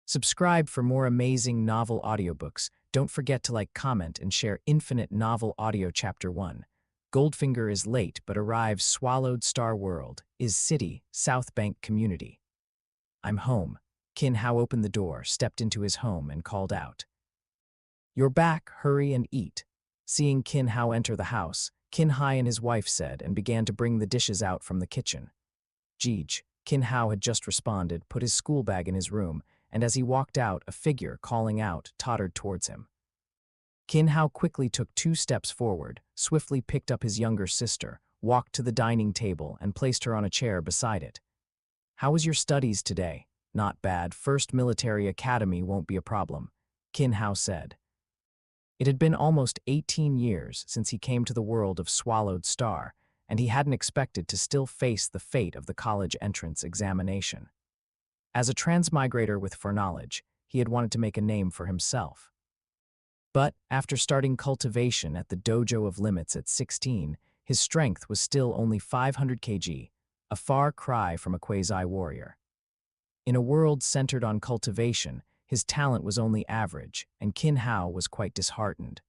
Subscribe for more amazing novel audiobooks. Don't forget to like, comment, and share Infinite Novel Audio Chapter 1. Goldfinger is late but arrives swallowed Star World, is city, South Bank community. I'm home. Kin Hao opened the door, stepped into his home, and called out. You're back, hurry and eat. Seeing Kin Hao enter the house, Kin Hai and his wife said and began to bring the dishes out from the kitchen. Jeej, Kin Hao had just responded, put his school bag in his room, and as he walked out, a figure, calling out, tottered towards him. Kin Hao quickly took 2 steps forward, swiftly picked up his younger sister, walked to the dining table, and placed her on a chair beside it. How was your studies today? Not bad. First military academy won't be a problem, Kin Hao said. It had been almost 18 years since he came to the world of Swallowed Star, and he hadn't expected to still face the fate of the college entrance examination. As a transmigrator with foreknowledge, he had wanted to make a name for himself. But after starting cultivation at the Dojo of Limits at 16, his strength was still only 500 kg, a far cry from a quasi-warrior. In a world centered on cultivation, his talent was only average, and Kin Hao was quite disheartened.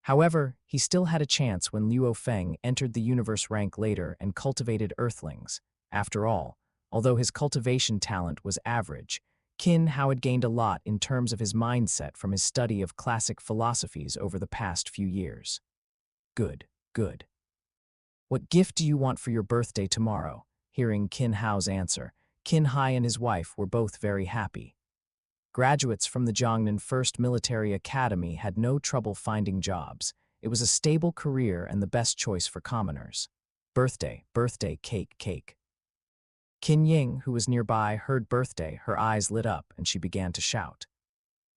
However, he still had a chance when Luo Feng entered the universe rank later and cultivated Earthlings. After all, although his cultivation talent was average, Kin Hao had gained a lot in terms of his mindset from his study of classic philosophies over the past few years. Good, good. What gift do you want for your birthday tomorrow? Hearing Kin Hao's answer, Kin Hai and his wife were both very happy. Graduates from the Jiangnan First Military Academy had no trouble finding jobs. It was a stable career and the best choice for commoners. Birthday, cake. Qin Ying, who was nearby, heard birthday, her eyes lit up, and she began to shout.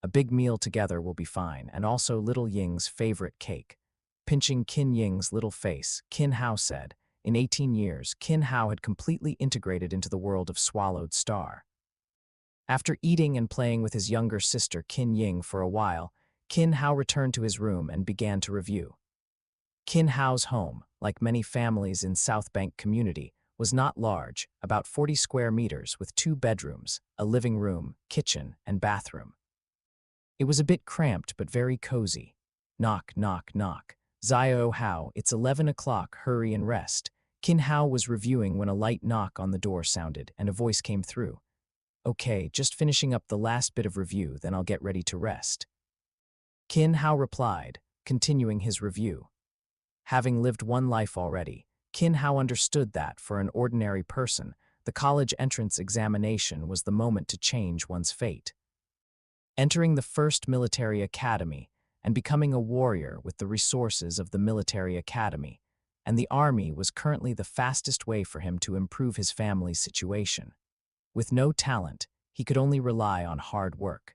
A big meal together will be fine, and also little Ying's favorite cake. Pinching Qin Ying's little face, Kin Hao said, in 18 years, Kin Hao had completely integrated into the world of Swallowed Star. After eating and playing with his younger sister Qin Ying for a while, Kin Hao returned to his room and began to review. Kin Hao's home, like many families in South Bank community, was not large, about 40 square meters with 2 bedrooms, a living room, kitchen, and bathroom. It was a bit cramped but very cozy. Knock, knock, knock. Zio Hao, it's 11 o'clock, hurry and rest. Kin Hao was reviewing when a light knock on the door sounded and a voice came through. Okay, just finishing up the last bit of review, then I'll get ready to rest. Kin Hao replied, continuing his review. Having lived one life already, Kin Hao understood that, for an ordinary person, the college entrance examination was the moment to change one's fate. Entering the first military academy and becoming a warrior with the resources of the military academy, and the army was currently the fastest way for him to improve his family's situation. With no talent, he could only rely on hard work.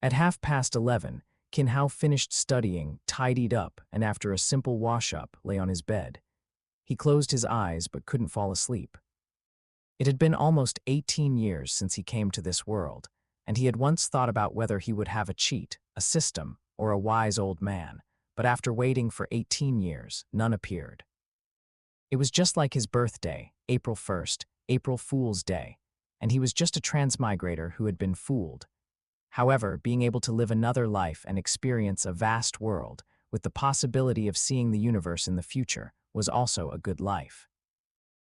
At 11:30, Kin Hao finished studying, tidied up, and after a simple wash-up, lay on his bed. He closed his eyes but couldn't fall asleep. It had been almost 18 years since he came to this world, and he had once thought about whether he would have a cheat, a system, or a wise old man, but after waiting for 18 years, none appeared. It was just like his birthday, April 1st, April Fool's Day, and he was just a transmigrator who had been fooled. However, being able to live another life and experience a vast world, with the possibility of seeing the universe in the future, was also a good life.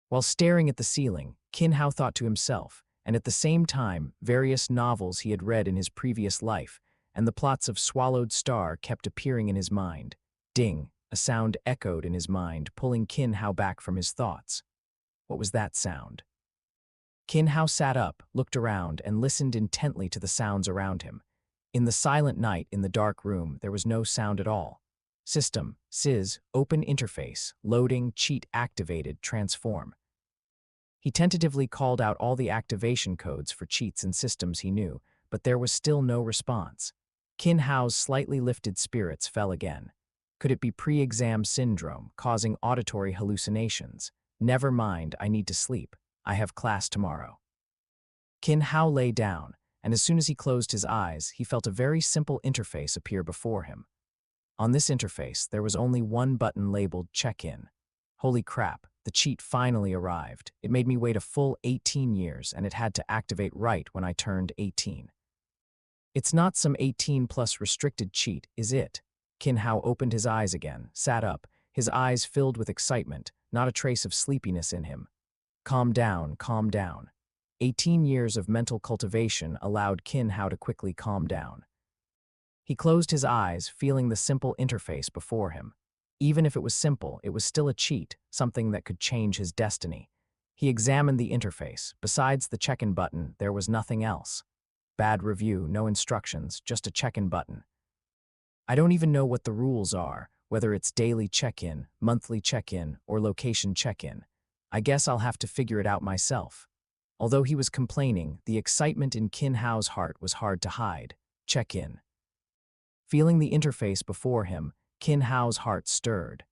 While staring at the ceiling, Kin Hao thought to himself, and at the same time, various novels he had read in his previous life, and the plots of Swallowed Star kept appearing in his mind. Ding, a sound echoed in his mind, pulling Kin Hao back from his thoughts. What was that sound? Kin Hao sat up, looked around, and listened intently to the sounds around him. In the silent night in the dark room, there was no sound at all. System, SIS, open interface, loading, cheat activated, transform. He tentatively called out all the activation codes for cheats and systems he knew, but there was still no response. Kin Hao's slightly lifted spirits fell again. Could it be pre-exam syndrome, causing auditory hallucinations? Never mind, I need to sleep. I have class tomorrow. Kin Hao lay down, and as soon as he closed his eyes, he felt a very simple interface appear before him. On this interface, there was only one button labeled Check-in. Holy crap, The cheat finally arrived. It made me wait a full 18 years, and it had to activate right when I turned 18. It's not some 18-plus restricted cheat, is it? Qin Hao opened his eyes again, sat up, his eyes filled with excitement, not a trace of sleepiness in him. Calm down, calm down. 18 years of mental cultivation allowed Qin Hao to quickly calm down. He closed his eyes, feeling the simple interface before him. Even if it was simple, it was still a cheat, something that could change his destiny. He examined the interface. Besides the check-in button, there was nothing else. Bad review, no instructions, just a check-in button. I don't even know what the rules are, whether it's daily check-in, monthly check-in, or location check-in. I guess I'll have to figure it out myself. Although he was complaining, the excitement in Qin Hao's heart was hard to hide. Check-in. Feeling the interface before him, Qin Hao's heart stirred.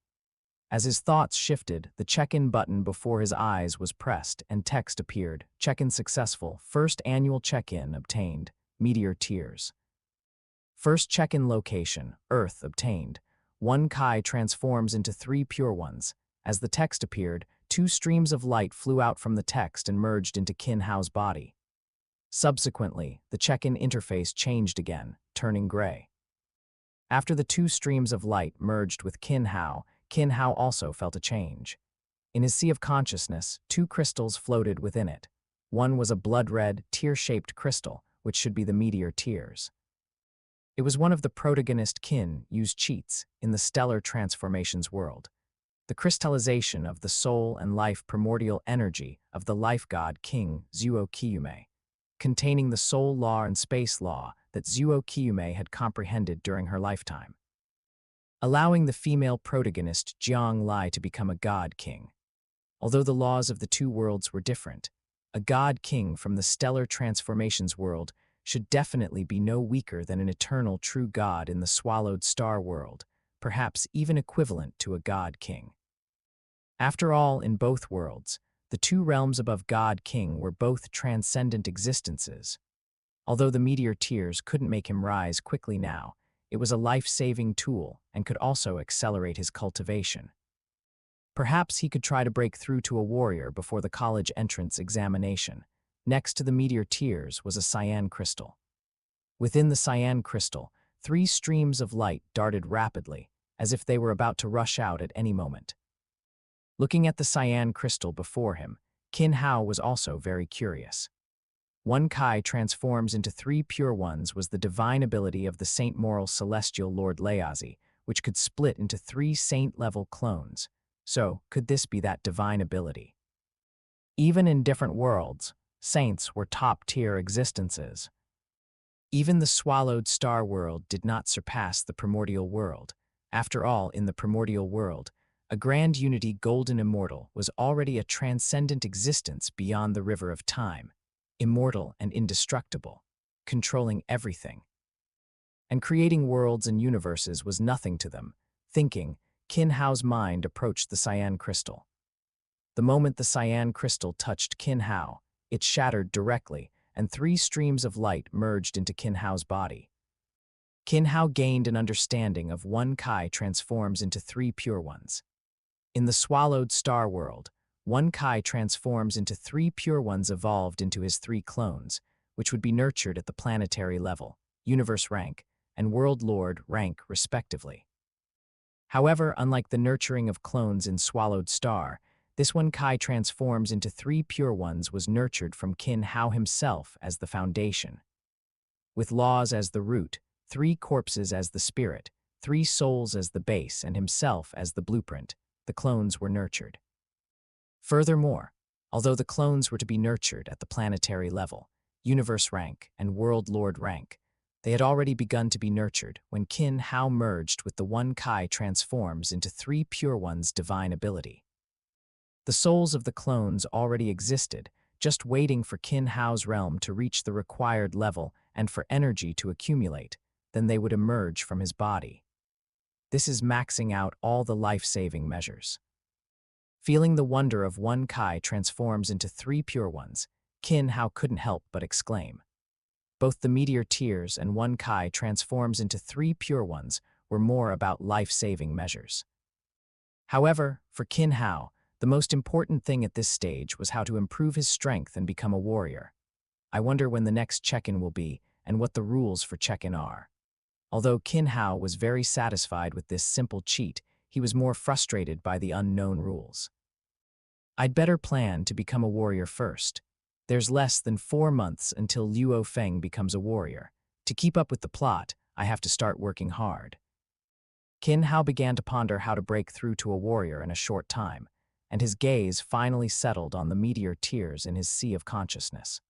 As his thoughts shifted, the check-in button before his eyes was pressed and text appeared. Check-in successful. First annual check-in obtained. Meteor tears. First check-in location, Earth, obtained. 1 Kai transforms into 3 pure ones. As the text appeared, 2 streams of light flew out from the text and merged into Qin Hao's body. Subsequently, the check-in interface changed again, turning gray. After the 2 streams of light merged with Qin Hao also felt a change. In his sea of consciousness, 2 crystals floated within it. One was a blood-red, tear-shaped crystal, which should be the meteor tears. It was one of the protagonist Qin used cheats in the stellar transformations world. The crystallization of the soul and life primordial energy of the life god King Zuo Qiyume, containing the soul law and space law that Zuo Qiyume had comprehended during her lifetime, allowing the female protagonist Jiang Lai to become a god king. Although the laws of the 2 worlds were different, a god king from the stellar transformations world should definitely be no weaker than an eternal true god in the swallowed star world, perhaps even equivalent to a god king. After all, in both worlds, the 2 realms above god king were both transcendent existences. Although the meteor tears couldn't make him rise quickly now, it was a life-saving tool and could also accelerate his cultivation. Perhaps he could try to break through to a warrior before the college entrance examination. Next to the meteor tears was a cyan crystal. Within the cyan crystal, 3 streams of light darted rapidly, as if they were about to rush out at any moment. Looking at the cyan crystal before him, Qin Hao was also very curious. 1 Kai transforms into 3 pure ones was the divine ability of the Saint Moral Celestial Lord Laozi, which could split into 3 saint-level clones. So, could this be that divine ability? Even in different worlds, saints were top-tier existences. Even the swallowed star world did not surpass the primordial world. After all, in the primordial world, a grand unity golden immortal was already a transcendent existence beyond the river of time, immortal and indestructible, controlling everything. And creating worlds and universes was nothing to them. Thinking, Qin Hao's mind approached the cyan crystal. The moment the cyan crystal touched Qin Hao, it shattered directly, and 3 streams of light merged into Qin Hao's body. Qin Hao gained an understanding of 1 Kai transforms into 3 pure ones. In the swallowed star world, 1 Kai transforms into 3 pure ones evolved into his 3 clones, which would be nurtured at the planetary level, universe rank, and world lord rank respectively. However, unlike the nurturing of clones in swallowed star, this 1 Kai transforms into 3 pure ones was nurtured from Qin Hao himself as the foundation. With laws as the root, 3 corpses as the spirit, 3 souls as the base, and himself as the blueprint, the clones were nurtured. Furthermore, although the clones were to be nurtured at the planetary level, universe rank, and world lord rank, they had already begun to be nurtured when Qin Hao merged with the 1 Kai transforms into 3 pure ones' divine ability. The souls of the clones already existed, just waiting for Qin Hao's realm to reach the required level and for energy to accumulate, then they would emerge from his body. This is maxing out all the life-saving measures. Feeling the wonder of 1 Kai transforms into 3 pure ones, Qin Hao couldn't help but exclaim. Both the meteor tears and 1 Kai transforms into 3 pure ones were more about life-saving measures. However, for Qin Hao, The most important thing at this stage was how to improve his strength and become a warrior. I wonder when the next check-in will be and what the rules for check-in are. Although Qin Hao was very satisfied with this simple cheat, he was more frustrated by the unknown rules. I'd better plan to become a warrior first. There's less than 4 months until Luo Feng becomes a warrior. To keep up with the plot, I have to start working hard. Qin Hao began to ponder how to break through to a warrior in a short time, and his gaze finally settled on the meteor tears in his sea of consciousness.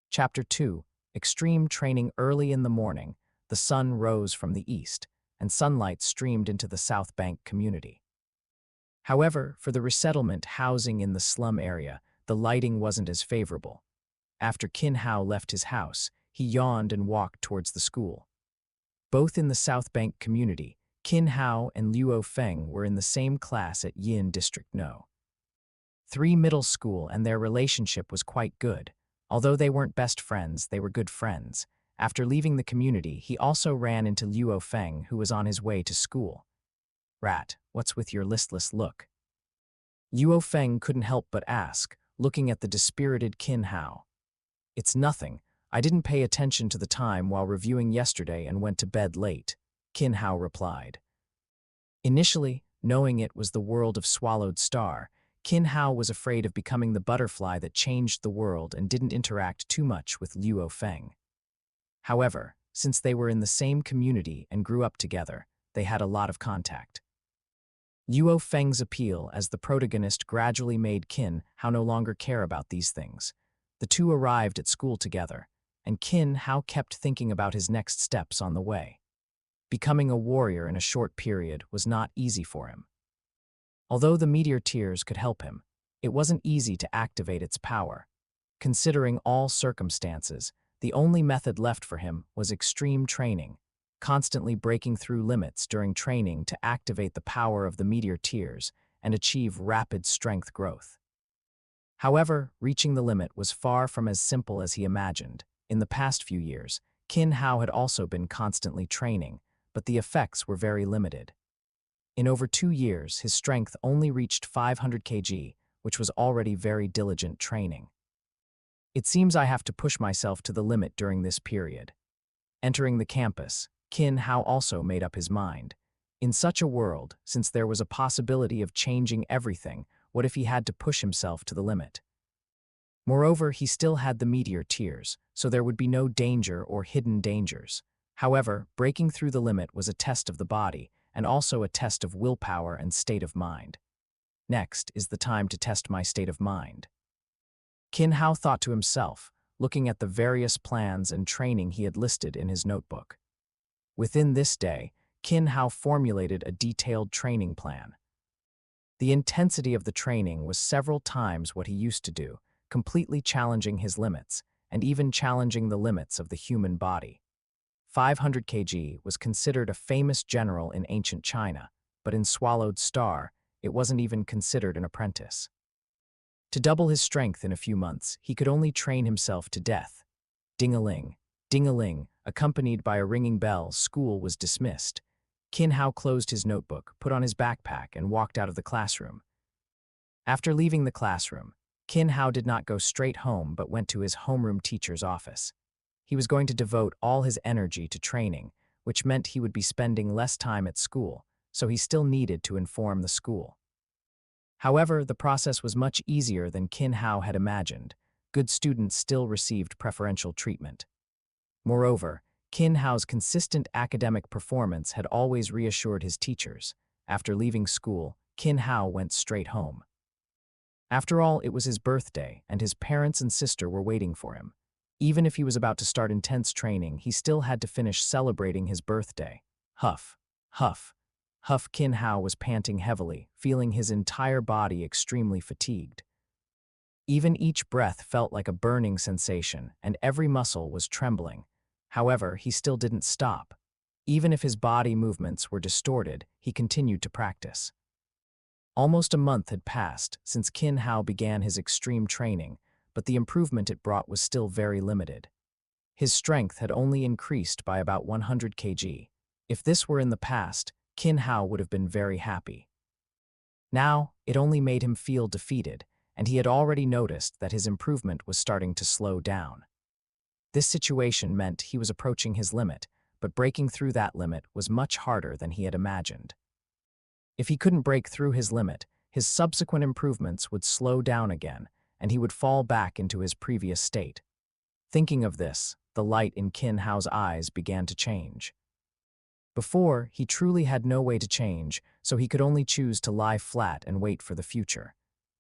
Chapter 2. Extreme training. Early in the morning, the sun rose from the east, and sunlight streamed into the South Bank community. However, for the resettlement housing in the slum area, the lighting wasn't as favorable. After Qin Hao left his house, he yawned and walked towards the school. Both in the South Bank community, Qin Hao and Luo Feng were in the same class at Yin District No. 3 middle school, and their relationship was quite good. Although they weren't best friends, they were good friends. After leaving the community, he also ran into Luo Feng, who was on his way to school. "Rat, what's with your listless look?" Luo Feng couldn't help but ask, looking at the dispirited Qin Hao. "It's nothing. I didn't pay attention to the time while reviewing yesterday and went to bed late," Qin Hao replied. Initially, knowing it was the world of Swallowed Star, Qin Hao was afraid of becoming the butterfly that changed the world and didn't interact too much with Luo Feng. However, since they were in the same community and grew up together, they had a lot of contact. Luo Feng's appeal as the protagonist gradually made Qin Hao no longer care about these things. The two arrived at school together, and Qin Hao kept thinking about his next steps on the way. Becoming a warrior in a short period was not easy for him. Although the meteor tears could help him, it wasn't easy to activate its power. Considering all circumstances, the only method left for him was extreme training, constantly breaking through limits during training to activate the power of the meteor tears and achieve rapid strength growth. However, reaching the limit was far from as simple as he imagined. In the past few years, Qin Hao had also been constantly training, but the effects were very limited. In over 2 years, his strength only reached 500 kg, which was already very diligent training. "It seems I have to push myself to the limit during this period." Entering the campus, Qin Hao also made up his mind. In such a world, since there was a possibility of changing everything, what if he had to push himself to the limit? Moreover, he still had the meteor tears, so there would be no danger or hidden dangers. However, breaking through the limit was a test of the body, and also a test of willpower and state of mind. Next is the time to test my state of mind. Qin Hao thought to himself, looking at the various plans and training he had listed in his notebook. Within this day, Qin Hao formulated a detailed training plan. The intensity of the training was several times what he used to do, completely challenging his limits, and even challenging the limits of the human body. 500 kg was considered a famous general in ancient China, but in Swallowed Star, it wasn't even considered an apprentice. To double his strength in a few months, he could only train himself to death. Ding-a-ling, ding-a-ling, accompanied by a ringing bell, school was dismissed. Qin Hao closed his notebook, put on his backpack, and walked out of the classroom. After leaving the classroom, Qin Hao did not go straight home but went to his homeroom teacher's office. He was going to devote all his energy to training, which meant he would be spending less time at school, so he still needed to inform the school. However, the process was much easier than Qin Hao had imagined. Good students still received preferential treatment. Moreover, Qin Hao's consistent academic performance had always reassured his teachers. After leaving school, Qin Hao went straight home. After all, it was his birthday, and his parents and sister were waiting for him. Even if he was about to start intense training, he still had to finish celebrating his birthday. Huff, huff, huff. Qin Hao was panting heavily, feeling his entire body extremely fatigued. Even each breath felt like a burning sensation, and every muscle was trembling. However, he still didn't stop. Even if his body movements were distorted, he continued to practice. Almost a month had passed since Qin Hao began his extreme training, but the improvement it brought was still very limited. His strength had only increased by about 100 kg. If this were in the past, Qin Hao would have been very happy. Now, it only made him feel defeated, and he had already noticed that his improvement was starting to slow down. This situation meant he was approaching his limit, but breaking through that limit was much harder than he had imagined. If he couldn't break through his limit, his subsequent improvements would slow down again, and he would fall back into his previous state. Thinking of this, the light in Qin Hao's eyes began to change. Before, he truly had no way to change, so he could only choose to lie flat and wait for the future.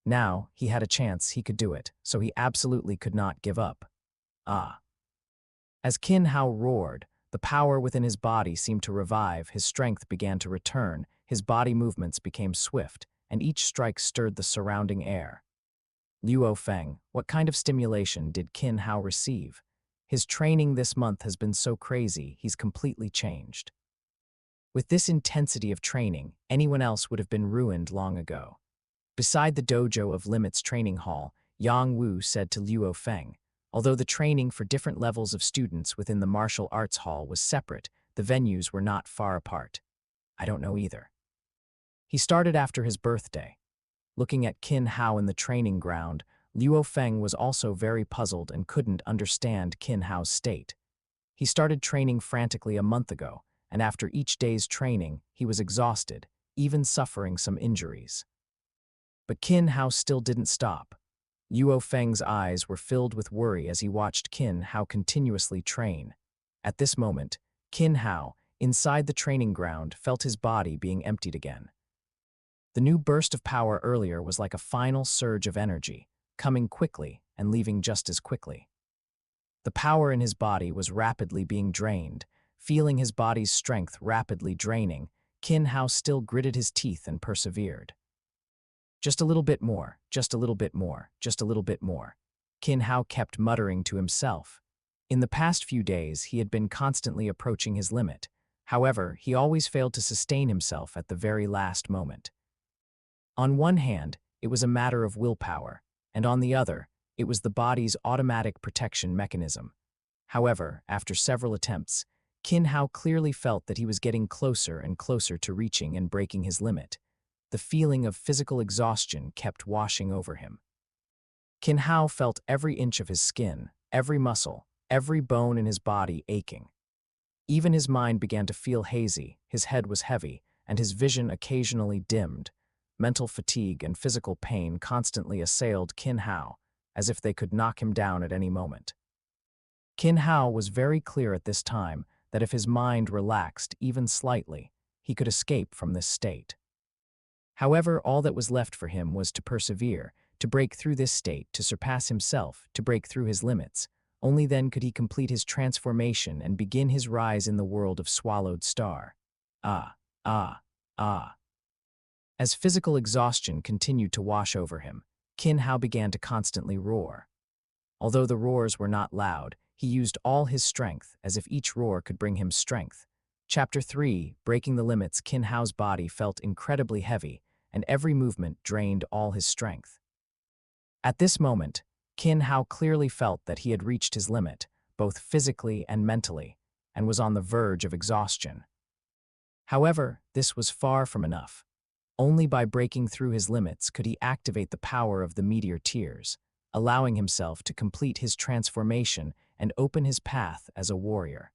Now, he had a chance he could do it, so he absolutely could not give up. Ah. As Qin Hao roared, the power within his body seemed to revive, his strength began to return, his body movements became swift, and each strike stirred the surrounding air. Luo Feng, what kind of stimulation did Qin Hao receive? His training this month has been so crazy, he's completely changed. With this intensity of training, anyone else would have been ruined long ago. Beside the dojo of Limit's training hall, Yang Wu said to Luo Feng, although the training for different levels of students within the martial arts hall was separate, the venues were not far apart. I don't know either. He started after his birthday. Looking at Qin Hao in the training ground, Luo Feng was also very puzzled and couldn't understand Qin Hao's state. He started training frantically a month ago, and after each day's training, he was exhausted, even suffering some injuries. But Qin Hao still didn't stop. Luo Feng's eyes were filled with worry as he watched Qin Hao continuously train. At this moment, Qin Hao, inside the training ground, felt his body being emptied again. The new burst of power earlier was like a final surge of energy, coming quickly and leaving just as quickly. The power in his body was rapidly being drained. Feeling his body's strength rapidly draining, Qin Hao still gritted his teeth and persevered. Just a little bit more, just a little bit more, just a little bit more. Qin Hao kept muttering to himself. In the past few days, he had been constantly approaching his limit. However, he always failed to sustain himself at the very last moment. On one hand, it was a matter of willpower, and on the other, it was the body's automatic protection mechanism. However, after several attempts, Qin Hao clearly felt that he was getting closer and closer to reaching and breaking his limit. The feeling of physical exhaustion kept washing over him. Qin Hao felt every inch of his skin, every muscle, every bone in his body aching. Even his mind began to feel hazy, his head was heavy, and his vision occasionally dimmed. Mental fatigue and physical pain constantly assailed Qin Hao, as if they could knock him down at any moment. Qin Hao was very clear at this time that if his mind relaxed even slightly, he could escape from this state. However, all that was left for him was to persevere, to break through this state, to surpass himself, to break through his limits. Only then could he complete his transformation and begin his rise in the world of Swallowed Star. Ah, ah, ah. As physical exhaustion continued to wash over him, Qin Hao began to constantly roar. Although the roars were not loud, he used all his strength, as if each roar could bring him strength. Chapter 3, Breaking the Limits. Qin Hao's body felt incredibly heavy, and every movement drained all his strength. At this moment, Qin Hao clearly felt that he had reached his limit, both physically and mentally, and was on the verge of exhaustion. However, this was far from enough. Only by breaking through his limits could he activate the power of the meteor tears, allowing himself to complete his transformation and open his path as a warrior.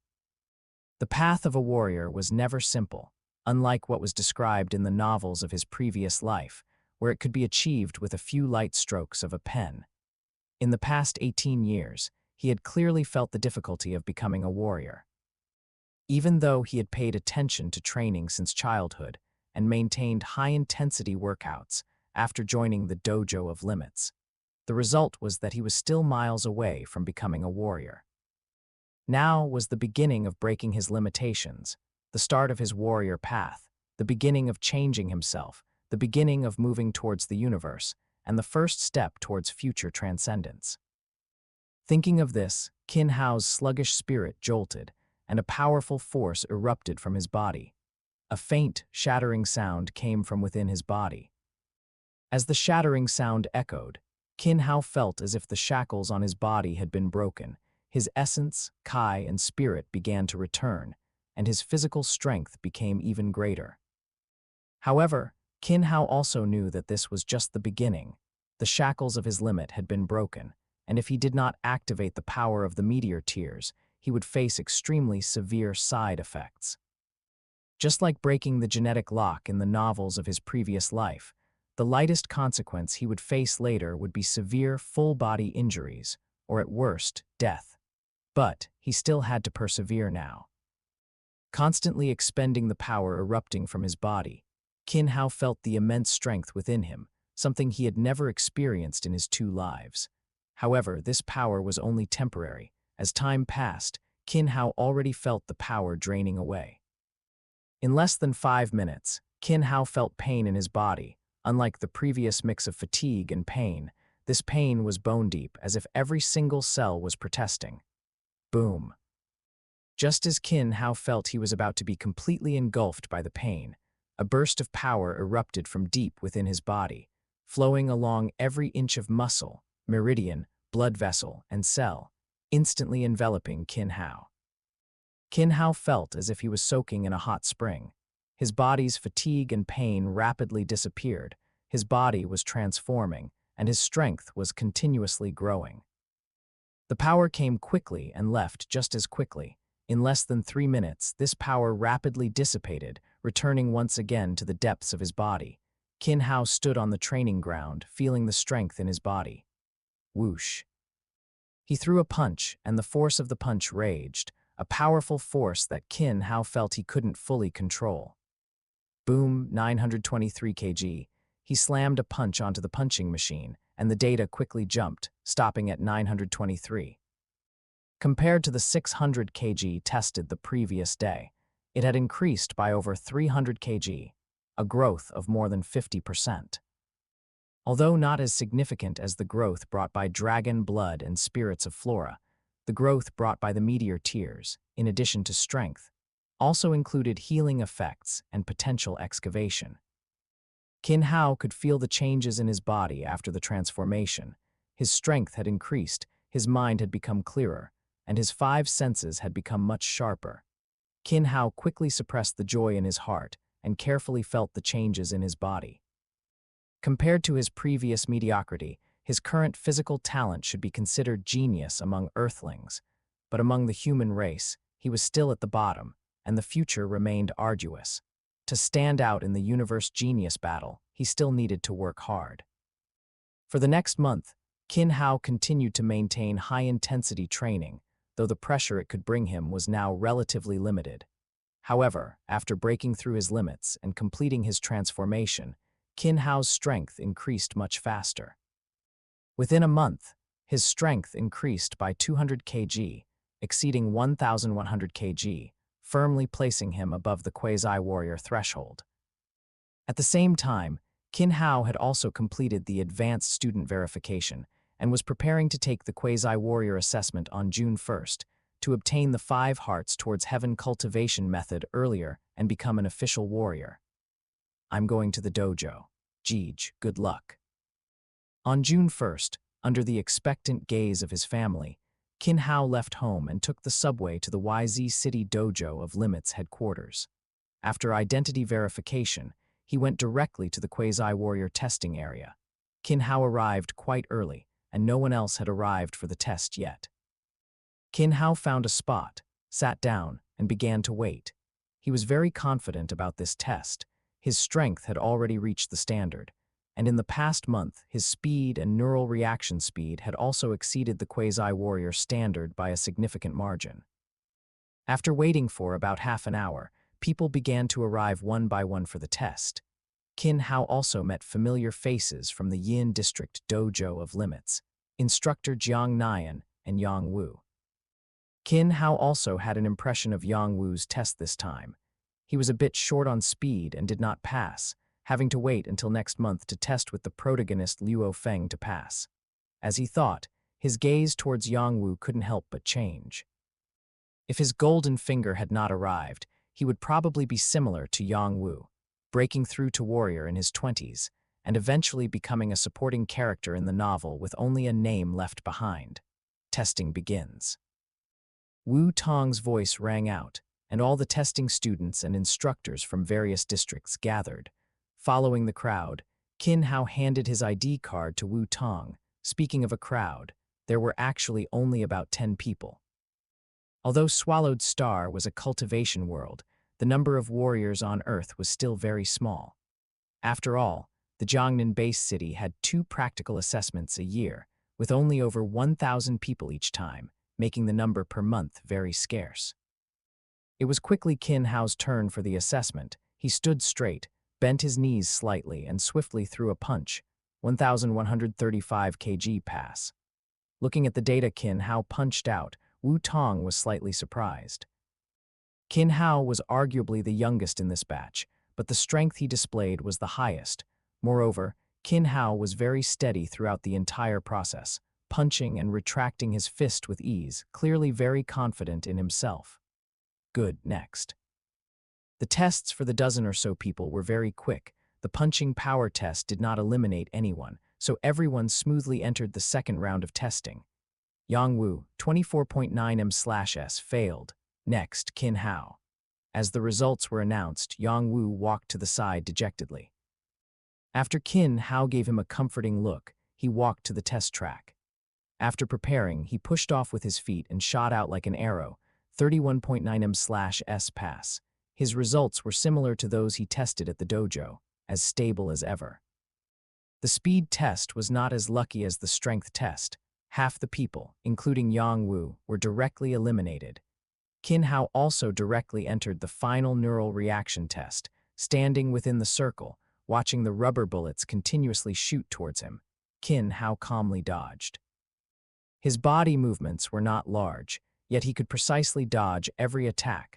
The path of a warrior was never simple, unlike what was described in the novels of his previous life, where it could be achieved with a few light strokes of a pen. In the past 18 years, he had clearly felt the difficulty of becoming a warrior. Even though he had paid attention to training since childhood and maintained high-intensity workouts after joining the dojo of Limits, the result was that he was still miles away from becoming a warrior. Now was the beginning of breaking his limitations, the start of his warrior path, the beginning of changing himself, the beginning of moving towards the universe, and the first step towards future transcendence. Thinking of this, Qin Hao's sluggish spirit jolted, and a powerful force erupted from his body. A faint, shattering sound came from within his body. As the shattering sound echoed, Qin Hao felt as if the shackles on his body had been broken. His essence, Kai, and spirit began to return, and his physical strength became even greater. However, Qin Hao also knew that this was just the beginning. The shackles of his limit had been broken, and if he did not activate the power of the meteor tears, he would face extremely severe side effects. Just like breaking the genetic lock in the novels of his previous life, the lightest consequence he would face later would be severe full-body injuries, or at worst, death. But he still had to persevere now. Constantly expending the power erupting from his body, Qin Hao felt the immense strength within him, something he had never experienced in his 2 lives. However, this power was only temporary. As time passed, Qin Hao already felt the power draining away. In less than 5 minutes, Qin Hao felt pain in his body. Unlike the previous mix of fatigue and pain, this pain was bone-deep, as if every single cell was protesting. Boom. Just as Qin Hao felt he was about to be completely engulfed by the pain, a burst of power erupted from deep within his body, flowing along every inch of muscle, meridian, blood vessel, and cell, instantly enveloping Qin Hao. Qin Hao felt as if he was soaking in a hot spring. His body's fatigue and pain rapidly disappeared, his body was transforming, and his strength was continuously growing. The power came quickly and left just as quickly. In less than 3 minutes, this power rapidly dissipated, returning once again to the depths of his body. Qin Hao stood on the training ground, feeling the strength in his body. Whoosh. He threw a punch, and the force of the punch raged, a powerful force that Qin Hao felt he couldn't fully control. Boom, 923 kg. He slammed a punch onto the punching machine, and the data quickly jumped, stopping at 923. Compared to the 600 kg tested the previous day, it had increased by over 300 kg, a growth of more than 50%. Although not as significant as the growth brought by dragon blood and spirits of flora, the growth brought by the meteor tears, in addition to strength, also included healing effects and potential excavation. Qin Hao could feel the changes in his body after the transformation. His strength had increased, his mind had become clearer, and his 5 senses had become much sharper. Qin Hao quickly suppressed the joy in his heart and carefully felt the changes in his body. Compared to his previous mediocrity, his current physical talent should be considered genius among Earthlings, but among the human race, he was still at the bottom, and the future remained arduous. To stand out in the universe genius battle, he still needed to work hard. For the next month, Qin Hao continued to maintain high-intensity training, though the pressure it could bring him was now relatively limited. However, after breaking through his limits and completing his transformation, Qin Hao's strength increased much faster. Within a month, his strength increased by 200 kg, exceeding 1,100 kg, firmly placing him above the quasi-warrior threshold. At the same time, Qin Hao had also completed the advanced student verification and was preparing to take the quasi-warrior assessment on June 1st to obtain the 5 hearts towards heaven cultivation method earlier and become an official warrior. I'm going to the dojo. Jeej, good luck. On June 1st, under the expectant gaze of his family, Qin Hao left home and took the subway to the YZ City Dojo of Limit's headquarters. After identity verification, he went directly to the quasi-warrior testing area. Qin Hao arrived quite early, and no one else had arrived for the test yet. Qin Hao found a spot, sat down, and began to wait. He was very confident about this test. His strength had already reached the standard, and in the past month, his speed and neural reaction speed had also exceeded the quasi-warrior standard by a significant margin. After waiting for about half an hour, people began to arrive one by one for the test. Qin Hao also met familiar faces from the Yin District Dojo of Limits, instructor Jiang Nian and Yang Wu. Qin Hao also had an impression of Yang Wu's test this time. He was a bit short on speed and did not pass, having to wait until next month to test with the protagonist Luo Feng to pass. As he thought, his gaze towards Yang Wu couldn't help but change. If his golden finger had not arrived, he would probably be similar to Yang Wu, breaking through to warrior in his 20s, and eventually becoming a supporting character in the novel with only a name left behind. Testing begins. Wu Tong's voice rang out, and all the testing students and instructors from various districts gathered. Following the crowd, Qin Hao handed his ID card to Wu Tong. Speaking of a crowd, there were actually only about 10 people. Although Swallowed Star was a cultivation world, the number of warriors on Earth was still very small. After all, the Jiangnan base city had 2 practical assessments a year, with only over 1,000 people each time, making the number per month very scarce. It was quickly Qin Hao's turn for the assessment. He stood straight, bent his knees slightly, and swiftly threw a punch. 1,135 kg pass. Looking at the data Qin Hao punched out, Wu Tong was slightly surprised. Qin Hao was arguably the youngest in this batch, but the strength he displayed was the highest. Moreover, Qin Hao was very steady throughout the entire process, punching and retracting his fist with ease, clearly very confident in himself. Good, next. The tests for the dozen or so people were very quick. The punching power test did not eliminate anyone, so everyone smoothly entered the second round of testing. Yang Wu, 24.9 m/s, failed. Next, Qin Hao. As the results were announced, Yang Wu walked to the side dejectedly. After Qin Hao gave him a comforting look, he walked to the test track. After preparing, he pushed off with his feet and shot out like an arrow, 31.9 m/s pass. His results were similar to those he tested at the dojo, as stable as ever. The speed test was not as lucky as the strength test. Half the people, including Yang Wu, were directly eliminated. Qin Hao also directly entered the final neural reaction test, standing within the circle, watching the rubber bullets continuously shoot towards him. Qin Hao calmly dodged. His body movements were not large, yet he could precisely dodge every attack.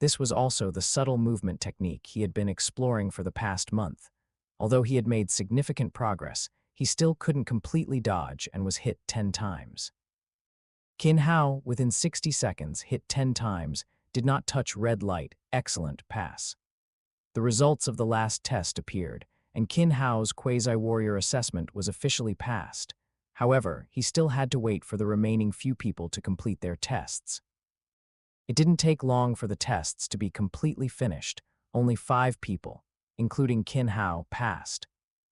This was also the subtle movement technique he had been exploring for the past month. Although he had made significant progress, he still couldn't completely dodge and was hit 10 times. Qin Hao, within 60 seconds, hit 10 times, did not touch red light. Excellent pass. The results of the last test appeared, and Qin Hao's quasi-warrior assessment was officially passed. However, he still had to wait for the remaining few people to complete their tests. It didn't take long for the tests to be completely finished. Only 5 people, including Qin Hao, passed.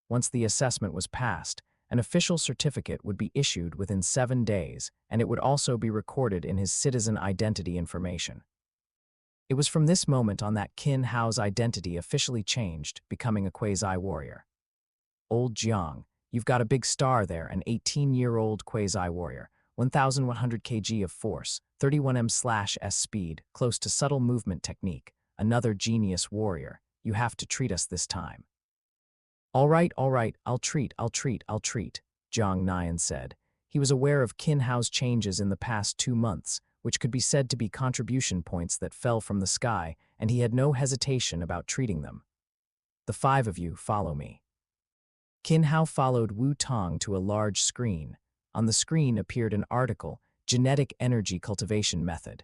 Once the assessment was passed, an official certificate would be issued within 7 days, and it would also be recorded in his citizen identity information. It was from this moment on that Qin Hao's identity officially changed, becoming a quasi-warrior. Old Jiang, you've got a big star there, an 18-year-old quasi-warrior, 1,100 kg of force, 31 m/s speed, close to subtle movement technique, another genius warrior. You have to treat us this time. All right, I'll treat, Jiang Nian said. He was aware of Qin Hao's changes in the past 2 months, which could be said to be contribution points that fell from the sky, and he had no hesitation about treating them. The 5 of you follow me. Qin Hao followed Wu Tong to a large screen. On the screen appeared an article, Genetic Energy Cultivation Method.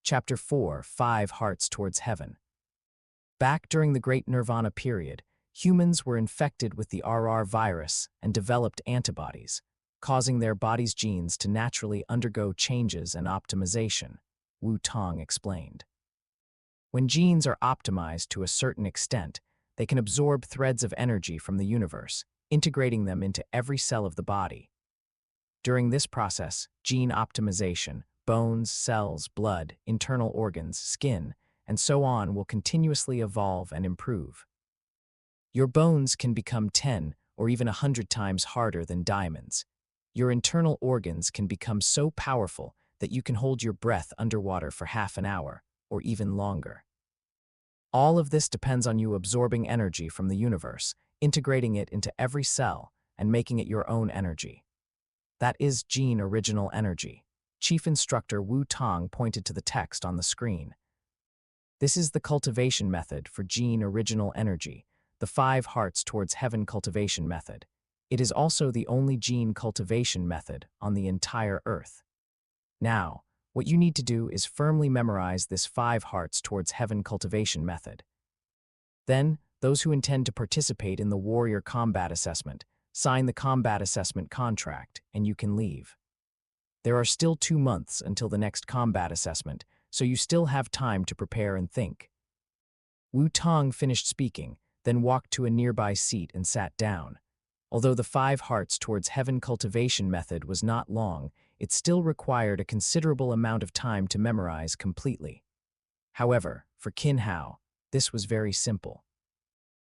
Chapter 4, 5 Hearts Towards Heaven. Back during the Great Nirvana period, humans were infected with the RR virus and developed antibodies, causing their body's genes to naturally undergo changes and optimization, Wu Tong explained. When genes are optimized to a certain extent, they can absorb threads of energy from the universe, integrating them into every cell of the body. During this process, gene optimization, bones, cells, blood, internal organs, skin, and so on will continuously evolve and improve. Your bones can become 10 or even 100 times harder than diamonds. Your internal organs can become so powerful that you can hold your breath underwater for half an hour or even longer. All of this depends on you absorbing energy from the universe, integrating it into every cell, and making it your own energy. That is gene original energy. Chief Instructor Wu Tong pointed to the text on the screen. This is the cultivation method for gene original energy, the 5 Hearts Towards Heaven cultivation method. It is also the only gene cultivation method on the entire Earth. Now, what you need to do is firmly memorize this 5 Hearts Towards Heaven cultivation method. Then, those who intend to participate in the Warrior Combat Assessment, sign the Combat Assessment contract, and you can leave. There are still 2 months until the next combat assessment, so you still have time to prepare and think. Wu Tong finished speaking, then walked to a nearby seat and sat down. Although the 5 Hearts Towards Heaven cultivation method was not long, it still required a considerable amount of time to memorize completely. However, for Qin Hao, this was very simple.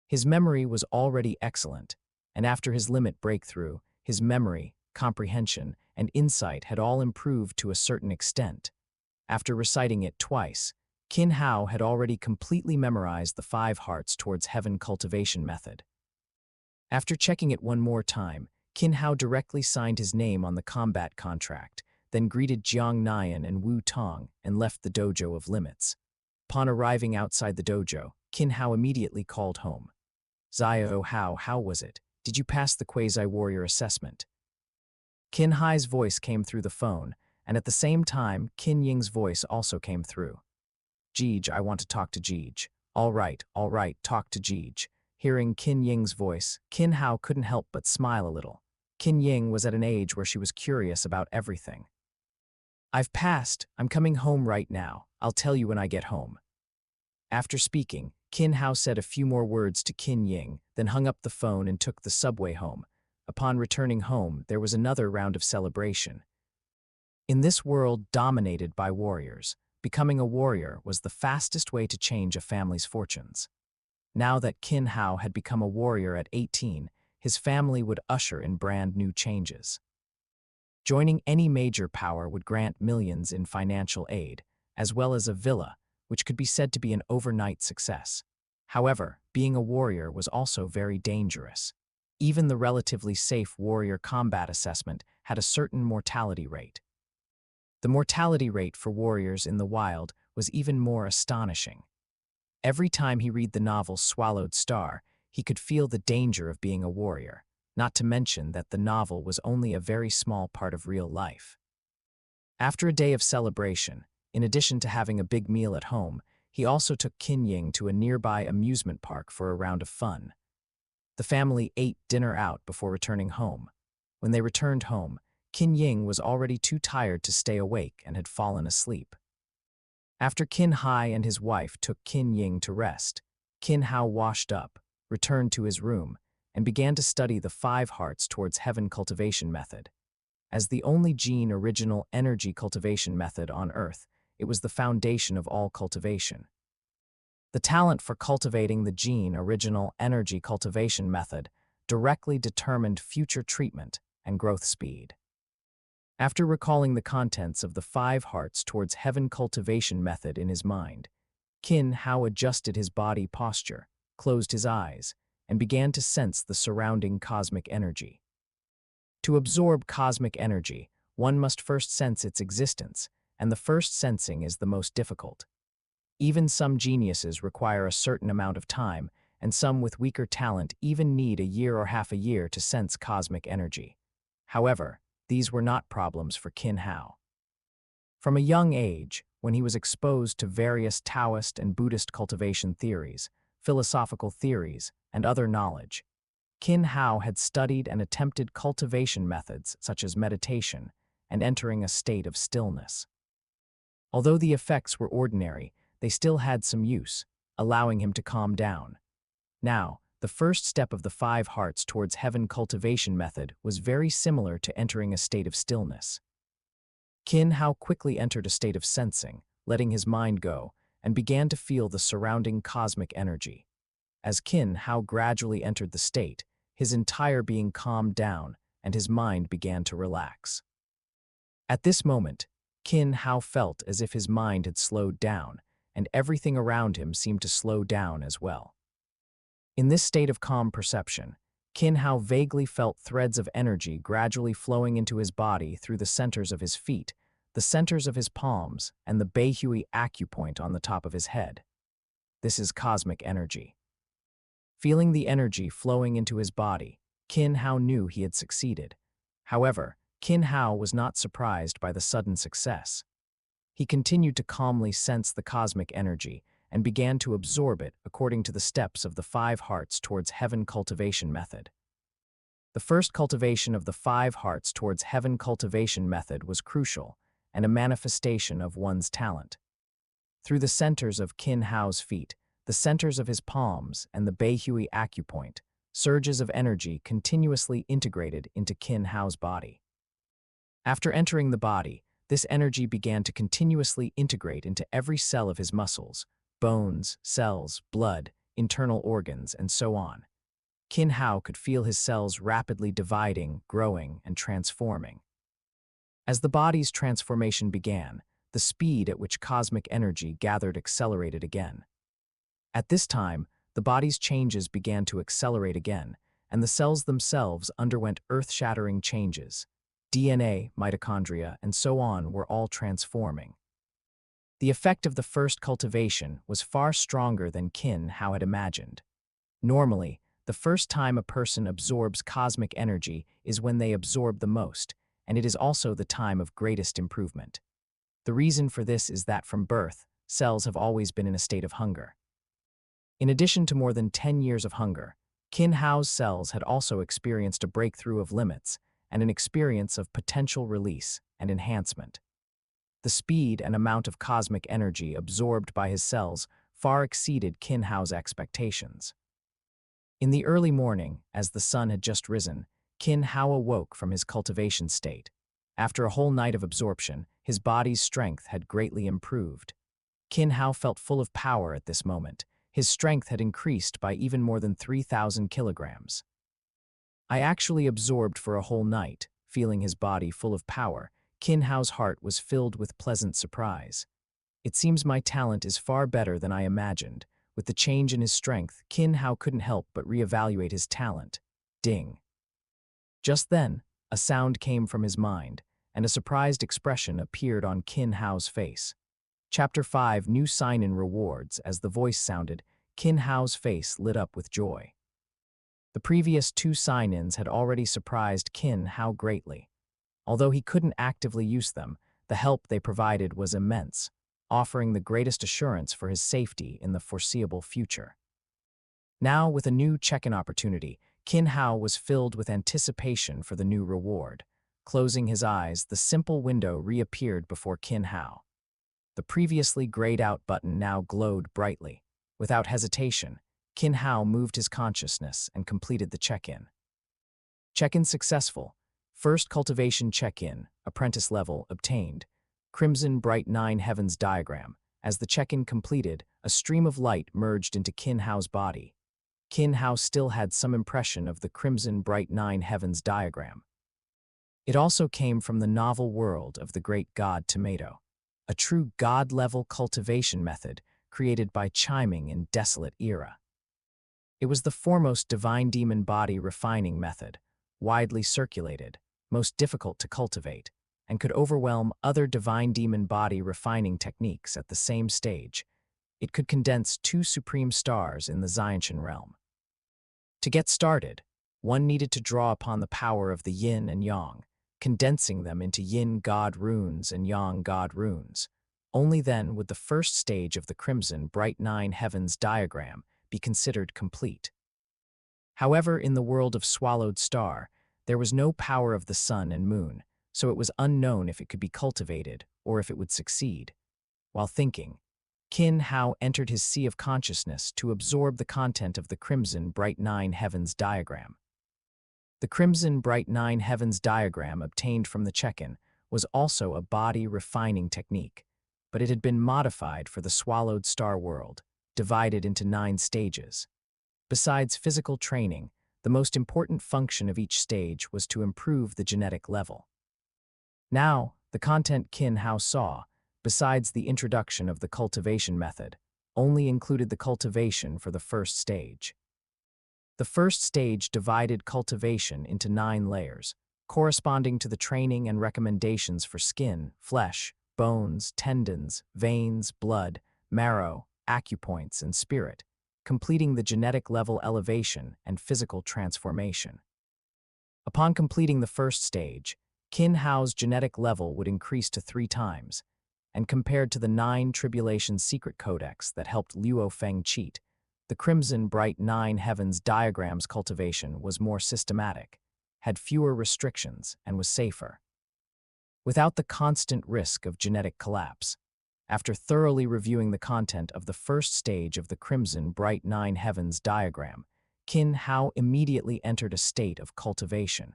His memory was already excellent, and after his limit breakthrough, his memory, comprehension, and insight had all improved to a certain extent. After reciting it twice, Qin Hao had already completely memorized the 5 Hearts Towards Heaven cultivation method. After checking it one more time, Qin Hao directly signed his name on the combat contract, then greeted Jiang Nian and Wu Tong and left the dojo of limits. Upon arriving outside the dojo, Qin Hao immediately called home. "Xiao Hao, how was it? Did you pass the quasi-warrior assessment?" Qin Hai's voice came through the phone, and at the same time, Qin Ying's voice also came through. "Jeej, I want to talk to Jeej." All right, talk to Jeej." Hearing Qin Ying's voice, Qin Hao couldn't help but smile a little. Qin Ying was at an age where she was curious about everything. "I've passed. I'm coming home right now. I'll tell you when I get home." After speaking, Qin Hao said a few more words to Qin Ying, then hung up the phone and took the subway home. Upon returning home, there was another round of celebration. In this world dominated by warriors, becoming a warrior was the fastest way to change a family's fortunes. Now that Qin Hao had become a warrior at 18, his family would usher in brand new changes. Joining any major power would grant millions in financial aid, as well as a villa, which could be said to be an overnight success. However, being a warrior was also very dangerous. Even the relatively safe warrior combat assessment had a certain mortality rate. The mortality rate for warriors in the wild was even more astonishing. Every time he read the novel Swallowed Star, he could feel the danger of being a warrior, not to mention that the novel was only a very small part of real life. After a day of celebration, in addition to having a big meal at home, he also took Qin Ying to a nearby amusement park for a round of fun. The family ate dinner out before returning home. When they returned home, Qin Ying was already too tired to stay awake and had fallen asleep. After Qin Hai and his wife took Qin Ying to rest, Qin Hao washed up, returned to his room, and began to study the 5 Hearts Towards Heaven cultivation method. As the only gene original energy cultivation method on Earth, it was the foundation of all cultivation. The talent for cultivating the gene original energy cultivation method directly determined future treatment and growth speed. After recalling the contents of the 5 Hearts Towards Heaven cultivation method in his mind, Qin Hao adjusted his body posture, closed his eyes, and began to sense the surrounding cosmic energy. To absorb cosmic energy, one must first sense its existence, and the first sensing is the most difficult. Even some geniuses require a certain amount of time, and some with weaker talent even need a year or half a year to sense cosmic energy. However, these were not problems for Qin Hao. From a young age, when he was exposed to various Taoist and Buddhist cultivation theories, philosophical theories, and other knowledge, Qin Hao had studied and attempted cultivation methods such as meditation and entering a state of stillness. Although the effects were ordinary, they still had some use, allowing him to calm down. Now, the first step of the 5 Hearts Towards Heaven cultivation method was very similar to entering a state of stillness. Qin Hao quickly entered a state of sensing, letting his mind go, and began to feel the surrounding cosmic energy. As Qin Hao gradually entered the state, his entire being calmed down and his mind began to relax. At this moment, Qin Hao felt as if his mind had slowed down, and everything around him seemed to slow down as well. In this state of calm perception, Qin Hao vaguely felt threads of energy gradually flowing into his body through the centers of his feet, the centers of his palms, and the Beihui acupoint on the top of his head. This is cosmic energy. Feeling the energy flowing into his body, Qin Hao knew he had succeeded. However, Qin Hao was not surprised by the sudden success. He continued to calmly sense the cosmic energy and began to absorb it according to the steps of the 5 Hearts Towards Heaven cultivation method. The first cultivation of the 5 Hearts Towards Heaven cultivation method was crucial and a manifestation of one's talent. Through the centers of Qin Hao's feet, the centers of his palms, and the Beihui acupoint, surges of energy continuously integrated into Qin Hao's body. After entering the body, this energy began to continuously integrate into every cell of his muscles, bones, cells, blood, internal organs, and so on. Qin Hao could feel his cells rapidly dividing, growing, and transforming. As the body's transformation began, the speed at which cosmic energy gathered accelerated again. At this time, the body's changes began to accelerate again, and the cells themselves underwent earth-shattering changes. DNA, mitochondria, and so on were all transforming. The effect of the first cultivation was far stronger than Qin Hao had imagined. Normally, the first time a person absorbs cosmic energy is when they absorb the most, and it is also the time of greatest improvement. The reason for this is that from birth, cells have always been in a state of hunger. In addition to more than 10 years of hunger, Qin Hao's cells had also experienced a breakthrough of limits and an experience of potential release and enhancement. The speed and amount of cosmic energy absorbed by his cells far exceeded Qin Hao's expectations. In the early morning, as the sun had just risen, Qin Hao awoke from his cultivation state. After a whole night of absorption, his body's strength had greatly improved. Qin Hao felt full of power at this moment. His strength had increased by even more than 3,000 kilograms. I actually absorbed for a whole night, feeling his body full of power. Qin Hao's heart was filled with pleasant surprise. It seems my talent is far better than I imagined. With the change in his strength, Qin Hao couldn't help but reevaluate his talent. Ding. Just then, a sound came from his mind, and a surprised expression appeared on Qin Hao's face. Chapter 5 New Sign-in Rewards. As the voice sounded, Qin Hao's face lit up with joy. The previous 2 sign-ins had already surprised Qin Hao greatly. Although he couldn't actively use them, the help they provided was immense, offering the greatest assurance for his safety in the foreseeable future. Now, with a new check-in opportunity, Qin Hao was filled with anticipation for the new reward. Closing his eyes, the simple window reappeared before Qin Hao. The previously grayed-out button now glowed brightly. Without hesitation, Qin Hao moved his consciousness and completed the check-in. Check-in successful. First cultivation check-in, apprentice level, obtained. Crimson Bright 9 Heavens diagram. As the check-in completed, a stream of light merged into Qin Hao's body. Qin Hao still had some impression of the Crimson Bright 9 Heavens diagram. It also came from the novel world of the great god Tomato, a true god-level cultivation method created by Chiming in Desolate Era. It was the foremost divine demon body refining method, widely circulated, most difficult to cultivate, and could overwhelm other divine demon body refining techniques at the same stage. It could condense 2 supreme stars in the Xiantian realm. To get started, one needed to draw upon the power of the yin and yang, condensing them into yin god runes and yang god runes. Only then would the first stage of the Crimson Bright 9 Heavens diagram be considered complete. However, in the world of Swallowed Star, there was no power of the sun and moon, so it was unknown if it could be cultivated or if it would succeed. While thinking, Qin Hao entered his sea of consciousness to absorb the content of the Crimson Bright 9 Heavens diagram. The Crimson Bright 9 Heavens diagram obtained from the check-in was also a body refining technique, but it had been modified for the Swallowed Star world, divided into 9 stages. Besides physical training, the most important function of each stage was to improve the genetic level. Now, the content Qin Hao saw, besides the introduction of the cultivation method, only included the cultivation for the first stage. The first stage divided cultivation into 9 layers, corresponding to the training and recommendations for skin, flesh, bones, tendons, veins, blood, marrow, acupoints, and spirit, completing the genetic level elevation and physical transformation. Upon completing the first stage, Qin Hao's genetic level would increase to 3 times, and compared to the 9 Tribulation Secret Codex that helped Luo Feng cheat, the Crimson Bright 9 Heavens diagram's cultivation was more systematic, had fewer restrictions, and was safer, without the constant risk of genetic collapse. After thoroughly reviewing the content of the first stage of the Crimson Bright Nine Heavens diagram, Qin Hao immediately entered a state of cultivation.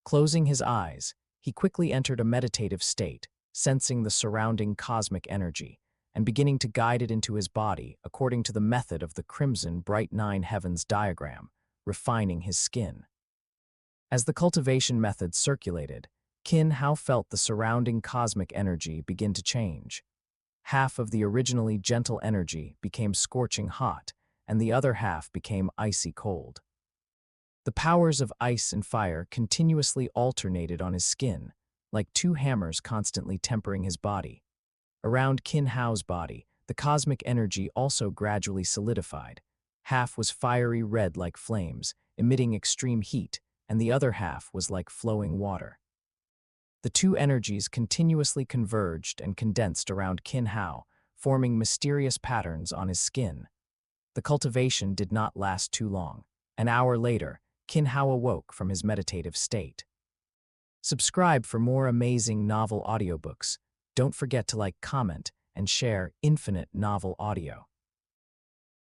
Closing his eyes, he quickly entered a meditative state, sensing the surrounding cosmic energy, and beginning to guide it into his body according to the method of the Crimson Bright Nine Heavens diagram, refining his skin. As the cultivation method circulated, Qin Hao felt the surrounding cosmic energy begin to change. Half of the originally gentle energy became scorching hot, and the other half became icy cold. The powers of ice and fire continuously alternated on his skin, like two hammers constantly tempering his body. Around Qin Hao's body, the cosmic energy also gradually solidified. Half was fiery red like flames, emitting extreme heat, and the other half was like flowing water. The two energies continuously converged and condensed around Qin Hao, forming mysterious patterns on his skin. The cultivation did not last too long. An hour later, Qin Hao awoke from his meditative state. Subscribe for more amazing novel audiobooks. Don't forget to like, comment, and share Infinite Novel Audio.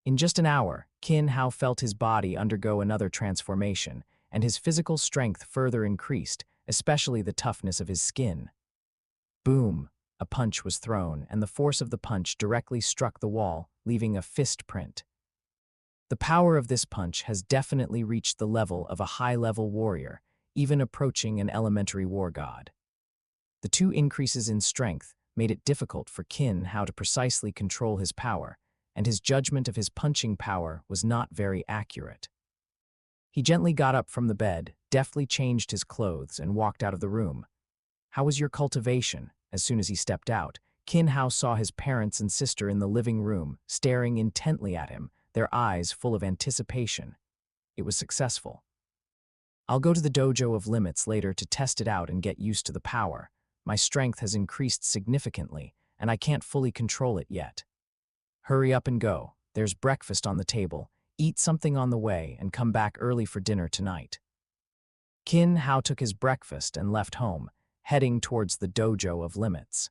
In just an hour, Qin Hao felt his body undergo another transformation, and his physical strength further increased, especially the toughness of his skin. Boom! A punch was thrown, and the force of the punch directly struck the wall, leaving a fist print. The power of this punch has definitely reached the level of a high-level warrior, even approaching an elementary war god. The two increases in strength made it difficult for Qin Hao to precisely control his power, and his judgment of his punching power was not very accurate. He gently got up from the bed, deftly changed his clothes, and walked out of the room. "How was your cultivation?" As soon as he stepped out, Qin Hao saw his parents and sister in the living room, staring intently at him, their eyes full of anticipation. It was successful. "I'll go to the dojo of limits later to test it out and get used to the power. My strength has increased significantly, and I can't fully control it yet." "Hurry up and go. There's breakfast on the table. Eat something on the way and come back early for dinner tonight." Qin Hao took his breakfast and left home, heading towards the dojo of limits.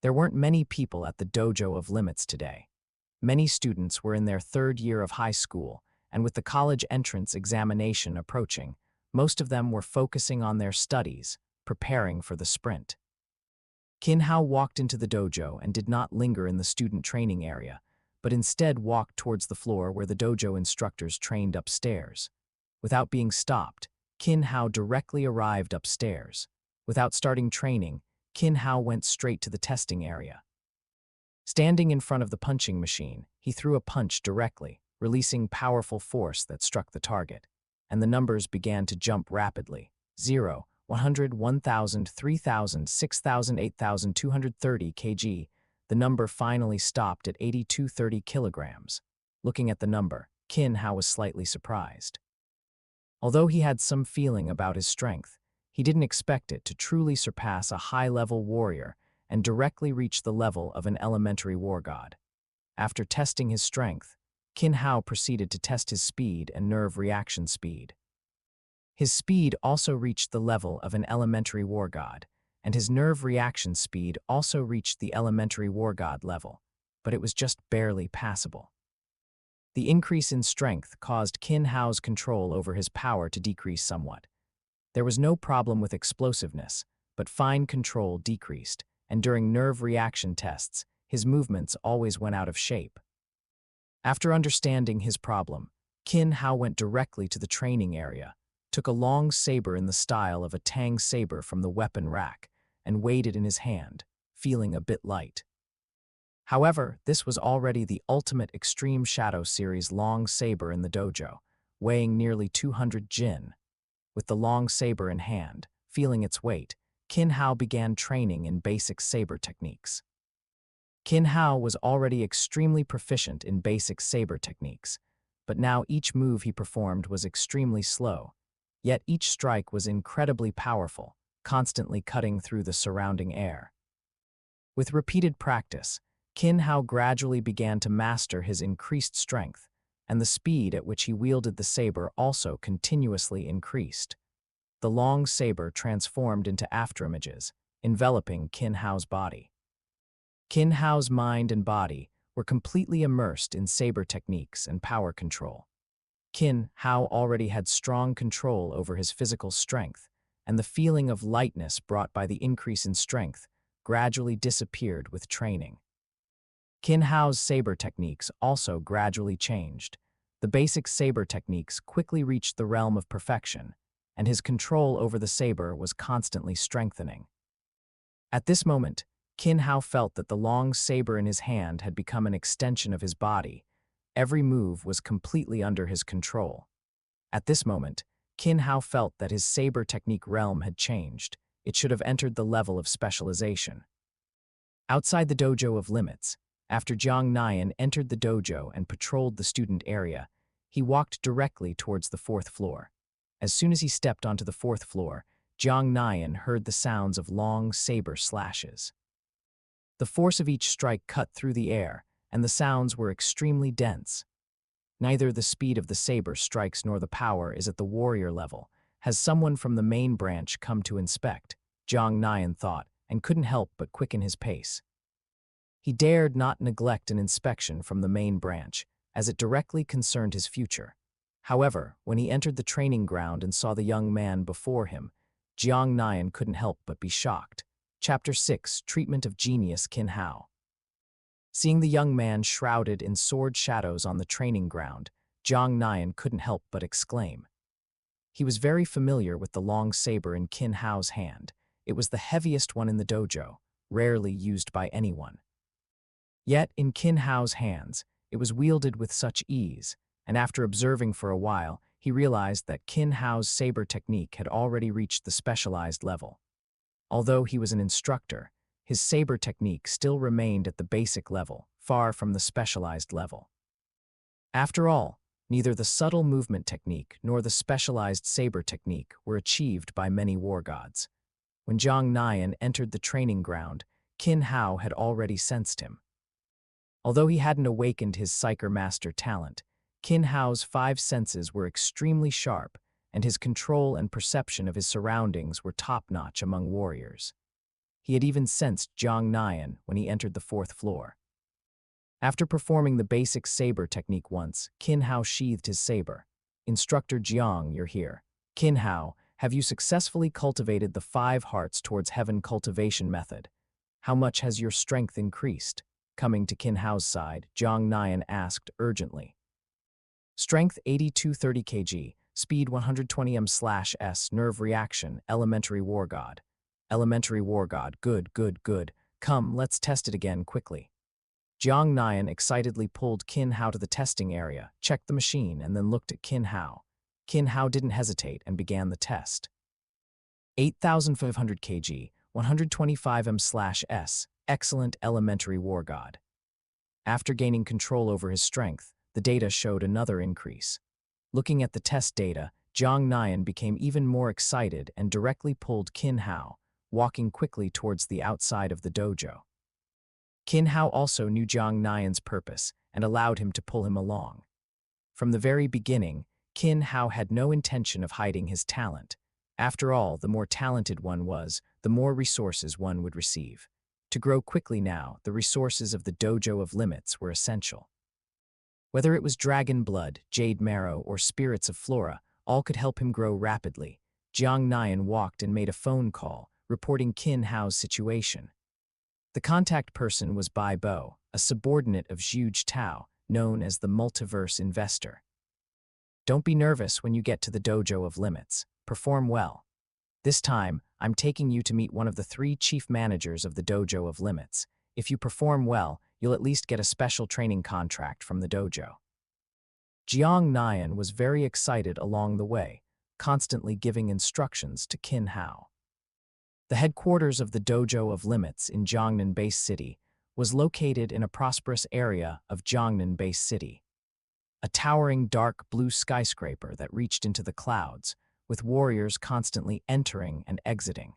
There weren't many people at the dojo of limits today. Many students were in their third year of high school, and with the college entrance examination approaching, most of them were focusing on their studies, preparing for the sprint. Qin Hao walked into the dojo and did not linger in the student training area, but instead walked towards the floor where the dojo instructors trained upstairs. Without being stopped, Qin Hao directly arrived upstairs. Without starting training, Qin Hao went straight to the testing area. Standing in front of the punching machine, he threw a punch directly, releasing powerful force that struck the target, and the numbers began to jump rapidly. 0, 100, 1,000, 3,000, 6,000, 8,230 kg. The number finally stopped at 8230 kilograms. Looking at the number, Qin Hao was slightly surprised. Although he had some feeling about his strength, he didn't expect it to truly surpass a high-level warrior and directly reach the level of an elementary war god. After testing his strength, Qin Hao proceeded to test his speed and nerve reaction speed. His speed also reached the level of an elementary war god, and his nerve reaction speed also reached the elementary war god level, but it was just barely passable. The increase in strength caused Qin Hao's control over his power to decrease somewhat. There was no problem with explosiveness, but fine control decreased, and during nerve reaction tests, his movements always went out of shape. After understanding his problem, Qin Hao went directly to the training area, took a long saber in the style of a tang saber from the weapon rack, and weighed it in his hand, feeling a bit light. However, this was already the ultimate Extreme Shadow Series long saber in the dojo, weighing nearly 200 jin. With the long saber in hand, feeling its weight, Qin Hao began training in basic saber techniques. Qin Hao was already extremely proficient in basic saber techniques, but now each move he performed was extremely slow, yet each strike was incredibly powerful, constantly cutting through the surrounding air. With repeated practice, Qin Hao gradually began to master his increased strength, and the speed at which he wielded the saber also continuously increased. The long saber transformed into afterimages, enveloping Qin Hao's body. Qin Hao's mind and body were completely immersed in saber techniques and power control. Qin Hao already had strong control over his physical strength, and the feeling of lightness brought by the increase in strength gradually disappeared with training. Qin Hao's saber techniques also gradually changed. The basic saber techniques quickly reached the realm of perfection, and his control over the saber was constantly strengthening. At this moment, Qin Hao felt that the long saber in his hand had become an extension of his body. Every move was completely under his control. At this moment, Qin Hao felt that his saber technique realm had changed. It should have entered the level of specialization. Outside the dojo of limits, after Jiang Nian entered the dojo and patrolled the student area, he walked directly towards the fourth floor. As soon as he stepped onto the fourth floor, Jiang Nian heard the sounds of long saber slashes. The force of each strike cut through the air, and the sounds were extremely dense. Neither the speed of the saber strikes nor the power is at the warrior level. Has someone from the main branch come to inspect? Jiang Nian thought, and couldn't help but quicken his pace. He dared not neglect an inspection from the main branch, as it directly concerned his future. However, when he entered the training ground and saw the young man before him, Jiang Nian couldn't help but be shocked. Chapter 6: Treatment of Genius Qin Hao. Seeing the young man shrouded in sword shadows on the training ground, Jiang Nian couldn't help but exclaim. He was very familiar with the long saber in Qin Hao's hand. It was the heaviest one in the dojo, rarely used by anyone. Yet, in Qin Hao's hands, it was wielded with such ease, and after observing for a while, he realized that Qin Hao's saber technique had already reached the specialized level. Although he was an instructor, his saber technique still remained at the basic level, far from the specialized level. After all, neither the subtle movement technique nor the specialized saber technique were achieved by many war gods. When Jiang Nian entered the training ground, Qin Hao had already sensed him. Although he hadn't awakened his Psyker Master talent, Qin Hao's 5 senses were extremely sharp, and his control and perception of his surroundings were top-notch among warriors. He had even sensed Jiang Nian when he entered the 4th floor. After performing the basic saber technique once, Qin Hao sheathed his saber. "Instructor Jiang, you're here. Qin Hao, have you successfully cultivated the 5 hearts towards heaven cultivation method? How much has your strength increased?" Coming to Qin Hao's side, Jiang Nian asked urgently. Strength 8230 kg, speed 120 m/s, nerve reaction, elementary war god. Elementary war god, good, good, good. Come, let's test it again quickly. Jiang Nian excitedly pulled Qin Hao to the testing area, checked the machine, and then looked at Qin Hao. Qin Hao didn't hesitate and began the test. 8500 kg, 125 m/s, excellent elementary war god. After gaining control over his strength, the data showed another increase. Looking at the test data, Jiang Nian became even more excited and directly pulled Qin Hao, walking quickly towards the outside of the dojo. Qin Hao also knew Jiang Nian's purpose and allowed him to pull him along. From the very beginning, Qin Hao had no intention of hiding his talent. After all, the more talented one was, the more resources one would receive. To grow quickly now, the resources of the dojo of limits were essential. Whether it was dragon blood, jade marrow, or spirits of flora, all could help him grow rapidly. Jiang Nian walked and made a phone call, reporting Qin Hao's situation. The contact person was Bai Bo, a subordinate of Zhuge Tao, known as the multiverse investor. Don't be nervous when you get to the dojo of limits. Perform well. This time, I'm taking you to meet one of the 3 chief managers of the dojo of limits. If you perform well, you'll at least get a special training contract from the dojo. Jiang Nian was very excited along the way, constantly giving instructions to Qin Hao. The headquarters of the dojo of limits in Jiangnan Base City was located in a prosperous area of Jiangnan Base City. A towering dark blue skyscraper that reached into the clouds, with warriors constantly entering and exiting.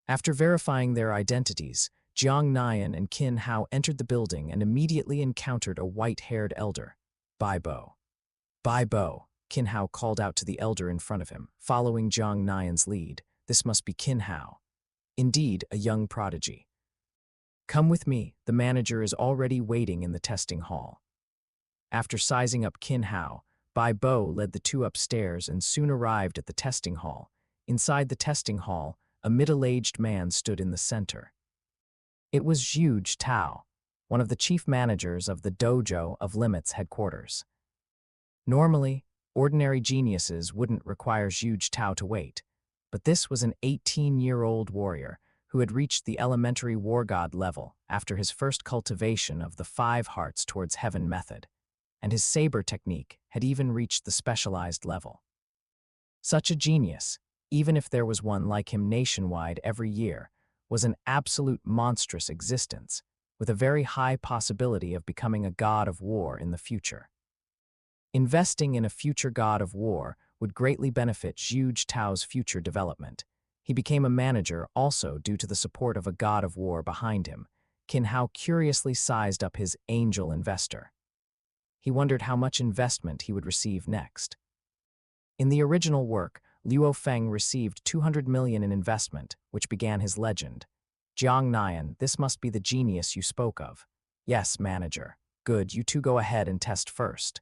After verifying their identities, Jiang Nian and Qin Hao entered the building and immediately encountered a white-haired elder. "Bai Bo." "Bai Bo," Qin Hao called out to the elder in front of him, following Jiang Nian's lead. This must be Qin Hao. Indeed, a young prodigy. Come with me, the manager is already waiting in the testing hall. After sizing up Qin Hao, Bai Bo led the two upstairs and soon arrived at the testing hall. Inside the testing hall, a middle-aged man stood in the center. It was Zhu Tao, one of the chief managers of the Dojo of Limits headquarters. Normally, ordinary geniuses wouldn't require Zhu Tao to wait, but this was an 18-year-old warrior who had reached the elementary war god level after his first cultivation of the 5 hearts towards heaven method, and his saber technique had even reached the specialized level. Such a genius, even if there was one like him nationwide every year, was an absolute monstrous existence, with a very high possibility of becoming a god of war in the future. Investing in a future god of war would greatly benefit Zhu Tao's future development. He became a manager also due to the support of a god of war behind him. Qin Hao curiously sized up his angel investor. He wondered how much investment he would receive next. In the original work, Luo Feng received 200 million in investment, which began his legend. Jiang Nian, this must be the genius you spoke of. Yes, manager. Good, you two go ahead and test first.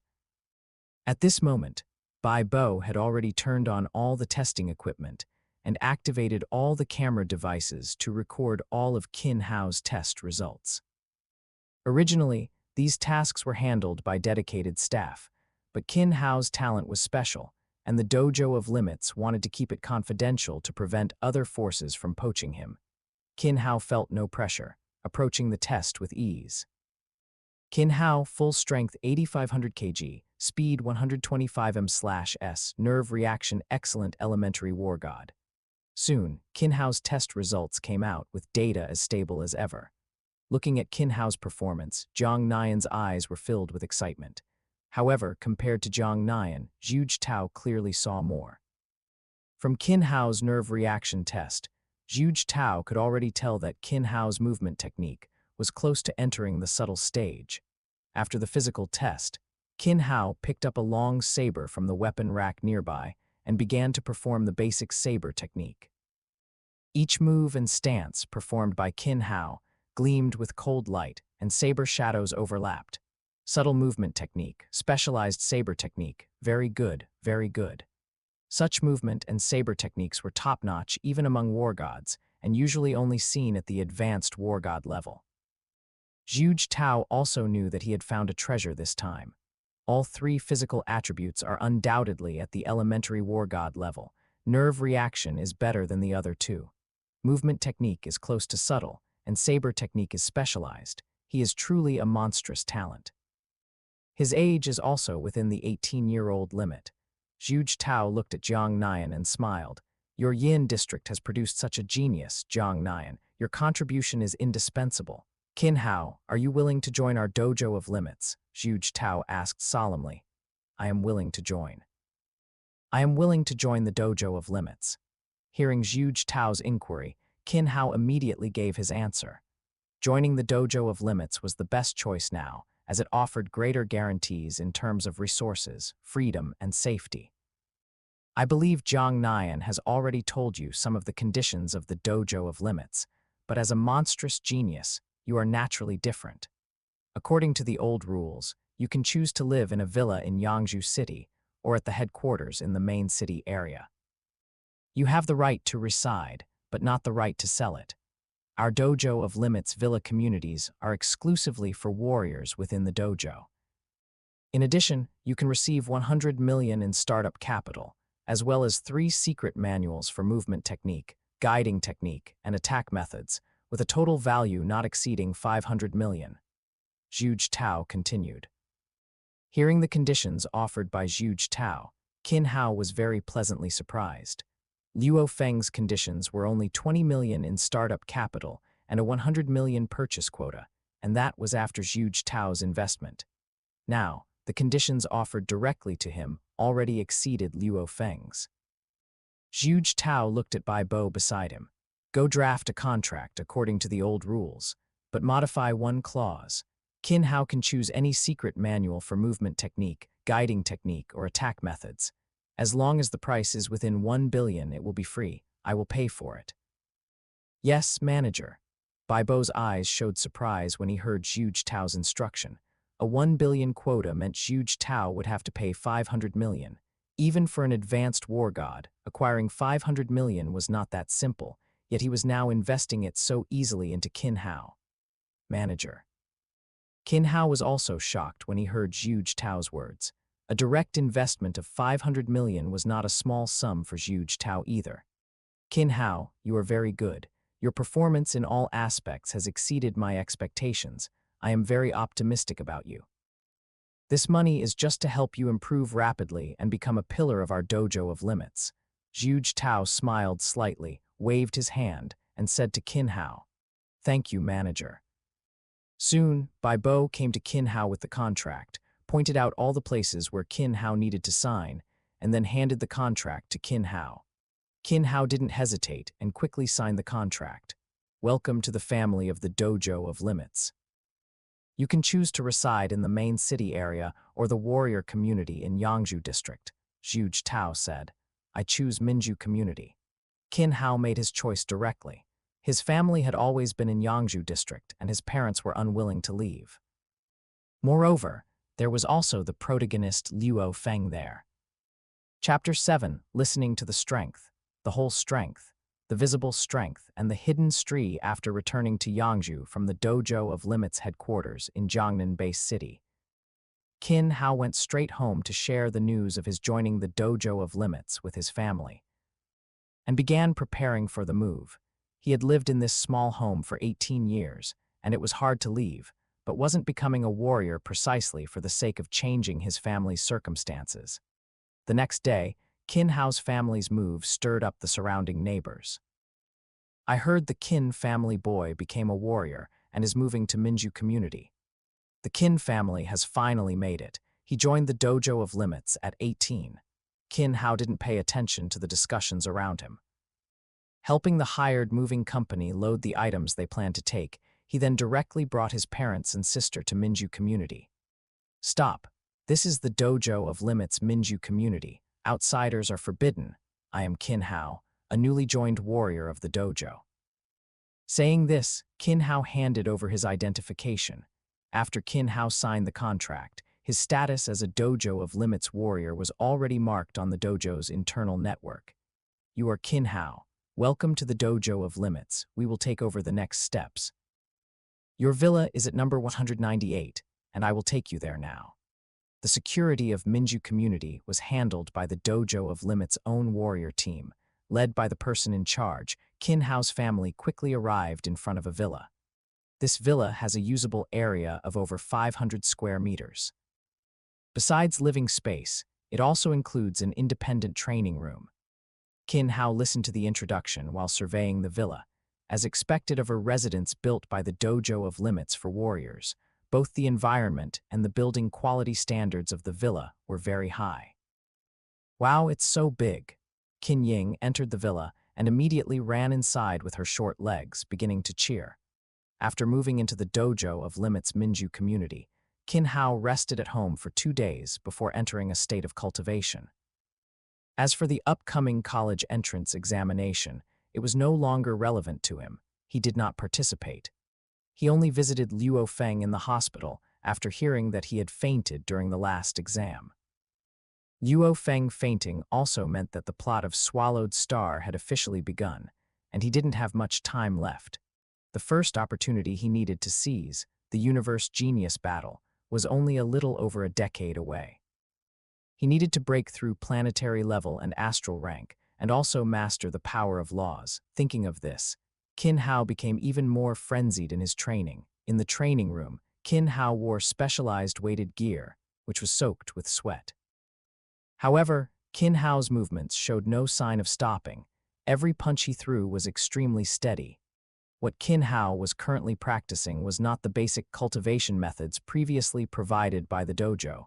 At this moment, Bai Bo had already turned on all the testing equipment and activated all the camera devices to record all of Qin Hao's test results. Originally, these tasks were handled by dedicated staff, but Qin Hao's talent was special, and the Dojo of Limits wanted to keep it confidential to prevent other forces from poaching him. Qin Hao felt no pressure, approaching the test with ease. Qin Hao, full strength 8500 kg, speed 125 m/s, nerve reaction excellent elementary war god. Soon, Qin Hao's test results came out with data as stable as ever. Looking at Qin Hao's performance, Jiang Nian's eyes were filled with excitement. However, compared to Jiang Nian, Zhu Tao clearly saw more. From Qin Hao's nerve reaction test, Zhu Tao could already tell that Qin Hao's movement technique was close to entering the subtle stage. After the physical test, Qin Hao picked up a long saber from the weapon rack nearby and began to perform the basic saber technique. Each move and stance performed by Qin Hao gleamed with cold light and saber shadows overlapped. Subtle movement technique, specialized saber technique, very good, very good. Such movement and saber techniques were top-notch even among war gods and usually only seen at the advanced war god level. Zhu Tao also knew that he had found a treasure this time. All 3 physical attributes are undoubtedly at the elementary war god level. Nerve reaction is better than the other 2. Movement technique is close to subtle, and saber technique is specialized. He is truly a monstrous talent. His age is also within the 18-year-old limit. Zhu Tao looked at Jiang Nian and smiled. Your Yin district has produced such a genius, Jiang Nian. Your contribution is indispensable. Qin Hao, are you willing to join our Dojo of Limits? Zhu Tao asked solemnly. I am willing to join. I am willing to join the Dojo of Limits. Hearing Zhu Tao's inquiry, Qin Hao immediately gave his answer. Joining the Dojo of Limits was the best choice now, as it offered greater guarantees in terms of resources, freedom, and safety. I believe Jiang Nian has already told you some of the conditions of the Dojo of Limits, but as a monstrous genius, you are naturally different. According to the old rules, you can choose to live in a villa in Yangzhou City or at the headquarters in the main city area. You have the right to reside, but not the right to sell it. Our Dojo of Limits villa communities are exclusively for warriors within the dojo. In addition, you can receive 100 million in startup capital, as well as 3 secret manuals for movement technique, guiding technique, and attack methods, with a total value not exceeding 500 million. Zhu Tao continued. Hearing the conditions offered by Zhu Tao, Qin Hao was very pleasantly surprised. Luo Feng's conditions were only 20 million in startup capital and a 100 million purchase quota, and that was after Zhu Tao's investment. Now, the conditions offered directly to him already exceeded Luo Feng's. Zhu Tao looked at Bai Bo beside him. Go draft a contract according to the old rules, but modify one clause. Qin Hao can choose any secret manual for movement technique, guiding technique, or attack methods. As long as the price is within 1 billion, it will be free. I will pay for it. Yes, manager. Baibo's eyes showed surprise when he heard Zhu Tao's instruction. A 1 billion quota meant Zhu Tao would have to pay 500 million. Even for an advanced war god, acquiring 500 million was not that simple, yet he was now investing it so easily into Qin Hao. Manager. Qin Hao was also shocked when he heard Zhu Tao's words. A direct investment of 500 million was not a small sum for Zhu Tao either. Qin Hao, you are very good. Your performance in all aspects has exceeded my expectations. I am very optimistic about you. This money is just to help you improve rapidly and become a pillar of our dojo of limits. Zhu Tao smiled slightly, waved his hand, and said to Qin Hao, "Thank you, manager." Soon, Baibo came to Qin Hao with the contract, pointed out all the places where Qin Hao needed to sign, and then handed the contract to Qin Hao. Qin Hao didn't hesitate and quickly signed the contract. Welcome to the family of the Dojo of Limits. You can choose to reside in the main city area or the warrior community in Yangzhou district, Zhu Tao said. I choose Minju community. Qin Hao made his choice directly. His family had always been in Yangzhou district and his parents were unwilling to leave. Moreover, there was also the protagonist Luo Feng there. Chapter 7, Listening to the Strength. The whole strength, the visible strength, and the hidden strength after returning to Yangzhou from the Dojo of Limits headquarters in Jiangnan Base City. Qin Hao went straight home to share the news of his joining the Dojo of Limits with his family, and began preparing for the move. He had lived in this small home for 18 years, and it was hard to leave, but wasn't becoming a warrior precisely for the sake of changing his family's circumstances. The next day, Qin Hao's family's move stirred up the surrounding neighbors. I heard the Qin family boy became a warrior and is moving to Minju community. The Qin family has finally made it. He joined the Dojo of Limits at 18. Qin Hao didn't pay attention to the discussions around him. Helping the hired moving company load the items they planned to take, he then directly brought his parents and sister to Minju community. Stop. This is the Dojo of Limits Minju community. Outsiders are forbidden. I am Qin Hao, a newly joined warrior of the dojo. Saying this, Qin Hao handed over his identification. After Qin Hao signed the contract, his status as a Dojo of Limits warrior was already marked on the dojo's internal network. You are Qin Hao. Welcome to the Dojo of Limits. We will take over the next steps. Your villa is at number 198, and I will take you there now. The security of Minju community was handled by the Dojo of Limits' own warrior team. Led by the person in charge, Qin Hao's family quickly arrived in front of a villa. This villa has a usable area of over 500 square meters. Besides living space, it also includes an independent training room. Qin Hao listened to the introduction while surveying the villa. As expected of a residence built by the Dojo of Limits for warriors, both the environment and the building quality standards of the villa were very high. Wow, it's so big. Qin Ying entered the villa and immediately ran inside with her short legs, beginning to cheer. After moving into the Dojo of Limits Minju community, Qin Hao rested at home for 2 days before entering a state of cultivation. As for the upcoming college entrance examination, it was no longer relevant to him. He did not participate. He only visited Luo Feng in the hospital after hearing that he had fainted during the last exam. Luo Feng fainting also meant that the plot of Swallowed Star had officially begun, and he didn't have much time left. The first opportunity he needed to seize, the Universe Genius battle, was only a little over a decade away. He needed to break through planetary level and astral rank, and also master the power of laws. Thinking of this, Qin Hao became even more frenzied in his training. In the training room, Qin Hao wore specialized weighted gear, which was soaked with sweat. However, Qin Hao's movements showed no sign of stopping. Every punch he threw was extremely steady. What Qin Hao was currently practicing was not the basic cultivation methods previously provided by the dojo,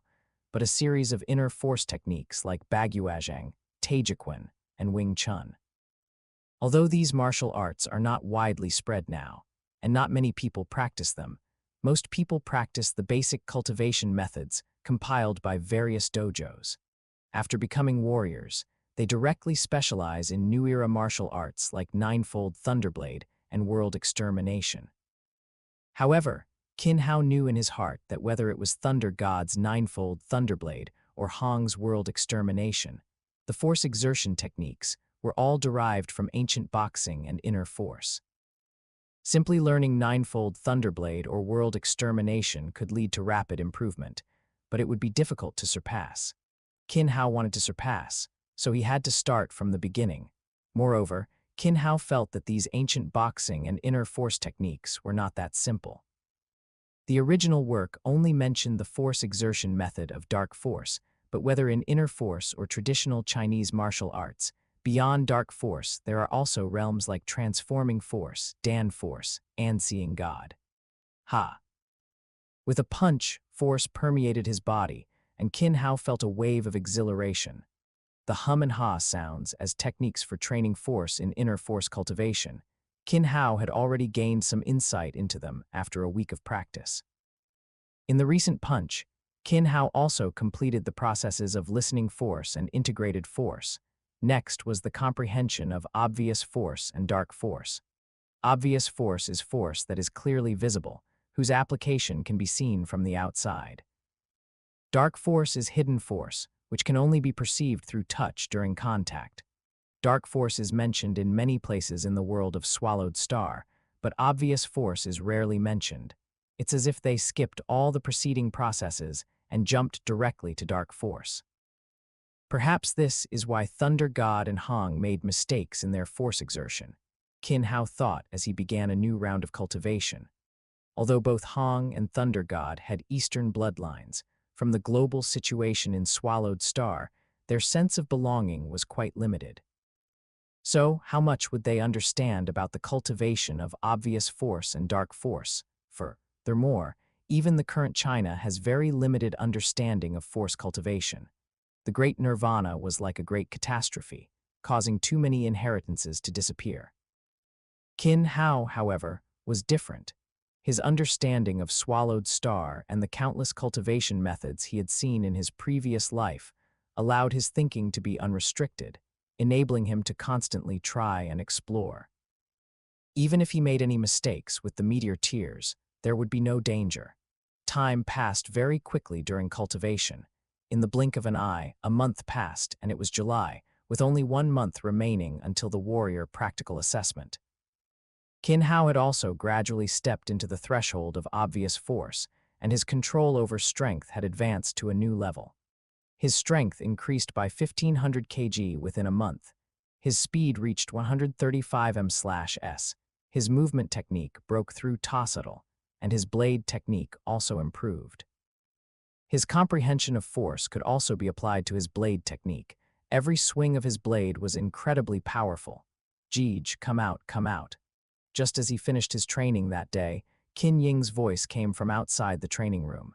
but a series of inner force techniques like Baguazhang, Taijiquan, and Wing Chun. Although these martial arts are not widely spread now, and not many people practice them, most people practice the basic cultivation methods compiled by various dojos. After becoming warriors, they directly specialize in new-era martial arts like Ninefold Thunderblade and world extermination. However, Qin Hao knew in his heart that whether it was Thunder God's ninefold Thunderblade or Hong's world extermination, the force exertion techniques were all derived from ancient boxing and inner force. Simply learning ninefold Thunderblade or world extermination could lead to rapid improvement, but it would be difficult to surpass. Qin Hao wanted to surpass, so he had to start from the beginning. Moreover, Qin Hao felt that these ancient boxing and inner force techniques were not that simple. The original work only mentioned the force exertion method of dark force, but whether in inner force or traditional Chinese martial arts, beyond dark force there are also realms like transforming force, Dan force, and seeing God. Ha! With a punch, force permeated his body, and Qin Hao felt a wave of exhilaration. The hum and ha sounds as techniques for training force in inner force cultivation. Qin Hao had already gained some insight into them after a week of practice. In the recent punch, Qin Hao also completed the processes of listening force and integrated force. Next was the comprehension of obvious force and dark force. Obvious force is force that is clearly visible, whose application can be seen from the outside. Dark force is hidden force, which can only be perceived through touch during contact. Dark force is mentioned in many places in the world of Swallowed Star, but obvious force is rarely mentioned. It's as if they skipped all the preceding processes and jumped directly to dark force. Perhaps this is why Thunder God and Hong made mistakes in their force exertion, Qin Hao thought as he began a new round of cultivation. Although both Hong and Thunder God had Eastern bloodlines, from the global situation in Swallowed Star, their sense of belonging was quite limited. So, how much would they understand about the cultivation of obvious force and dark force? Furthermore, even the current China has very limited understanding of force cultivation. The Great Nirvana was like a great catastrophe, causing too many inheritances to disappear. Qin Hao, however, was different. His understanding of Swallowed Star and the countless cultivation methods he had seen in his previous life allowed his thinking to be unrestricted, enabling him to constantly try and explore. Even if he made any mistakes with the meteor tears, there would be no danger. Time passed very quickly during cultivation. In the blink of an eye, a month passed, and it was July, with only 1 month remaining until the warrior practical assessment. Qin Hao had also gradually stepped into the threshold of obvious force, and his control over strength had advanced to a new level. His strength increased by 1,500 kg within a month. His speed reached 135 ms/s. His movement technique broke through Tossettle, and his blade technique also improved. His comprehension of force could also be applied to his blade technique. Every swing of his blade was incredibly powerful. "Jeej, come out, come out." Just as he finished his training that day, Qin Ying's voice came from outside the training room.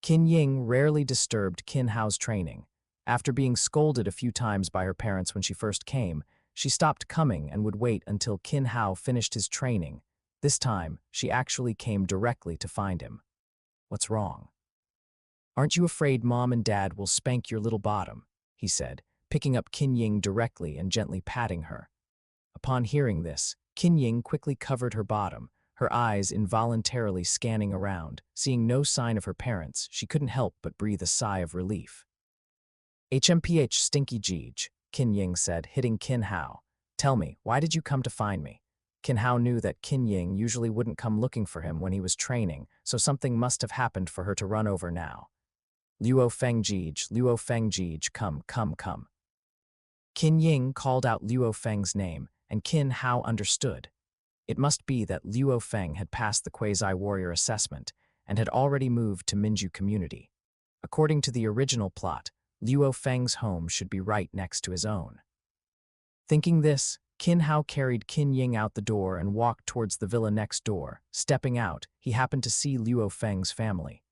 Qin Ying rarely disturbed Qin Hao's training. After being scolded a few times by her parents when she first came, she stopped coming and would wait until Qin Hao finished his training. This time, she actually came directly to find him. "What's wrong?" "Aren't you afraid Mom and Dad will spank your little bottom?" he said, picking up Qin Ying directly and gently patting her. Upon hearing this, Qin Ying quickly covered her bottom, her eyes involuntarily scanning around. Seeing no sign of her parents, she couldn't help but breathe a sigh of relief. "HMPH stinky Jeej," Qin Ying said, hitting Qin Hao. "Tell me, why did you come to find me?" Qin Hao knew that Qin Ying usually wouldn't come looking for him when he was training, so something must have happened for her to run over now. "Luo Feng Jeej, come, come, come." Qin Ying called out Luo Feng's name, and Qin Hao understood. It must be that Luo Feng had passed the quasi-warrior assessment and had already moved to Minju community. According to the original plot, Luo Feng's home should be right next to his own. Thinking this, Qin Hao carried Qin Ying out the door and walked towards the villa next door. Stepping out, he happened to see Luo Feng's family.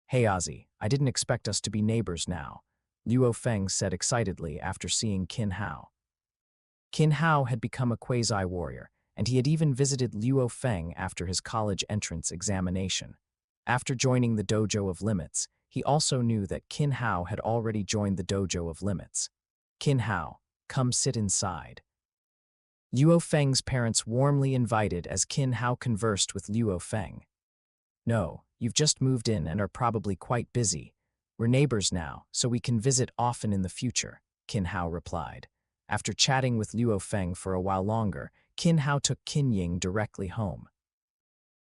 "Hey Ozzy, I didn't expect us to be neighbors now," Luo Feng said excitedly after seeing Qin Hao. Qin Hao had become a quasi-warrior, and he had even visited Luo Feng after his college entrance examination. After joining the Dojo of Limits, he also knew that Qin Hao had already joined the Dojo of Limits. "Qin Hao, come sit inside." Luo Feng's parents warmly invited as Qin Hao conversed with Luo Feng. "No, you've just moved in and are probably quite busy. We're neighbors now, so we can visit often in the future," Qin Hao replied. After chatting with Luo Feng for a while longer, Qin Hao took Qin Ying directly home.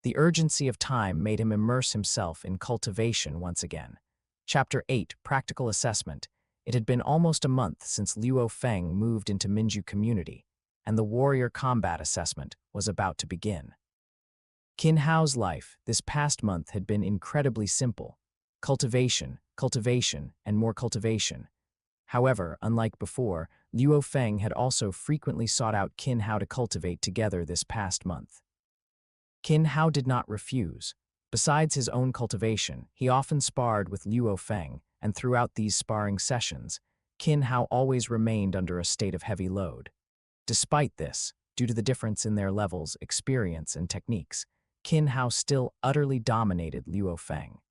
The urgency of time made him immerse himself in cultivation once again. Chapter 8, Practical Assessment. It had been almost a month since Luo Feng moved into Minju Community, and the warrior combat assessment was about to begin. Qin Hao's life this past month had been incredibly simple. Cultivation, cultivation, and more cultivation. However, unlike before, Luo Feng had also frequently sought out Qin Hao to cultivate together this past month. Qin Hao did not refuse. Besides his own cultivation, he often sparred with Luo Feng, and throughout these sparring sessions, Qin Hao always remained under a state of heavy load. Despite this, due to the difference in their levels, experience, and techniques, Qin Hao still utterly dominated Luo Feng.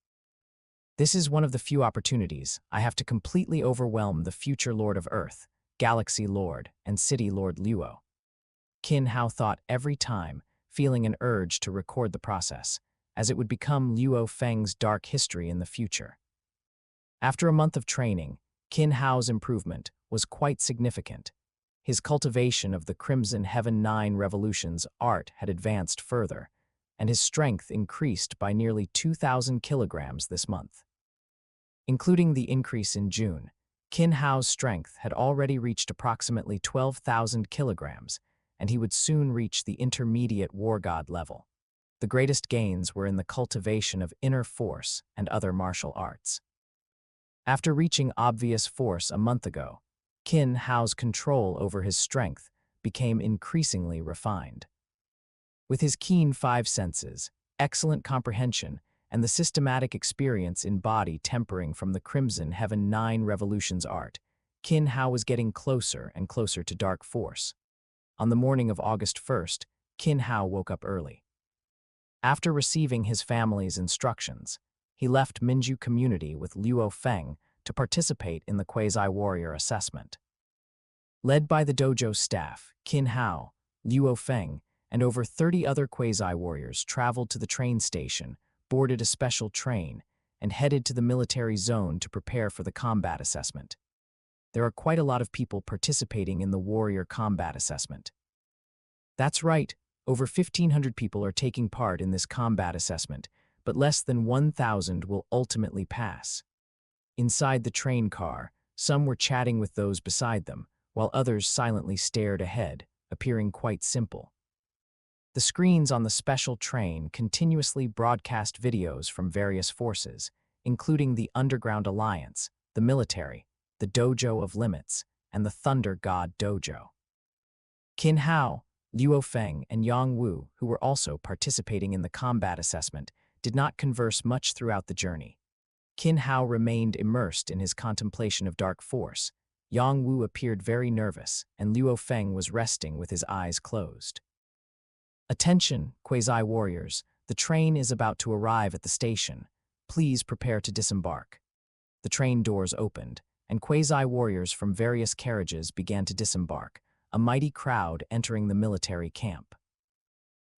"This is one of the few opportunities I have to completely overwhelm the future Lord of Earth, Galaxy Lord, and City Lord Luo," Qin Hao thought every time, feeling an urge to record the process, as it would become Luo Feng's dark history in the future. After a month of training, Qin Hao's improvement was quite significant. His cultivation of the Crimson Heaven 9 Revolutions art had advanced further, and his strength increased by nearly 2,000 kilograms this month. Including the increase in June, Qin Hao's strength had already reached approximately 12,000 kilograms, and he would soon reach the intermediate war god level. The greatest gains were in the cultivation of inner force and other martial arts. After reaching obvious force a month ago, Qin Hao's control over his strength became increasingly refined. With his keen five senses, excellent comprehension, and the systematic experience in body tempering from the Crimson Heaven 9 Revolutions art, Qin Hao was getting closer and closer to dark force. On the morning of August 1st, Qin Hao woke up early. After receiving his family's instructions, he left Minju Community with Luo Feng to participate in the Quasi-Warrior assessment. Led by the dojo staff, Qin Hao, Luo Feng, and over 30 other Quasi-Warriors traveled to the train station, boarded a special train, and headed to the military zone to prepare for the combat assessment. There are quite a lot of people participating in the warrior combat assessment. That's right, over 1,500 people are taking part in this combat assessment, but less than 1,000 will ultimately pass. Inside the train car, some were chatting with those beside them, while others silently stared ahead, appearing quite simple. The screens on the special train continuously broadcast videos from various forces, including the Underground Alliance, the military, the Dojo of Limits, and the Thunder God Dojo. Qin Hao, Luo Feng, and Yang Wu, who were also participating in the combat assessment, did not converse much throughout the journey. Qin Hao remained immersed in his contemplation of dark force. Yang Wu appeared very nervous, and Luo Feng was resting with his eyes closed. "Attention, Quasi-Warriors, the train is about to arrive at the station. Please prepare to disembark." The train doors opened, and Quasi-Warriors from various carriages began to disembark, a mighty crowd entering the military camp.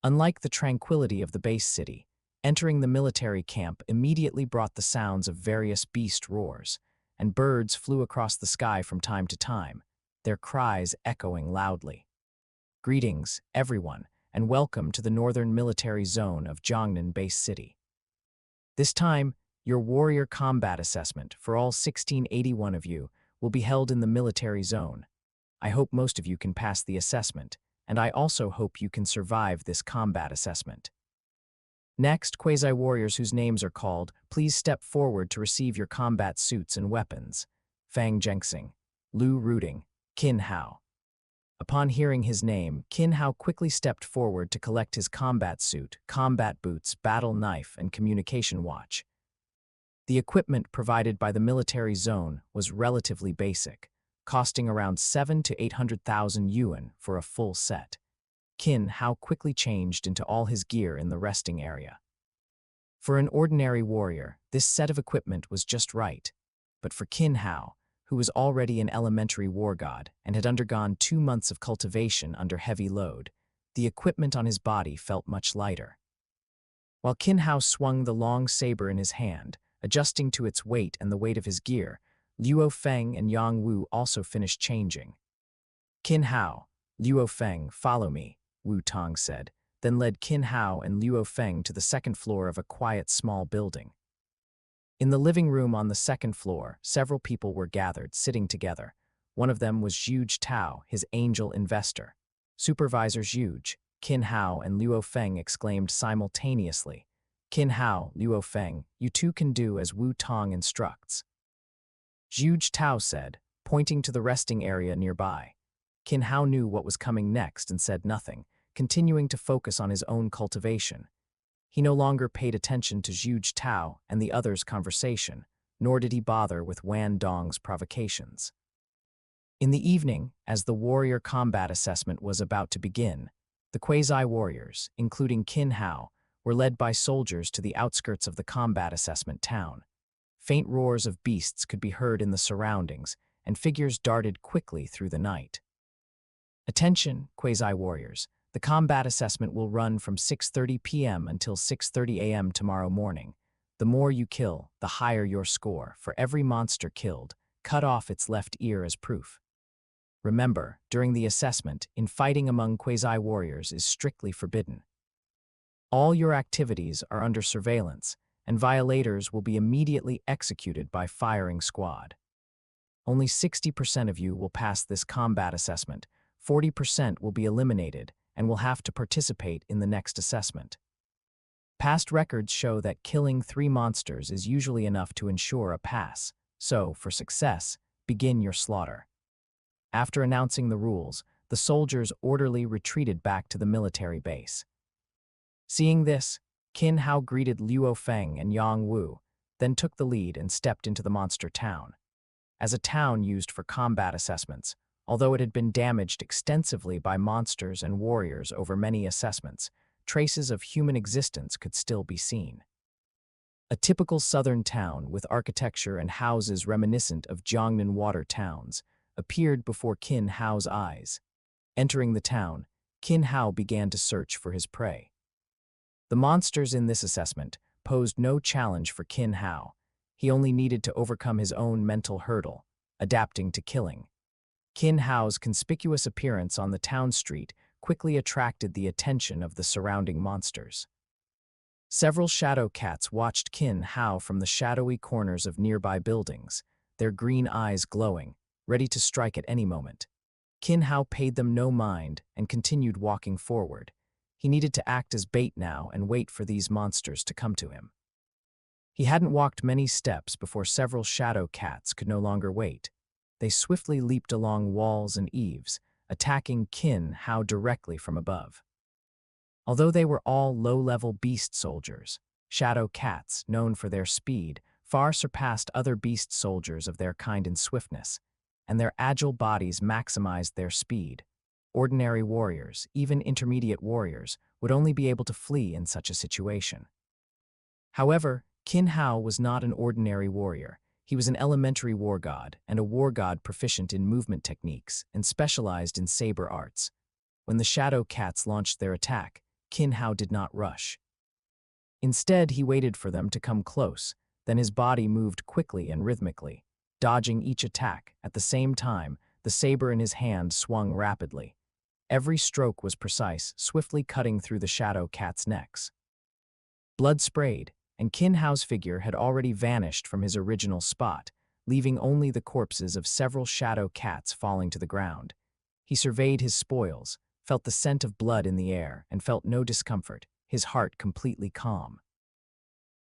Unlike the tranquility of the base city, entering the military camp immediately brought the sounds of various beast roars, and birds flew across the sky from time to time, their cries echoing loudly. "Greetings, everyone, and welcome to the northern military zone of Jiangnan Base City. This time, your warrior combat assessment for all 1681 of you will be held in the military zone. I hope most of you can pass the assessment, and I also hope you can survive this combat assessment. Next, Quasi-Warriors whose names are called, please step forward to receive your combat suits and weapons. Fang Zhengxing, Lu Ruding, Qin Hao." Upon hearing his name, Qin Hao quickly stepped forward to collect his combat suit, combat boots, battle knife, and communication watch. The equipment provided by the military zone was relatively basic, costing around 700,000 to 800,000 yuan for a full set. Qin Hao quickly changed into all his gear in the resting area. For an ordinary warrior, this set of equipment was just right, but for Qin Hao, who was already an elementary war god and had undergone 2 months of cultivation under heavy load. The equipment on his body felt much lighter. While Qin Hao swung the long saber in his hand, adjusting to its weight and the weight of his gear, Luo Feng and Yang Wu also finished changing. "Qin Hao, Luo Feng, follow me," Wu Tong said, then led Qin Hao and Luo Feng to the second floor of a quiet small building. In the living room on the second floor, several people were gathered, sitting together. One of them was Zhuge Tao, his angel investor. Supervisor Zhuge, Qin Hao and Luo Feng exclaimed simultaneously, "Qin Hao, Luo Feng, you two can do as Wu Tong instructs." Zhuge Tao said, pointing to the resting area nearby. Qin Hao knew what was coming next and said nothing, continuing to focus on his own cultivation. He no longer paid attention to Zhuge Tao and the others' conversation, nor did he bother with Wan Dong's provocations. In the evening, as the warrior combat assessment was about to begin, the quasi-warriors, including Qin Hao, were led by soldiers to the outskirts of the combat assessment town. Faint roars of beasts could be heard in the surroundings, and figures darted quickly through the night. "Attention, quasi-warriors. The combat assessment will run from 6:30 p.m. until 6:30 a.m. tomorrow morning. The more you kill, the higher your score. For every monster killed, cut off its left ear as proof. Remember, during the assessment, infighting among quasi-warriors is strictly forbidden. All your activities are under surveillance, and violators will be immediately executed by firing squad. Only 60% of you will pass this combat assessment, 40% will be eliminated, and will have to participate in the next assessment. Past records show that killing 3 monsters is usually enough to ensure a pass, so, for success, begin your slaughter." After announcing the rules, the soldiers orderly retreated back to the military base. Seeing this, Qin Hao greeted Luo Feng and Yang Wu, then took the lead and stepped into the monster town. As a town used for combat assessments, although it had been damaged extensively by monsters and warriors over many assessments, traces of human existence could still be seen. A typical southern town with architecture and houses reminiscent of Jiangnan water towns appeared before Qin Hao's eyes. Entering the town, Qin Hao began to search for his prey. The monsters in this assessment posed no challenge for Qin Hao. He only needed to overcome his own mental hurdle, adapting to killing. Qin Hao's conspicuous appearance on the town street quickly attracted the attention of the surrounding monsters. Several shadow cats watched Qin Hao from the shadowy corners of nearby buildings, their green eyes glowing, ready to strike at any moment. Qin Hao paid them no mind and continued walking forward. He needed to act as bait now and wait for these monsters to come to him. He hadn't walked many steps before several shadow cats could no longer wait. They swiftly leaped along walls and eaves, attacking Qin Hao directly from above. Although they were all low-level beast soldiers, shadow cats, known for their speed, far surpassed other beast soldiers of their kind in swiftness, and their agile bodies maximized their speed. Ordinary warriors, even intermediate warriors, would only be able to flee in such a situation. However, Qin Hao was not an ordinary warrior. He was an elementary war god, and a war god proficient in movement techniques and specialized in saber arts. When the shadow cats launched their attack, Qin Hao did not rush. Instead, he waited for them to come close, then his body moved quickly and rhythmically, dodging each attack. At the same time, the saber in his hand swung rapidly. Every stroke was precise, swiftly cutting through the shadow cats' necks. Blood sprayed, and Qin Hao's figure had already vanished from his original spot, leaving only the corpses of several shadow cats falling to the ground. He surveyed his spoils, felt the scent of blood in the air, and felt no discomfort, his heart completely calm.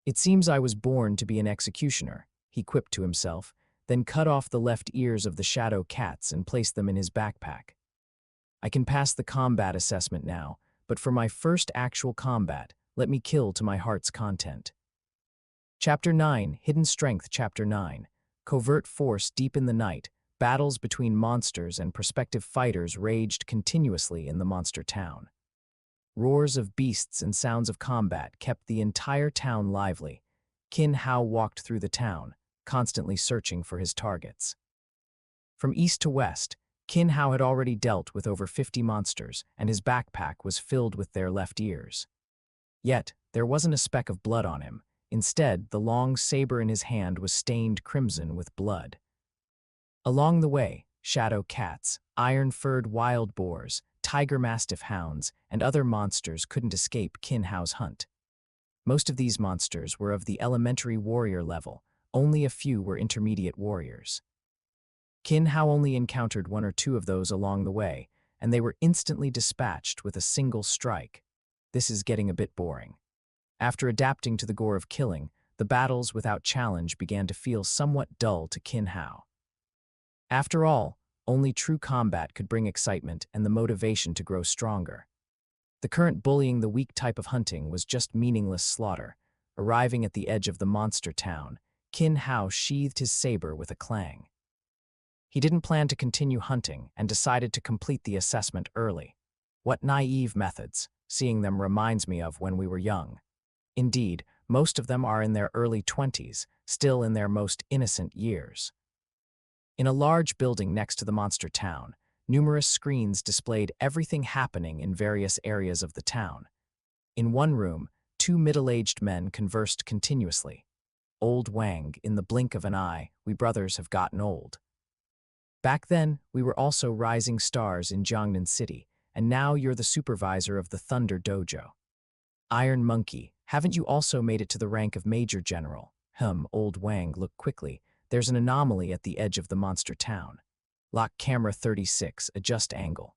"It seems I was born to be an executioner," he quipped to himself, then cut off the left ears of the shadow cats and placed them in his backpack. "I can pass the combat assessment now, but for my first actual combat, let me kill to my heart's content." Chapter 9, Hidden Strength. Chapter 9, Covert Force. Deep in the night, battles between monsters and prospective fighters raged continuously in the monster town. Roars of beasts and sounds of combat kept the entire town lively. Qin Hao walked through the town, constantly searching for his targets. From east to west, Qin Hao had already dealt with over 50 monsters, and his backpack was filled with their left ears. Yet, there wasn't a speck of blood on him. Instead, the long saber in his hand was stained crimson with blood. Along the way, shadow cats, iron-furred wild boars, tiger mastiff hounds, and other monsters couldn't escape Qin Hao's hunt. Most of these monsters were of the elementary warrior level, only a few were intermediate warriors. Qin Hao only encountered one or two of those along the way, and they were instantly dispatched with a single strike. This is getting a bit boring. After adapting to the gore of killing, the battles without challenge began to feel somewhat dull to Qin Hao. After all, only true combat could bring excitement and the motivation to grow stronger. The current bullying the weak type of hunting was just meaningless slaughter. Arriving at the edge of the monster town, Qin Hao sheathed his saber with a clang. He didn't plan to continue hunting and decided to complete the assessment early. What naive methods, seeing them reminds me of when we were young. Indeed, most of them are in their early 20s, still in their most innocent years. In a large building next to the monster town, numerous screens displayed everything happening in various areas of the town. In one room, two middle-aged men conversed continuously. "Old Wang, in the blink of an eye, we brothers have gotten old. Back then, we were also rising stars in Jiangnan City, and now you're the supervisor of the Thunder Dojo. Iron Monkey, haven't you also made it to the rank of Major General?" Old Wang looked quickly. "There's an anomaly at the edge of the monster town. Lock camera 36, adjust angle.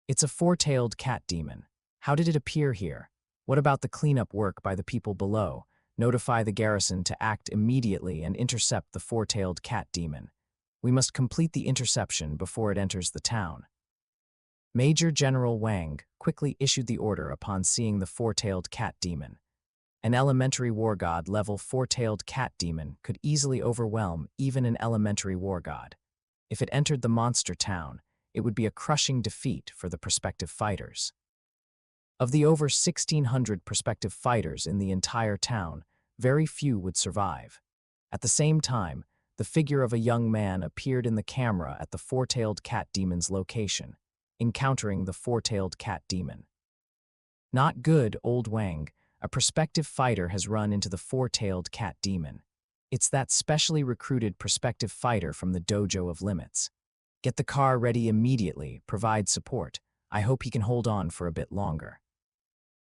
It's a four-tailed cat demon. How did it appear here? What about the cleanup work by the people below? Notify the garrison to act immediately and intercept the four-tailed cat demon. We must complete the interception before it enters the town." Major General Wang quickly issued the order upon seeing the four-tailed cat demon. An elementary war god level four-tailed cat demon could easily overwhelm even an elementary war god. If it entered the monster town, it would be a crushing defeat for the prospective fighters. Of the over 1,600 prospective fighters in the entire town, very few would survive. At the same time, the figure of a young man appeared in the camera at the four-tailed cat demon's location, encountering the four-tailed cat demon. "Not good, Old Wang. A prospective fighter has run into the four-tailed cat demon. It's that specially recruited prospective fighter from the Dojo of Limits. Get the car ready immediately, provide support. I hope he can hold on for a bit longer."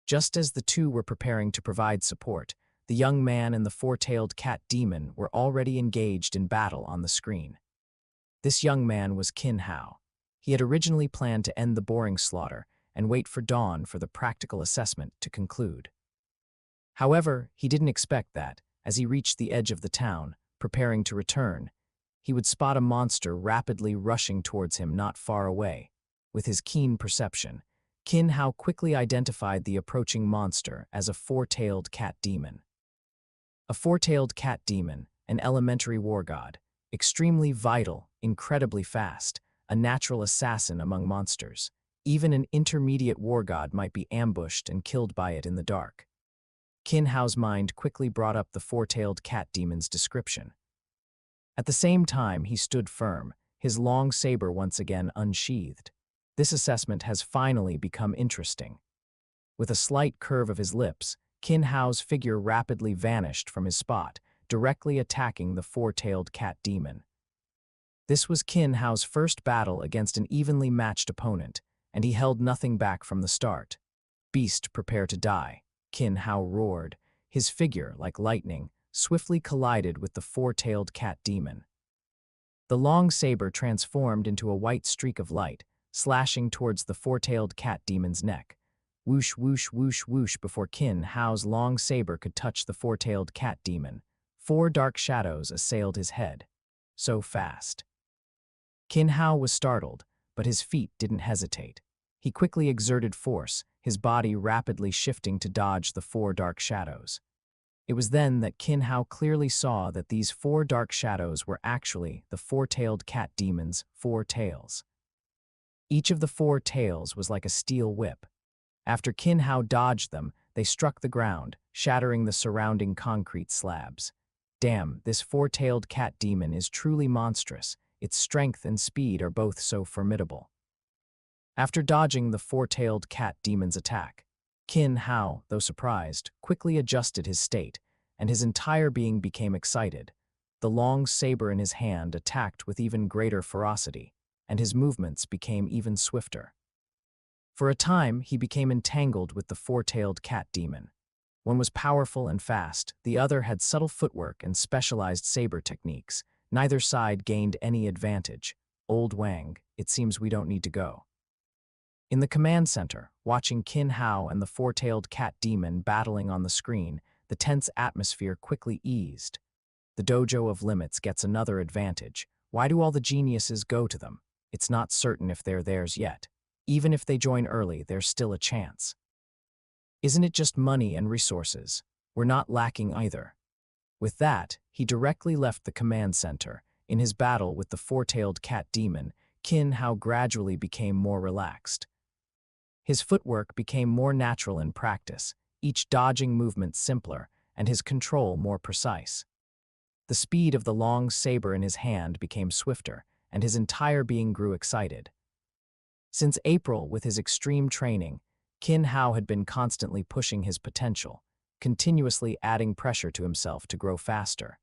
Just as the two were preparing to provide support, the young man and the four-tailed cat demon were already engaged in battle on the screen. This young man was Qin Hao. He had originally planned to end the boring slaughter and wait for dawn for the practical assessment to conclude. However, he didn't expect that, as he reached the edge of the town, preparing to return, he would spot a monster rapidly rushing towards him not far away. With his keen perception, Qin Hao quickly identified the approaching monster as a four-tailed cat demon. A four-tailed cat demon, an elementary war god, extremely vital, incredibly fast, a natural assassin among monsters. Even an intermediate war god might be ambushed and killed by it in the dark. Qin Hao's mind quickly brought up the four-tailed cat demon's description. At the same time, he stood firm, his long saber once again unsheathed. This assessment has finally become interesting. With a slight curve of his lips, Qin Hao's figure rapidly vanished from his spot, directly attacking the four-tailed cat demon. This was Qin Hao's first battle against an evenly matched opponent, and he held nothing back from the start. "Beast, prepare to die," Qin Hao roared. His figure, like lightning, swiftly collided with the four-tailed cat demon. The long saber transformed into a white streak of light, slashing towards the four-tailed cat demon's neck. Whoosh, whoosh, whoosh, whoosh before Qin Hao's long saber could touch the four-tailed cat demon. 4 dark shadows assailed his head. So fast. Qin Hao was startled, but his feet didn't hesitate. He quickly exerted force, his body rapidly shifting to dodge the 4 dark shadows. It was then that Qin Hao clearly saw that these 4 dark shadows were actually the four-tailed cat demon's 4 tails. Each of the 4 tails was like a steel whip. After Qin Hao dodged them, they struck the ground, shattering the surrounding concrete slabs. Damn, this 4-tailed cat demon is truly monstrous. its strength and speed are both so formidable. After dodging the four-tailed cat demon's attack, Qin Hao, though surprised, quickly adjusted his state, and his entire being became excited. The long saber in his hand attacked with even greater ferocity, and his movements became even swifter. For a time, he became entangled with the four-tailed cat demon. One was powerful and fast, the other had subtle footwork and specialized saber techniques. Neither side gained any advantage. Old Wang, it seems we don't need to go. In the command center, watching Qin Hao and the four-tailed cat demon battling on the screen, the tense atmosphere quickly eased. The dojo of limits gets another advantage. Why do all the geniuses go to them? It's not certain if they're theirs yet. Even if they join early, there's still a chance. Isn't it just money and resources? We're not lacking either. With that, he directly left the command center. In his battle with the four-tailed cat demon, Qin Hao gradually became more relaxed. His footwork became more natural in practice, each dodging movement simpler, and his control more precise. The speed of the long saber in his hand became swifter, and his entire being grew excited. Since April, with his extreme training, Qin Hao had been constantly pushing his potential, continuously adding pressure to himself to grow faster.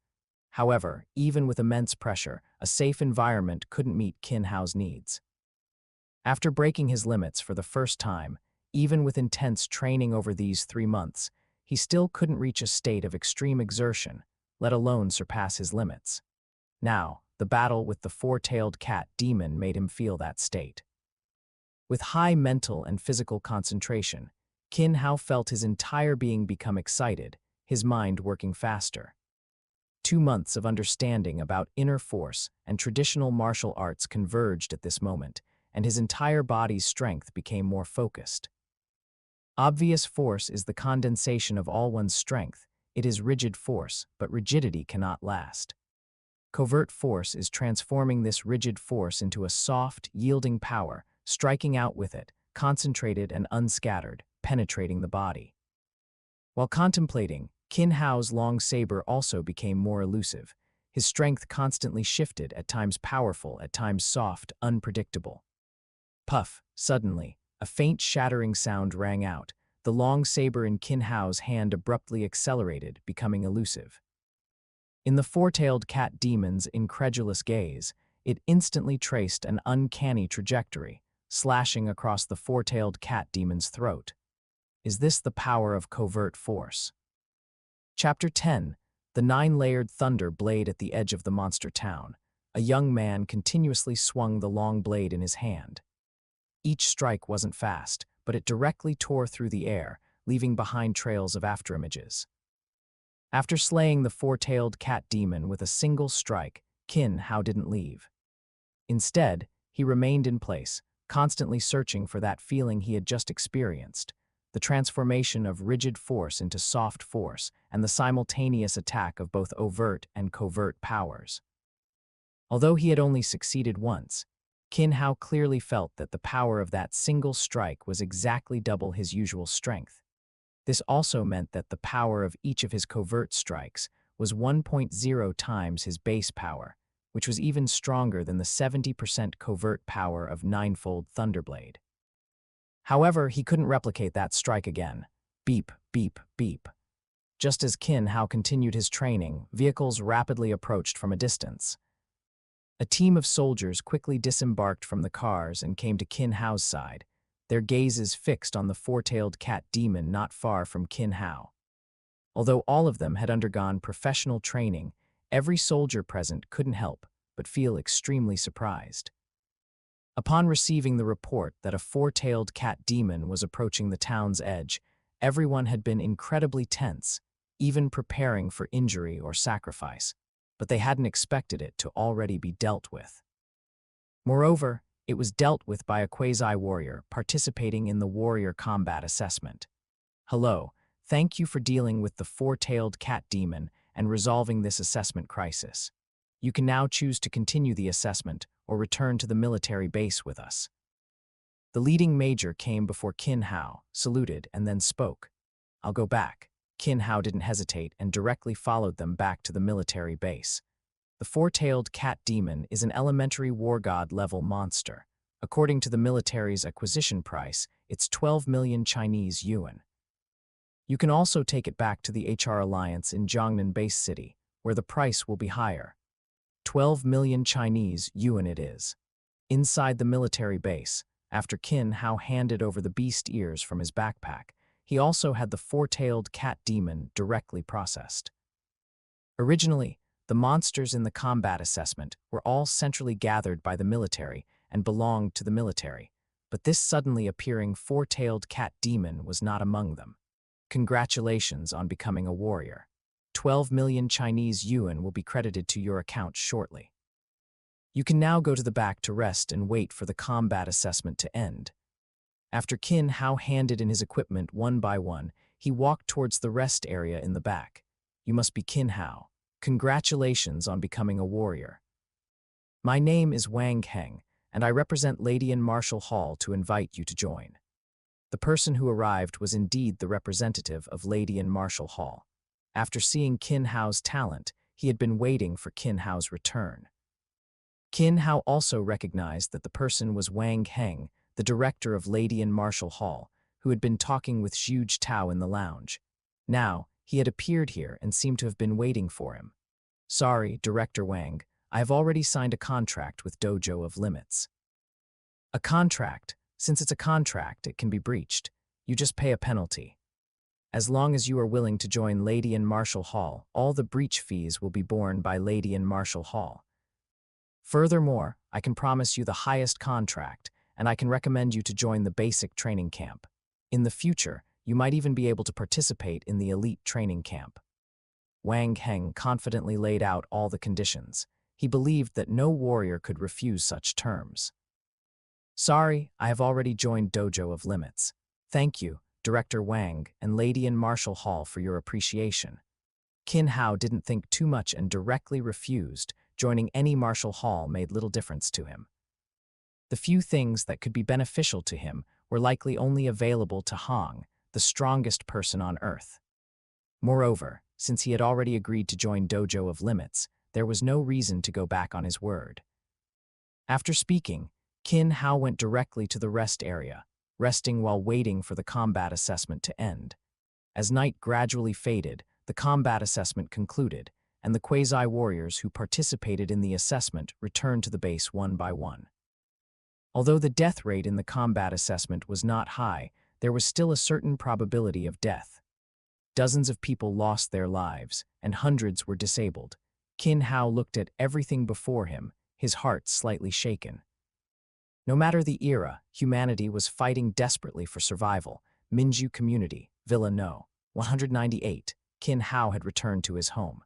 However, even with immense pressure, a safe environment couldn't meet Qin Hao's needs. After breaking his limits for the first time, even with intense training over these 3 months, he still couldn't reach a state of extreme exertion, let alone surpass his limits. Now, the battle with the four-tailed cat demon made him feel that state. With high mental and physical concentration, Qin Hao felt his entire being become excited, his mind working faster. 2 months of understanding about inner force and traditional martial arts converged at this moment, and his entire body's strength became more focused. Obvious force is the condensation of all one's strength. It is rigid force, but rigidity cannot last. Covert force is transforming this rigid force into a soft, yielding power, striking out with it, concentrated and unscattered, penetrating the body. While contemplating, Qin Hao's long saber also became more elusive. His strength constantly shifted, at times powerful, at times soft, unpredictable. Puff! Suddenly, a faint shattering sound rang out. The long saber in Qin Hao's hand abruptly accelerated, becoming elusive. In the four-tailed cat demon's incredulous gaze, it instantly traced an uncanny trajectory, slashing across the four-tailed cat demon's throat. Is this the power of covert force? Chapter 10. The nine-layered thunder blade at the edge of the monster town. A young man continuously swung the long blade in his hand. Each strike wasn't fast, but it directly tore through the air, leaving behind trails of afterimages. After slaying the four-tailed cat demon with a single strike, Qin Hao didn't leave. Instead, he remained in place, constantly searching for that feeling he had just experienced, the transformation of rigid force into soft force, and the simultaneous attack of both overt and covert powers. Although he had only succeeded once, Qin Hao clearly felt that the power of that single strike was exactly double his usual strength. This also meant that the power of each of his covert strikes was 1.0 times his base power, which was even stronger than the 70% covert power of Ninefold Thunderblade. However, he couldn't replicate that strike again. Beep, beep, beep. Just as Qin Hao continued his training, vehicles rapidly approached from a distance. A team of soldiers quickly disembarked from the cars and came to Qin Hao's side, their gazes fixed on the four-tailed cat demon not far from Qin Hao. Although all of them had undergone professional training, every soldier present couldn't help but feel extremely surprised. Upon receiving the report that a four-tailed cat demon was approaching the town's edge, everyone had been incredibly tense, even preparing for injury or sacrifice, but they hadn't expected it to already be dealt with. Moreover, it was dealt with by a quasi-warrior participating in the warrior combat assessment. Hello, thank you for dealing with the four-tailed cat demon and resolving this assessment crisis. You can now choose to continue the assessment or return to the military base with us. The leading major came before Qin Hao, saluted, and then spoke. I'll go back. Qin Hao didn't hesitate and directly followed them back to the military base. The four-tailed cat demon is an elementary war god level monster. According to the military's acquisition price, it's 12 million Chinese yuan. You can also take it back to the HR Alliance in Jiangnan Base City, where the price will be higher. 12 million Chinese yuan it is. Inside the military base, after Qin Hao handed over the beast ears from his backpack, he also had the four-tailed cat demon directly processed. Originally, the monsters in the combat assessment were all centrally gathered by the military and belonged to the military, but this suddenly appearing four-tailed cat demon was not among them. Congratulations on becoming a warrior. 12 million Chinese yuan will be credited to your account shortly. You can now go to the back to rest and wait for the combat assessment to end. After Qin Hao handed in his equipment one by one, he walked towards the rest area in the back. You must be Qin Hao. Congratulations on becoming a warrior. My name is Wang Heng, and I represent Lady in Martial Hall to invite you to join. The person who arrived was indeed the representative of Lady in Martial Hall. After seeing Qin Hao's talent, he had been waiting for Qin Hao's return. Qin Hao also recognized that the person was Wang Heng, the director of Lady in Martial Hall, who had been talking with Zhu Tao in the lounge. Now, he had appeared here and seemed to have been waiting for him. Sorry, Director Wang, I have already signed a contract with Dojo of Limits. A contract? Since it's a contract, it can be breached. You just pay a penalty. As long as you are willing to join Lady in Martial Hall, all the breach fees will be borne by Lady in Martial Hall. Furthermore, I can promise you the highest contract, and I can recommend you to join the basic training camp. In the future, you might even be able to participate in the elite training camp. Wang Heng confidently laid out all the conditions. He believed that no warrior could refuse such terms. Sorry, I have already joined Dojo of Limits. Thank you, Director Wang and Lady in Martial Hall, for your appreciation. Qin Hao didn't think too much and directly refused. Joining any martial hall made little difference to him. The few things that could be beneficial to him were likely only available to Hong, the strongest person on Earth. Moreover, since he had already agreed to join Dojo of Limits, there was no reason to go back on his word. After speaking, Qin Hao went directly to the rest area, resting while waiting for the combat assessment to end. As night gradually faded, the combat assessment concluded, and the quasi-warriors who participated in the assessment returned to the base one by one. Although the death rate in the combat assessment was not high, there was still a certain probability of death. Dozens of people lost their lives, and hundreds were disabled. Qin Hao looked at everything before him, his heart slightly shaken. No matter the era, humanity was fighting desperately for survival. Minju Community, Villa No. 198, Qin Hao had returned to his home.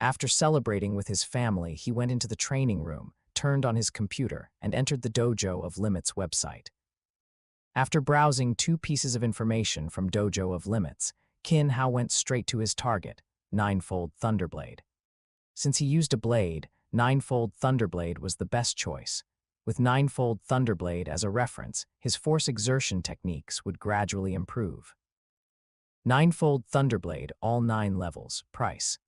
After celebrating with his family, he went into the training room, turned on his computer, and entered the Dojo of Limits website. After browsing 2 pieces of information from Dojo of Limits, Qin Hao went straight to his target, Ninefold Thunderblade. Since he used a blade, Ninefold Thunderblade was the best choice. With Ninefold Thunderblade as a reference, his force exertion techniques would gradually improve. Ninefold Thunderblade, all 9 levels, price.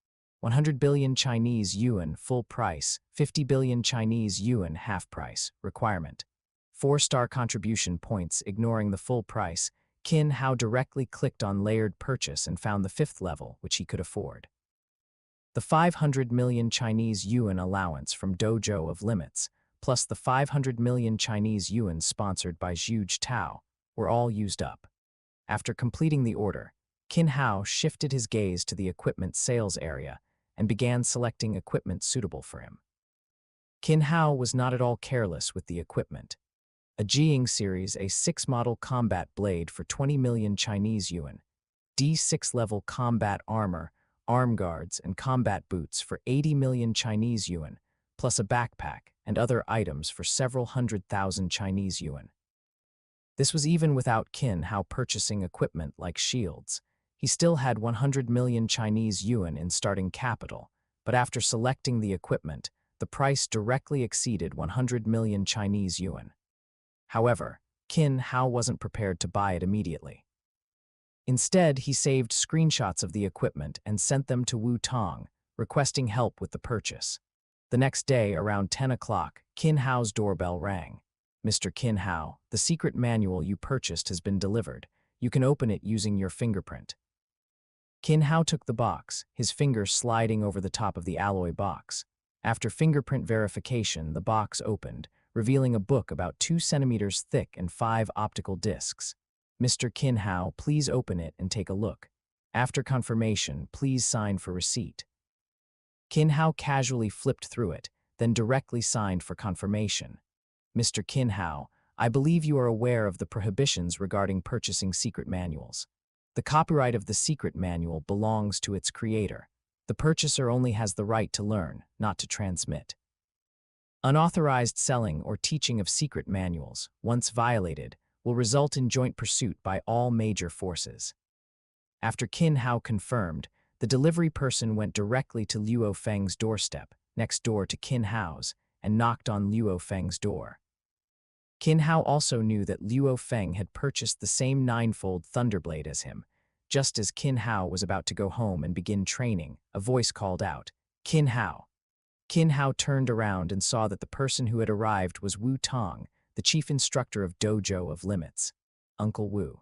100 billion Chinese yuan full price, 50 billion Chinese yuan half price, requirement. 4-star contribution points. Ignoring the full price, Qin Hao directly clicked on layered purchase and found the 5th level, which he could afford. The 500 million Chinese yuan allowance from Dojo of Limits, plus the 500 million Chinese yuan sponsored by Zhu Tao, were all used up. After completing the order, Qin Hao shifted his gaze to the equipment sales area and began selecting equipment suitable for him. Qin Hao was not at all careless with the equipment. A Jiying Series A6 model combat blade for 20 million Chinese yuan, D6 level combat armor, arm guards, and combat boots for 80 million Chinese yuan, plus a backpack and other items for several 100,000 Chinese yuan. This was even without Qin Hao purchasing equipment like shields. He still had 100 million Chinese yuan in starting capital, but after selecting the equipment, the price directly exceeded 100 million Chinese yuan. However, Qin Hao wasn't prepared to buy it immediately. Instead, he saved screenshots of the equipment and sent them to Wu Tong, requesting help with the purchase. The next day, around 10 o'clock, Qin Hao's doorbell rang. "Mr. Qin Hao, the secret manual you purchased has been delivered. You can open it using your fingerprint." Qin Hao took the box, his finger sliding over the top of the alloy box. After fingerprint verification, the box opened, revealing a book about 2 centimeters thick and 5 optical discs. "Mr. Qin Hao, please open it and take a look. After confirmation, please sign for receipt." Qin Hao casually flipped through it, then directly signed for confirmation. "Mr. Qin Hao, I believe you are aware of the prohibitions regarding purchasing secret manuals. The copyright of the secret manual belongs to its creator. The purchaser only has the right to learn, not to transmit. Unauthorized selling or teaching of secret manuals, once violated, will result in joint pursuit by all major forces." After Qin Hao confirmed, the delivery person went directly to Luo Feng's doorstep, next door to Qin Hao's, and knocked on Luo Feng's door. Qin Hao also knew that Luo Feng had purchased the same ninefold Thunderblade as him. Just as Qin Hao was about to go home and begin training, a voice called out, "Qin Hao." Qin Hao turned around and saw that the person who had arrived was Wu Tong, the chief instructor of Dojo of Limits. "Uncle Wu.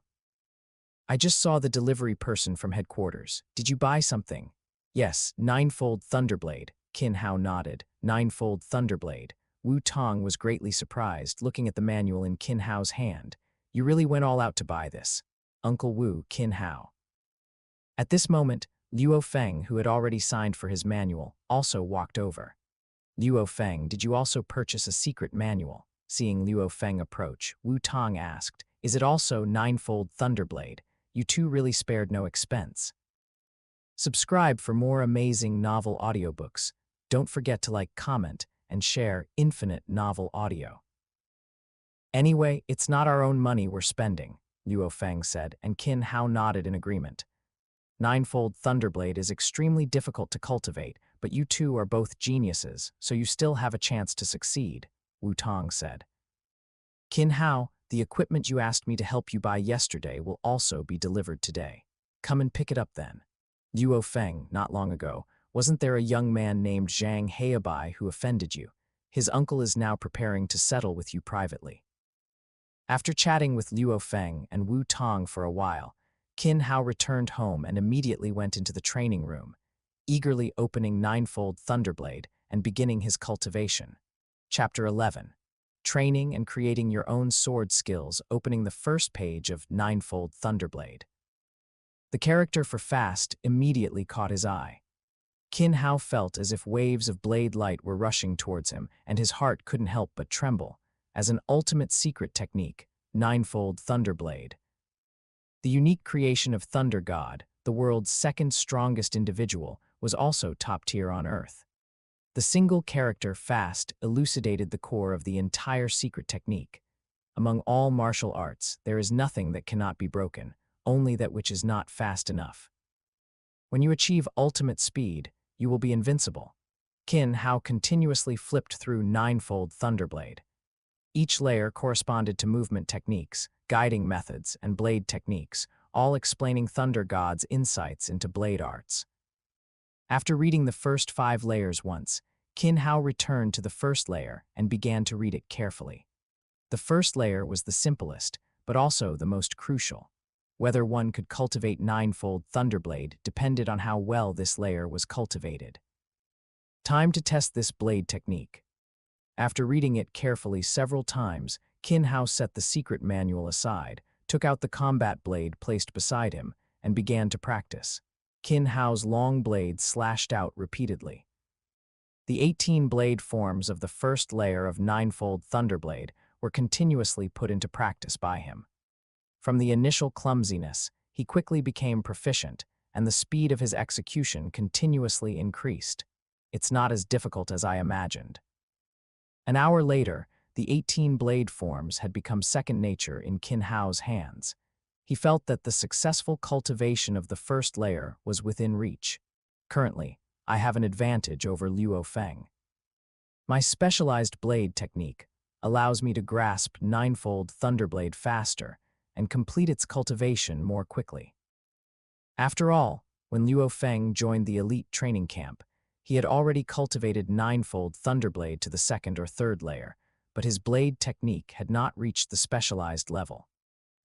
I just saw the delivery person from headquarters. Did you buy something?" "Yes, ninefold Thunderblade." Qin Hao nodded. "Ninefold Thunderblade." Wu Tong was greatly surprised, looking at the manual in Qin Hao's hand. "You really went all out to buy this." "Uncle Wu, Qin Hao." At this moment, Luo Feng, who had already signed for his manual, also walked over. "Luo Feng, did you also purchase a secret manual?" Seeing Luo Feng approach, Wu Tong asked, "Is it also ninefold Thunderblade? You two really spared no expense." Subscribe for more amazing novel audiobooks. Don't forget to like, comment, and share Infinite Novel Audio. "Anyway, it's not our own money we're spending," Luo Feng said, and Qin Hao nodded in agreement. "Ninefold Thunderblade is extremely difficult to cultivate, but you two are both geniuses, so you still have a chance to succeed," Wu Tong said. "Qin Hao, the equipment you asked me to help you buy yesterday will also be delivered today. Come and pick it up then." "Luo Feng, not long ago, wasn't there a young man named Zhang Heibai who offended you? His uncle is now preparing to settle with you privately." After chatting with Luo Feng and Wu Tong for a while, Qin Hao returned home and immediately went into the training room, eagerly opening ninefold Thunderblade and beginning his cultivation. Chapter 11. Training and creating your own sword skills, opening the first page of Ninefold Thunderblade. The character for Fast immediately caught his eye. Qin Hao felt as if waves of blade light were rushing towards him, and his heart couldn't help but tremble. As an ultimate secret technique, Ninefold Thunderblade. The unique creation of Thunder God, the world's second strongest individual, was also top tier on Earth. The single character Fast elucidated the core of the entire secret technique. Among all martial arts, there is nothing that cannot be broken, only that which is not fast enough. When you achieve ultimate speed, you will be invincible. Qin Hao continuously flipped through Ninefold Thunderblade. Each layer corresponded to movement techniques, guiding methods, and blade techniques, all explaining Thunder God's insights into blade arts. After reading the first 5 layers once, Qin Hao returned to the first layer and began to read it carefully. The first layer was the simplest, but also the most crucial. Whether one could cultivate Ninefold Thunderblade depended on how well this layer was cultivated. Time to test this blade technique. After reading it carefully several times, Qin Hao set the secret manual aside, took out the combat blade placed beside him, and began to practice. Qin Hao's long blade slashed out repeatedly. The 18 blade forms of the first layer of Ninefold Thunderblade were continuously put into practice by him. From the initial clumsiness, he quickly became proficient, and the speed of his execution continuously increased. "It's not as difficult as I imagined." An hour later, the 18 blade forms had become second nature in Qin Hao's hands. He felt that the successful cultivation of the first layer was within reach. "Currently, I have an advantage over Luo Feng. My specialized blade technique allows me to grasp Ninefold Thunderblade faster and complete its cultivation more quickly." After all, when Luo Feng joined the elite training camp, He had already cultivated ninefold Thunderblade to the second or third layer, but his blade technique had not reached the specialized level.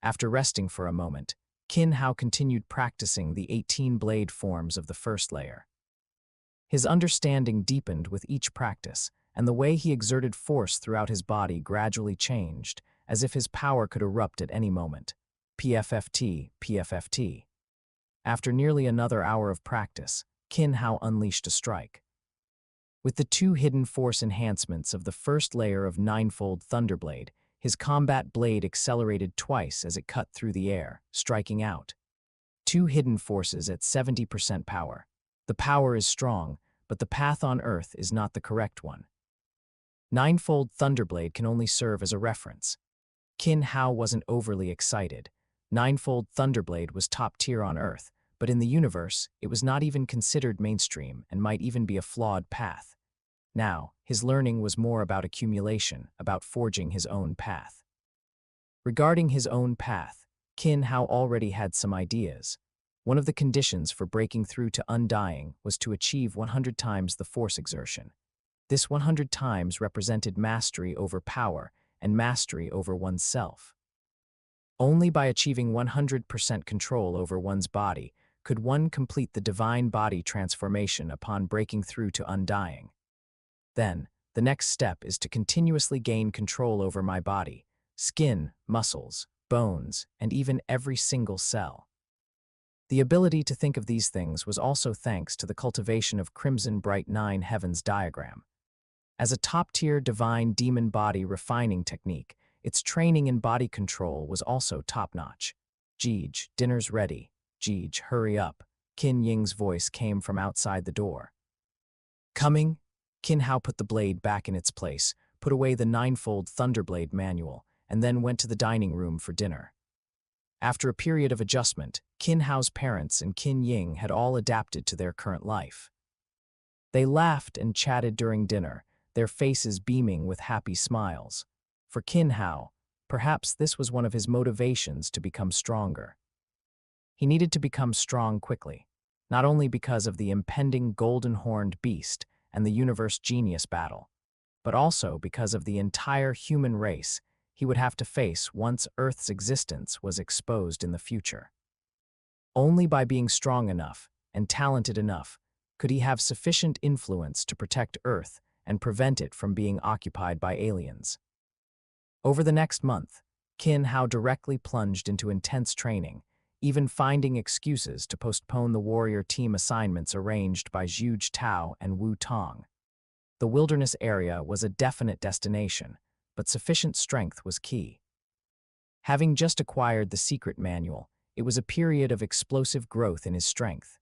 After resting for a moment, Qin Hao continued practicing the 18 blade forms of the first layer. His understanding deepened with each practice, and the way he exerted force throughout his body gradually changed, as if his power could erupt at any moment. PFFT, PFFT. After nearly another hour of practice, Qin Hao unleashed a strike. With the two hidden force enhancements of the first layer of ninefold Thunderblade, his combat blade accelerated twice as it cut through the air, striking out. Two hidden forces at 70% power. The power is strong, but the path on Earth is not the correct one. Ninefold Thunderblade can only serve as a reference. Qin Hao wasn't overly excited. Ninefold Thunderblade was top tier on Earth, but in the universe, it was not even considered mainstream and might even be a flawed path. Now, his learning was more about accumulation, about forging his own path. Regarding his own path, Qin Hao already had some ideas. One of the conditions for breaking through to undying was to achieve 100 times the force exertion. This 100 times represented mastery over power and mastery over oneself. Only by achieving 100% control over one's body could one complete the divine body transformation upon breaking through to undying. Then, the next step is to continuously gain control over my body, skin, muscles, bones, and even every single cell. The ability to think of these things was also thanks to the cultivation of Crimson Bright Nine Heavens diagram. As a top-tier divine demon body refining technique, its training in body control was also top-notch. "Jeej, dinner's ready. Jeej, hurry up." Qin Ying's voice came from outside the door. "Coming?" Qin Hao put the blade back in its place, put away the ninefold Thunderblade manual, and then went to the dining room for dinner. After a period of adjustment, Qin Hao's parents and Qin Ying had all adapted to their current life. They laughed and chatted during dinner, their faces beaming with happy smiles. For Qin Hao, perhaps this was one of his motivations to become stronger. He needed to become strong quickly, not only because of the impending golden-horned beast and the universe genius battle, but also because of the entire human race he would have to face once Earth's existence was exposed in the future. Only by being strong enough and talented enough could he have sufficient influence to protect Earth and prevent it from being occupied by aliens. Over the next month, Qin Hao directly plunged into intense training, even finding excuses to postpone the warrior team assignments arranged by Zhuge Tao and Wu Tong. The wilderness area was a definite destination, but sufficient strength was key. Having just acquired the secret manual, it was a period of explosive growth in his strength.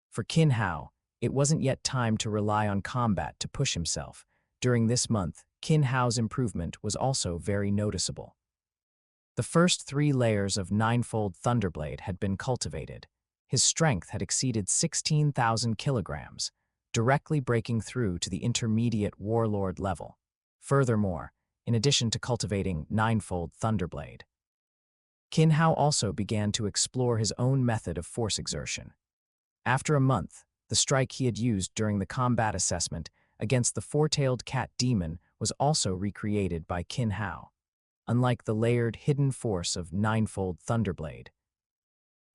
For Qin Hao, it wasn't yet time to rely on combat to push himself. During this month, Qin Hao's improvement was also very noticeable. The first 3 layers of ninefold Thunderblade had been cultivated. His strength had exceeded 16,000 kilograms, directly breaking through to the intermediate warlord level. Furthermore, in addition to cultivating ninefold Thunderblade, Qin Hao also began to explore his own method of force exertion. After a month, the strike he had used during the combat assessment against the four-tailed cat demon was also recreated by Qin Hao. Unlike the layered hidden force of ninefold Thunderblade,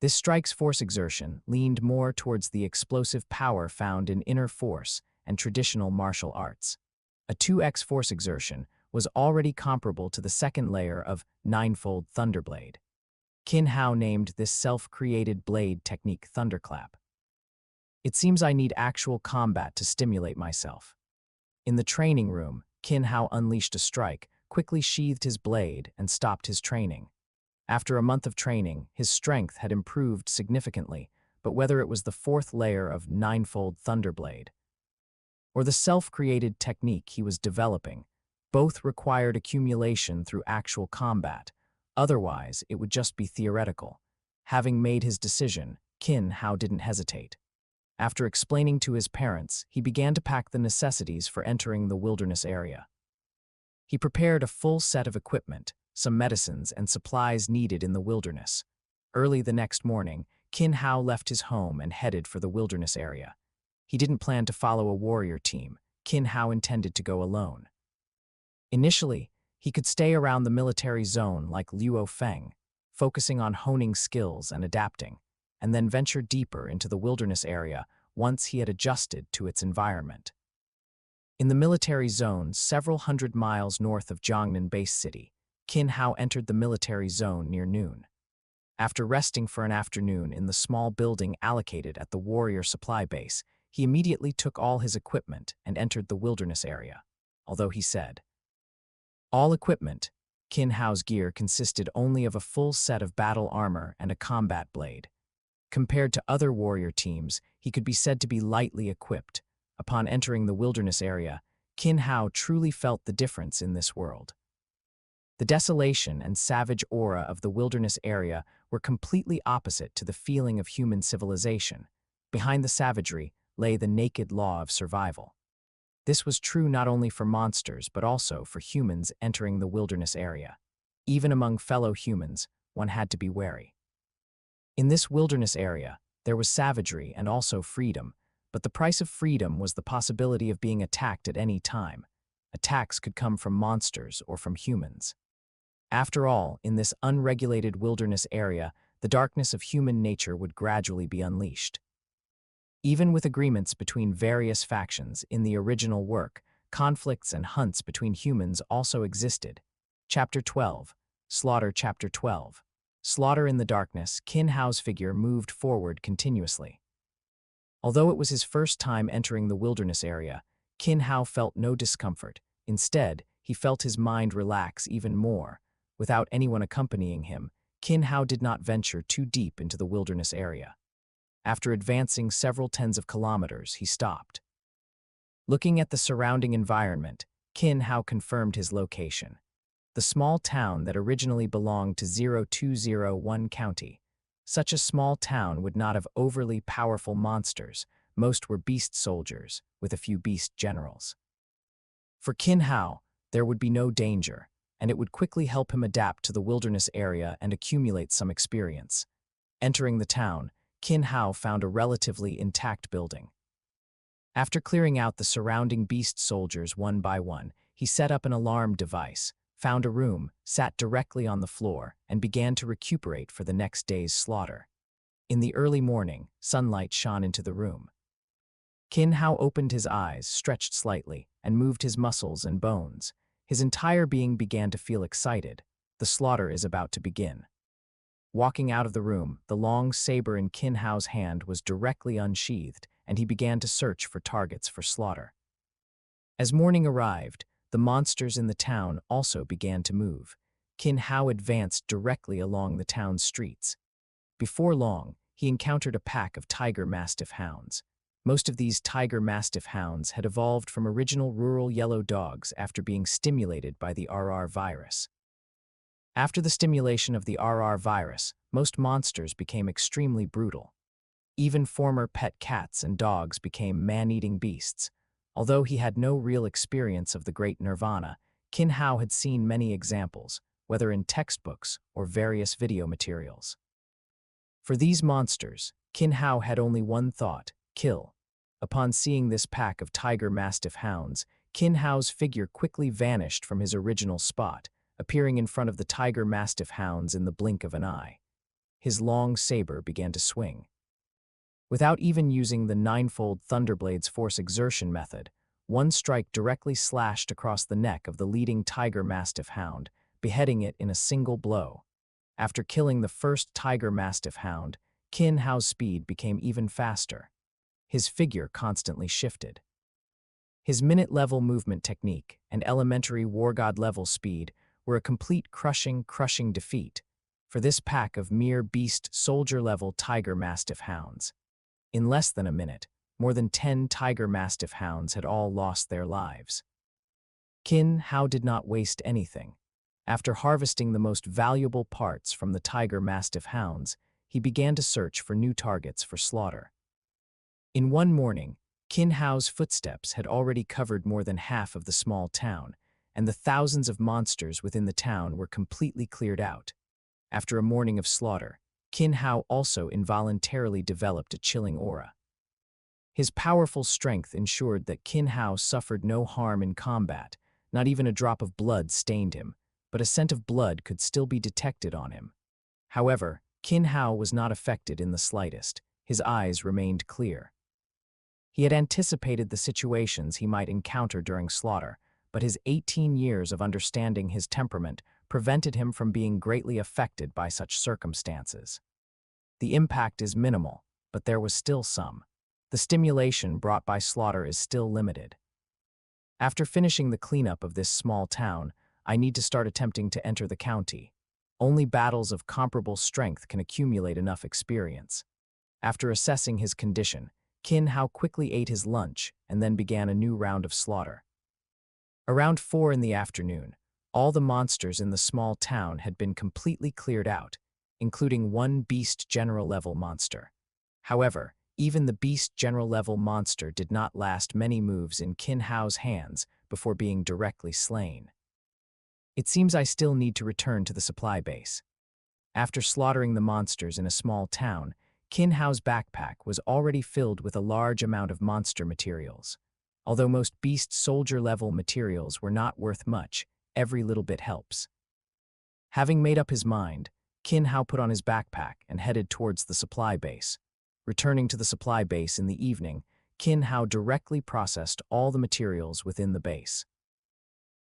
this strike's force exertion leaned more towards the explosive power found in inner force and traditional martial arts. A 2x force exertion was already comparable to the second layer of ninefold Thunderblade. Qin Hao named this self-created blade technique Thunderclap. "It seems I need actual combat to stimulate myself." In the training room, Qin Hao unleashed a strike, quickly sheathed his blade, and stopped his training. After a month of training, his strength had improved significantly, but whether it was the 4th layer of ninefold Thunderblade or the self-created technique he was developing, both required accumulation through actual combat. Otherwise, it would just be theoretical. Having made his decision, Qin Hao didn't hesitate. After explaining to his parents, he began to pack the necessities for entering the wilderness area. He prepared a full set of equipment, some medicines and supplies needed in the wilderness. Early the next morning, Qin Hao left his home and headed for the wilderness area. He didn't plan to follow a warrior team. Qin Hao intended to go alone. Initially, he could stay around the military zone like Luo Feng, focusing on honing skills and adapting, and then venture deeper into the wilderness area once he had adjusted to its environment. In the military zone several hundred miles north of Jiangnan Base City, Qin Hao entered the military zone near noon. After resting for an afternoon in the small building allocated at the warrior supply base, he immediately took all his equipment and entered the wilderness area, although he said, all equipment. Qin Hao's gear consisted only of a full set of battle armor and a combat blade. Compared to other warrior teams, he could be said to be lightly equipped. Upon entering the wilderness area, Qin Hao truly felt the difference in this world. The desolation and savage aura of the wilderness area were completely opposite to the feeling of human civilization. Behind the savagery lay the naked law of survival. This was true not only for monsters but also for humans entering the wilderness area. Even among fellow humans, one had to be wary. In this wilderness area, there was savagery and also freedom, but the price of freedom was the possibility of being attacked at any time. Attacks could come from monsters or from humans. After all, in this unregulated wilderness area, the darkness of human nature would gradually be unleashed. Even with agreements between various factions in the original work, conflicts and hunts between humans also existed. Chapter 12. Slaughter. Chapter 12. Slaughter. In the darkness, Qin Hao's figure moved forward continuously. Although it was his first time entering the wilderness area, Qin Hao felt no discomfort. Instead, he felt his mind relax even more. Without anyone accompanying him, Qin Hao did not venture too deep into the wilderness area. After advancing several tens of kilometers, he stopped. Looking at the surrounding environment, Qin Hao confirmed his location. The small town that originally belonged to 0201 County. Such a small town would not have overly powerful monsters. Most were beast soldiers, with a few beast generals. For Qin Hao, there would be no danger, and it would quickly help him adapt to the wilderness area and accumulate some experience. Entering the town, Qin Hao found a relatively intact building. After clearing out the surrounding beast soldiers one by one, he set up an alarm device, found a room, sat directly on the floor, and began to recuperate for the next day's slaughter. In the early morning, sunlight shone into the room. Qin Hao opened his eyes, stretched slightly, and moved his muscles and bones. His entire being began to feel excited. The slaughter is about to begin. Walking out of the room, the long saber in Qin Hao's hand was directly unsheathed, and he began to search for targets for slaughter. As morning arrived, the monsters in the town also began to move. Qin Hao advanced directly along the town's streets. Before long, he encountered a pack of tiger mastiff hounds. Most of these tiger mastiff hounds had evolved from original rural yellow dogs after being stimulated by the RR virus. After the stimulation of the RR virus, most monsters became extremely brutal. Even former pet cats and dogs became man-eating beasts. Although he had no real experience of the Great Nirvana, Qin Hao had seen many examples, whether in textbooks or various video materials. For these monsters, Qin Hao had only one thought: kill. Upon seeing this pack of tiger mastiff hounds, Qin Hao's figure quickly vanished from his original spot, appearing in front of the tiger mastiff hounds in the blink of an eye. His long saber began to swing. Without even using the ninefold Thunderblade's force exertion method, one strike directly slashed across the neck of the leading tiger mastiff hound, beheading it in a single blow. After killing the first tiger mastiff hound, Qin Hao's speed became even faster. His figure constantly shifted. His minute-level movement technique and elementary war god-level speed were a complete crushing defeat for this pack of mere beast soldier-level tiger mastiff hounds. In less than a minute, more than 10 tiger mastiff hounds had all lost their lives. Qin Hao did not waste anything. After harvesting the most valuable parts from the tiger mastiff hounds, he began to search for new targets for slaughter. In one morning, Qin Hao's footsteps had already covered more than half of the small town, and the thousands of monsters within the town were completely cleared out. After a morning of slaughter, Qin Hao also involuntarily developed a chilling aura. His powerful strength ensured that Qin Hao suffered no harm in combat. Not even a drop of blood stained him, but a scent of blood could still be detected on him. However, Qin Hao was not affected in the slightest. His eyes remained clear. He had anticipated the situations he might encounter during slaughter, but his 18 years of understanding his temperament prevented him from being greatly affected by such circumstances. The impact is minimal, but there was still some. The stimulation brought by slaughter is still limited. After finishing the cleanup of this small town, I need to start attempting to enter the county. Only battles of comparable strength can accumulate enough experience. After assessing his condition, Qin Hao quickly ate his lunch and then began a new round of slaughter. Around 4 in the afternoon, all the monsters in the small town had been completely cleared out, including one beast general-level monster. However, even the beast general-level monster did not last many moves in Qin Hao's hands before being directly slain. It seems I still need to return to the supply base. After slaughtering the monsters in a small town, Qin Hao's backpack was already filled with a large amount of monster materials. Although most beast soldier-level materials were not worth much, every little bit helps. Having made up his mind, Qin Hao put on his backpack and headed towards the supply base. Returning to the supply base in the evening, Qin Hao directly processed all the materials within the base.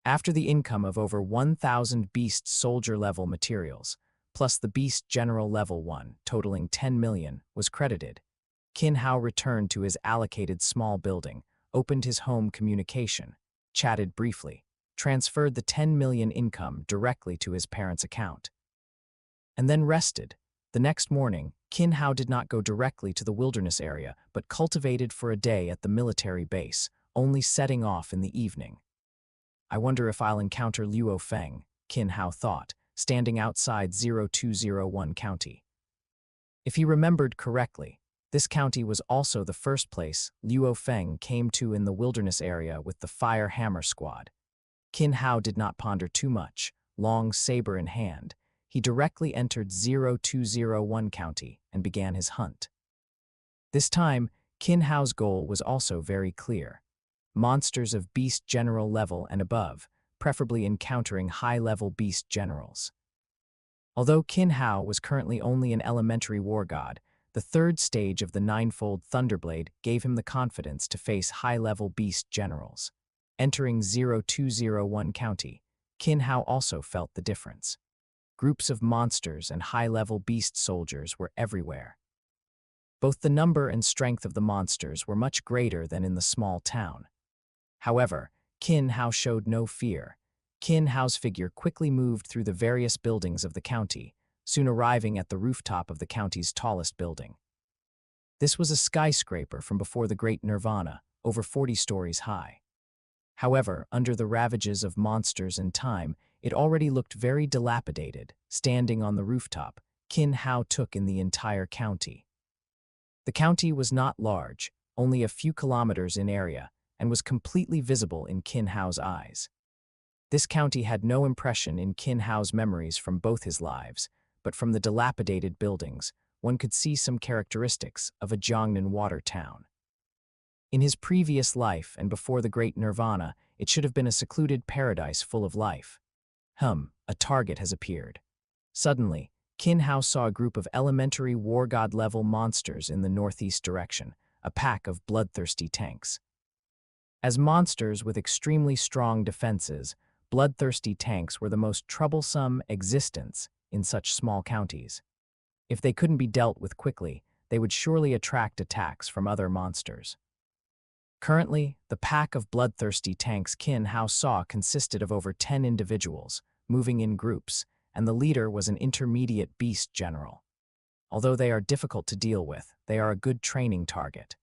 After the income of over 1,000 beast soldier-level materials, plus the beast general level 1, totaling 10 million, was credited, Qin Hao returned to his allocated small building, opened his home communication, chatted briefly, transferred the 10 million income directly to his parents' account, and then rested. The next morning, Qin Hao did not go directly to the wilderness area, but cultivated for a day at the military base, only setting off in the evening. I wonder if I'll encounter Luo Feng, Qin Hao thought, standing outside 0201 County. If he remembered correctly, this county was also the first place Luo Feng came to in the wilderness area with the Fire Hammer Squad. Qin Hao did not ponder too much. Long saber in hand, he directly entered 0201 County and began his hunt. This time, Qin Hao's goal was also very clear. Monsters of beast general level and above, preferably encountering high-level beast generals. Although Qin Hao was currently only an elementary war god, the third stage of the ninefold Thunderblade gave him the confidence to face high-level beast generals. Entering 0201 County, Qin Hao also felt the difference. Groups of monsters and high-level beast soldiers were everywhere. Both the number and strength of the monsters were much greater than in the small town. However, Qin Hao showed no fear. Qin Hao's figure quickly moved through the various buildings of the county, soon arriving at the rooftop of the county's tallest building. This was a skyscraper from before the Great Nirvana, over 40 stories high. However, under the ravages of monsters and time, it already looked very dilapidated. Standing on the rooftop, Qin Hao took in the entire county. The county was not large, only a few kilometers in area, and was completely visible in Qin Hao's eyes. This county had no impression in Qin Hao's memories from both his lives, but from the dilapidated buildings, one could see some characteristics of a Jiangnan water town. In his previous life and before the Great Nirvana, it should have been a secluded paradise full of life. A target has appeared. Suddenly, Qin Hao saw a group of elementary war god-level monsters in the northeast direction, a pack of bloodthirsty tanks. As monsters with extremely strong defenses, bloodthirsty tanks were the most troublesome existence in such small counties. If they couldn't be dealt with quickly, they would surely attract attacks from other monsters. Currently, the pack of bloodthirsty tanks Qin Hao saw consisted of over 10 individuals, moving in groups, and the leader was an intermediate beast general. Although they are difficult to deal with, they are a good training target.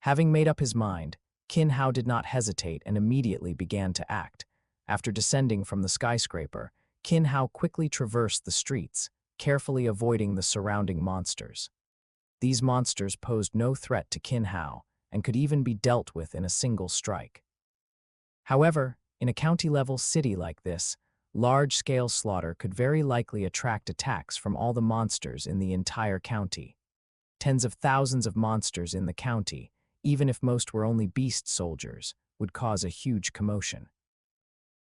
Having made up his mind, Qin Hao did not hesitate and immediately began to act. After descending from the skyscraper, Qin Hao quickly traversed the streets, carefully avoiding the surrounding monsters. These monsters posed no threat to Qin Hao, and could even be dealt with in a single strike. However, in a county-level city like this, large-scale slaughter could very likely attract attacks from all the monsters in the entire county. Tens of thousands of monsters in the county, even if most were only beast soldiers, would cause a huge commotion.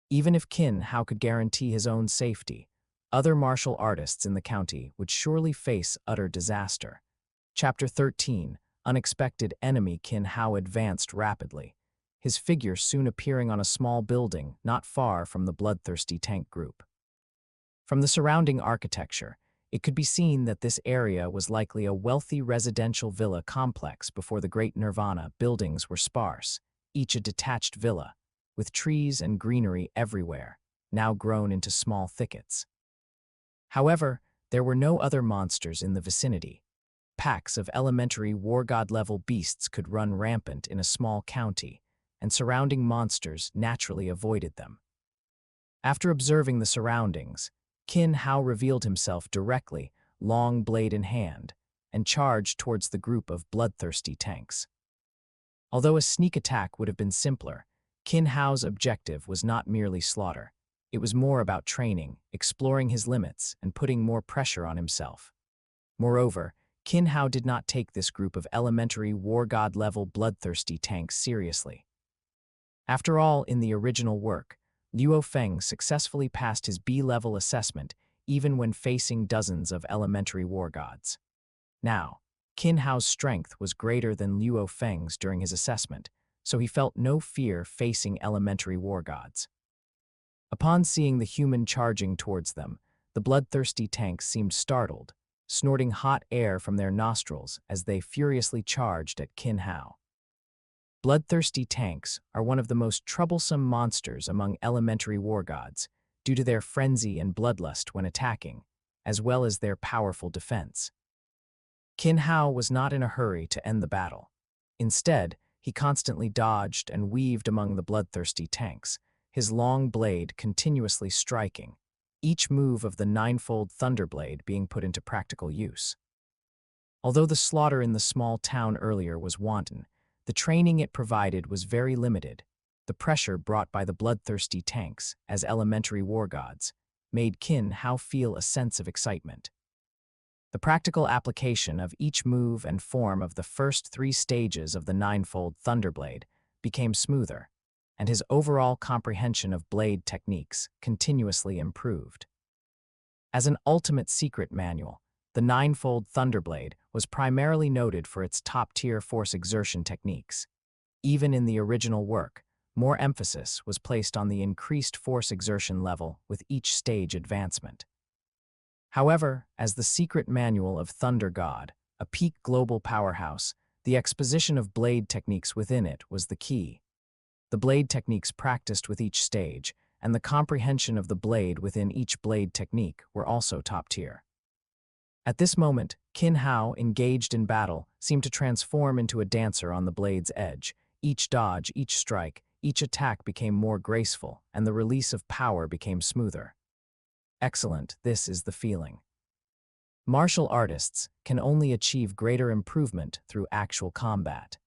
Even if Qin Hao could guarantee his own safety, other martial artists in the county would surely face utter disaster. Chapter 13. Unexpected enemy. Qin Hao advanced rapidly, his figure soon appearing on a small building not far from the bloodthirsty tank group. From the surrounding architecture, it could be seen that this area was likely a wealthy residential villa complex before the Great Nirvana. Buildings were sparse, each a detached villa, with trees and greenery everywhere, now grown into small thickets. However, there were no other monsters in the vicinity. Packs of elementary war god-level beasts could run rampant in a small county, and surrounding monsters naturally avoided them. After observing the surroundings, Qin Hao revealed himself directly, long blade in hand, and charged towards the group of bloodthirsty tanks. Although a sneak attack would have been simpler, Qin Hao's objective was not merely slaughter. It was more about training, exploring his limits, and putting more pressure on himself. Moreover, Qin Hao did not take this group of elementary war god-level bloodthirsty tanks seriously. After all, in the original work, Luo Feng successfully passed his B-level assessment even when facing dozens of elementary war gods. Now, Qin Hao's strength was greater than Luo Feng's during his assessment, so he felt no fear facing elementary war gods. Upon seeing the human charging towards them, the bloodthirsty tanks seemed startled, snorting hot air from their nostrils as they furiously charged at Qin Hao. Bloodthirsty tanks are one of the most troublesome monsters among elementary war gods due to their frenzy and bloodlust when attacking, as well as their powerful defense. Qin Hao was not in a hurry to end the battle. Instead, he constantly dodged and weaved among the bloodthirsty tanks, his long blade continuously striking, each move of the ninefold Thunderblade being put into practical use. Although the slaughter in the small town earlier was wanton, the training it provided was very limited. The pressure brought by the bloodthirsty tanks, as elementary war gods, made Qin Hao feel a sense of excitement. The practical application of each move and form of the first 3 stages of the ninefold Thunderblade became smoother, and his overall comprehension of blade techniques continuously improved. As an ultimate secret manual, the ninefold Thunderblade was primarily noted for its top-tier force exertion techniques. Even in the original work, more emphasis was placed on the increased force exertion level with each stage advancement. However, as the secret manual of Thunder God, a peak global powerhouse, the exposition of blade techniques within it was the key. The blade techniques practiced with each stage, and the comprehension of the blade within each blade technique were also top-tier. At this moment, Qin Hao, engaged in battle, seemed to transform into a dancer on the blade's edge. Each dodge, each strike, each attack became more graceful, and the release of power became smoother. Excellent, this is the feeling. Martial artists can only achieve greater improvement through actual combat.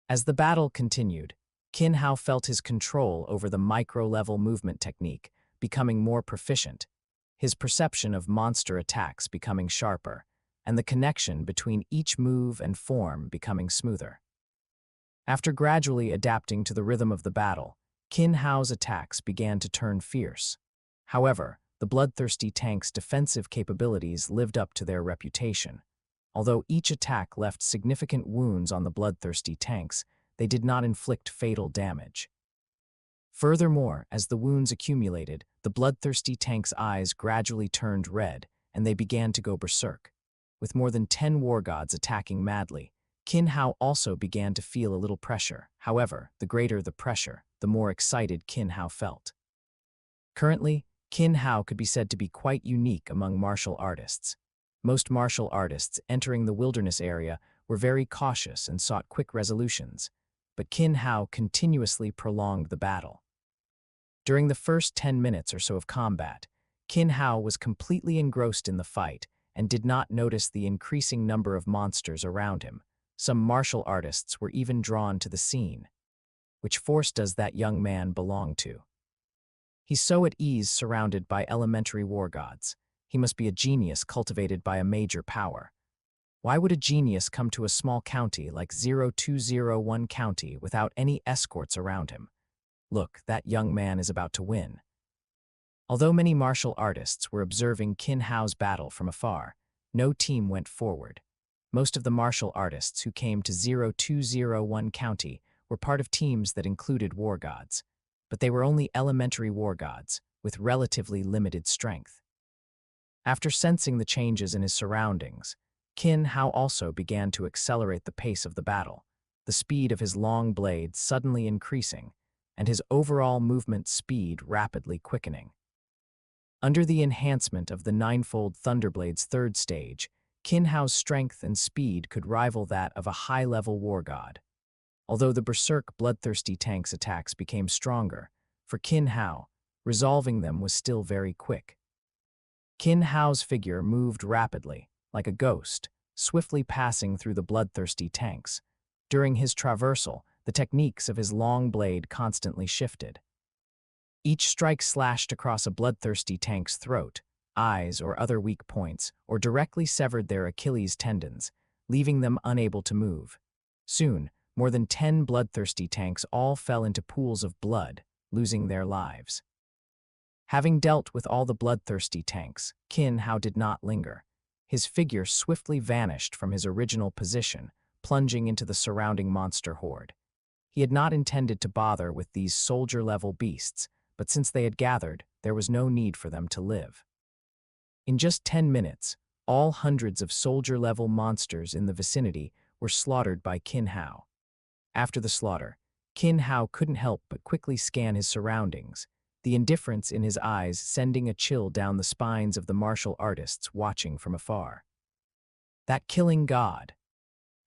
As the battle continued, Qin Hao felt his control over the micro-level movement technique becoming more proficient, his perception of monster attacks becoming sharper, and the connection between each move and form becoming smoother. After gradually adapting to the rhythm of the battle, Qin Hao's attacks began to turn fierce. However, the bloodthirsty tanks' defensive capabilities lived up to their reputation. Although each attack left significant wounds on the bloodthirsty tanks, they did not inflict fatal damage. Furthermore, as the wounds accumulated, the bloodthirsty tanks' eyes gradually turned red, and they began to go berserk. With more than 10 war gods attacking madly, Qin Hao also began to feel a little pressure. However, the greater the pressure, the more excited Qin Hao felt. Currently, Qin Hao could be said to be quite unique among martial artists. Most martial artists entering the wilderness area were very cautious and sought quick resolutions, but Qin Hao continuously prolonged the battle. During the first 10 minutes or so of combat, Qin Hao was completely engrossed in the fight and did not notice the increasing number of monsters around him. Some martial artists were even drawn to the scene. Which force does that young man belong to? He's so at ease surrounded by elementary war gods. He must be a genius cultivated by a major power. Why would a genius come to a small county like 0201 County without any escorts around him? Look, that young man is about to win. Although many martial artists were observing Qin Hao's battle from afar, no team went forward. Most of the martial artists who came to 0201 County were part of teams that included war gods, but they were only elementary war gods with relatively limited strength. After sensing the changes in his surroundings, Qin Hao also began to accelerate the pace of the battle, the speed of his long blade suddenly increasing, and his overall movement speed rapidly quickening. Under the enhancement of the ninefold Thunderblade's third stage, Qin Hao's strength and speed could rival that of a high-level war god. Although the berserk bloodthirsty tank's attacks became stronger, for Qin Hao, resolving them was still very quick. Qin Hao's figure moved rapidly, like a ghost, swiftly passing through the bloodthirsty tanks. During his traversal, the techniques of his long blade constantly shifted. Each strike slashed across a bloodthirsty tank's throat, eyes, or other weak points, or directly severed their Achilles tendons, leaving them unable to move. Soon, more than 10 bloodthirsty tanks all fell into pools of blood, losing their lives. Having dealt with all the bloodthirsty tanks, Qin Hao did not linger. His figure swiftly vanished from his original position, plunging into the surrounding monster horde. He had not intended to bother with these soldier-level beasts, but since they had gathered, there was no need for them to live. In just 10 minutes, all hundreds of soldier-level monsters in the vicinity were slaughtered by Qin Hao. After the slaughter, Qin Hao couldn't help but quickly scan his surroundings, the indifference in his eyes sending a chill down the spines of the martial artists watching from afar. That killing god.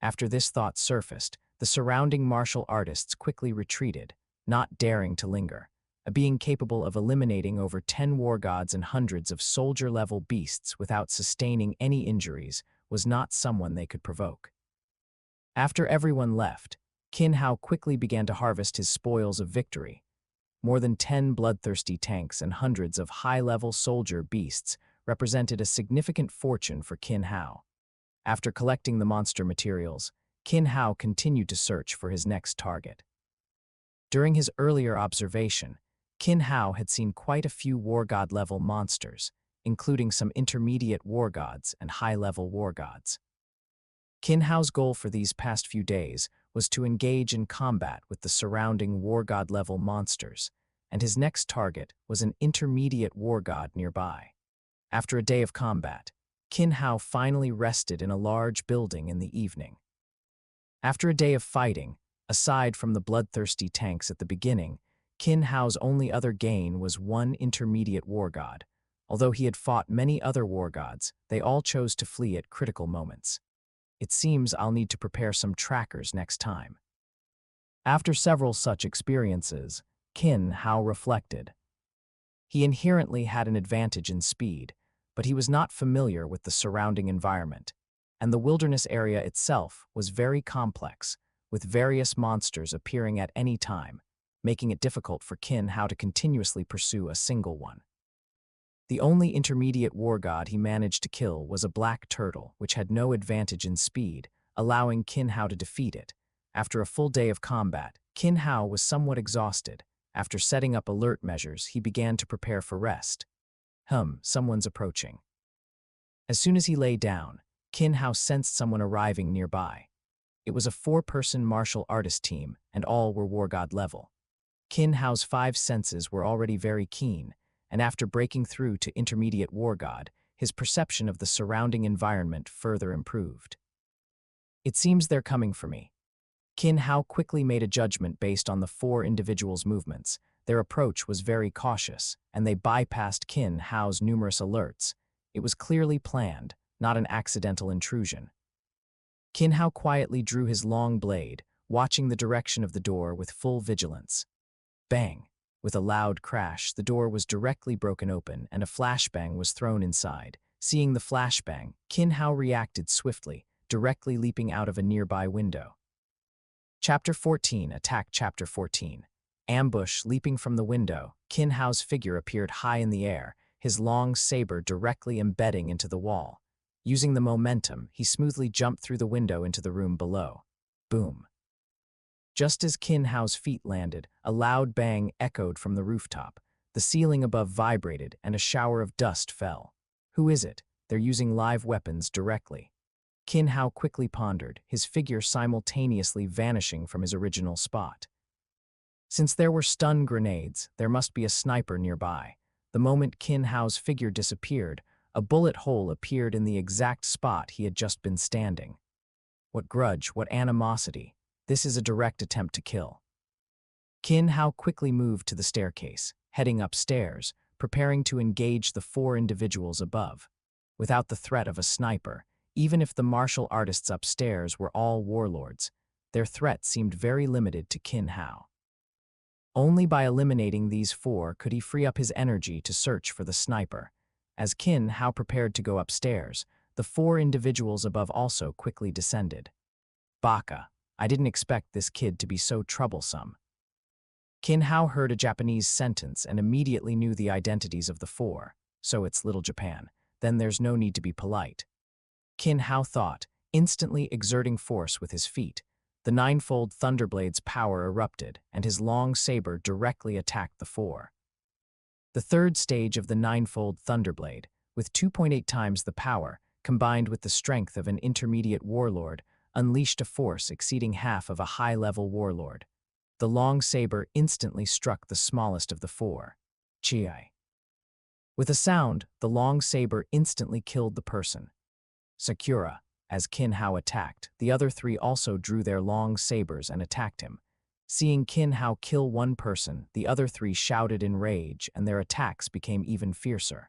After this thought surfaced, the surrounding martial artists quickly retreated, not daring to linger. A being capable of eliminating over 10 war gods and hundreds of soldier-level beasts without sustaining any injuries was not someone they could provoke. After everyone left, Qin Hao quickly began to harvest his spoils of victory. More than 10 bloodthirsty tanks and hundreds of high-level soldier beasts represented a significant fortune for Qin Hao. After collecting the monster materials, Qin Hao continued to search for his next target. During his earlier observation, Qin Hao had seen quite a few war god-level monsters, including some intermediate war gods and high-level war gods. Qin Hao's goal for these past few days was to engage in combat with the surrounding war god-level monsters, and his next target was an intermediate war god nearby. After a day of combat, Qin Hao finally rested in a large building in the evening. After a day of fighting, aside from the bloodthirsty tanks at the beginning, Qin Hao's only other gain was one intermediate war god. Although he had fought many other war gods, they all chose to flee at critical moments. It seems I'll need to prepare some trackers next time. After several such experiences, Qin Hao reflected. He inherently had an advantage in speed, but he was not familiar with the surrounding environment, and the wilderness area itself was very complex, with various monsters appearing at any time, making it difficult for Qin Hao to continuously pursue a single one. The only intermediate war god he managed to kill was a black turtle, which had no advantage in speed, allowing Qin Hao to defeat it. After a full day of combat, Qin Hao was somewhat exhausted. After setting up alert measures, he began to prepare for rest. Someone's approaching. As soon as he lay down, Qin Hao sensed someone arriving nearby. It was a 4-person martial artist team, and all were war god level. Qin Hao's 5 senses were already very keen, and after breaking through to intermediate war god, his perception of the surrounding environment further improved. It seems they're coming for me. Qin Hao quickly made a judgment based on the 4 individuals' movements. Their approach was very cautious, and they bypassed Qin Hao's numerous alerts. It was clearly planned, not an accidental intrusion. Qin Hao quietly drew his long blade, watching the direction of the door with full vigilance. Bang! With a loud crash, the door was directly broken open and a flashbang was thrown inside. Seeing the flashbang, Qin Hao reacted swiftly, directly leaping out of a nearby window. Chapter 14. Attack. Chapter 14. Ambush. Leaping from the window, Qin Hao's figure appeared high in the air, his long saber directly embedding into the wall. Using the momentum, he smoothly jumped through the window into the room below. Boom. Just as Qin Hao's feet landed, a loud bang echoed from the rooftop. The ceiling above vibrated, and a shower of dust fell. Who is it? They're using live weapons directly. Qin Hao quickly pondered, his figure simultaneously vanishing from his original spot. Since there were stun grenades, there must be a sniper nearby. The moment Qin Hao's figure disappeared, a bullet hole appeared in the exact spot he had just been standing. What grudge, what animosity. This is a direct attempt to kill. Qin Hao quickly moved to the staircase, heading upstairs, preparing to engage the 4 individuals above. Without the threat of a sniper, even if the martial artists upstairs were all warlords, their threat seemed very limited to Qin Hao. Only by eliminating these 4 could he free up his energy to search for the sniper. As Qin Hao prepared to go upstairs, the 4 individuals above also quickly descended. Baka, I didn't expect this kid to be so troublesome. Qin Hao heard a Japanese sentence and immediately knew the identities of the 4. So it's Little Japan. Then there's no need to be polite. Qin Hao thought, instantly exerting force with his feet. The 9-fold Thunderblade's power erupted, and his long saber directly attacked the 4. The third stage of the 9-fold Thunderblade, with 2.8 times the power, combined with the strength of an intermediate warlord, unleashed a force exceeding half of a high-level warlord. The long saber instantly struck the smallest of the 4. Chi. With a sound, the long saber instantly killed the person. Sakura. As Qin Hao attacked, the other 3 also drew their long sabers and attacked him. Seeing Qin Hao kill one person, the other 3 shouted in rage, and their attacks became even fiercer.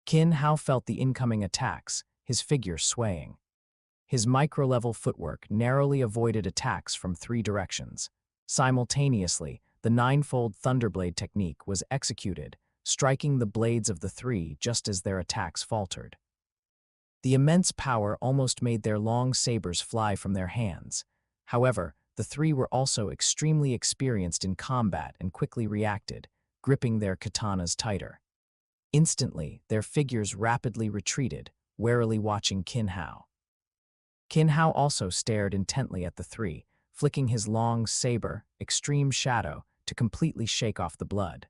Qin Hao felt the incoming attacks, his figure swaying. His micro-level footwork narrowly avoided attacks from 3 directions. Simultaneously, the 9-fold Thunderblade technique was executed, striking the blades of the 3 just as their attacks faltered. The immense power almost made their long sabers fly from their hands. However, the 3 were also extremely experienced in combat and quickly reacted, gripping their katanas tighter. Instantly, their figures rapidly retreated, warily watching Qin Hao. Qin Hao also stared intently at the 3, flicking his long saber, Extreme Shadow, to completely shake off the blood.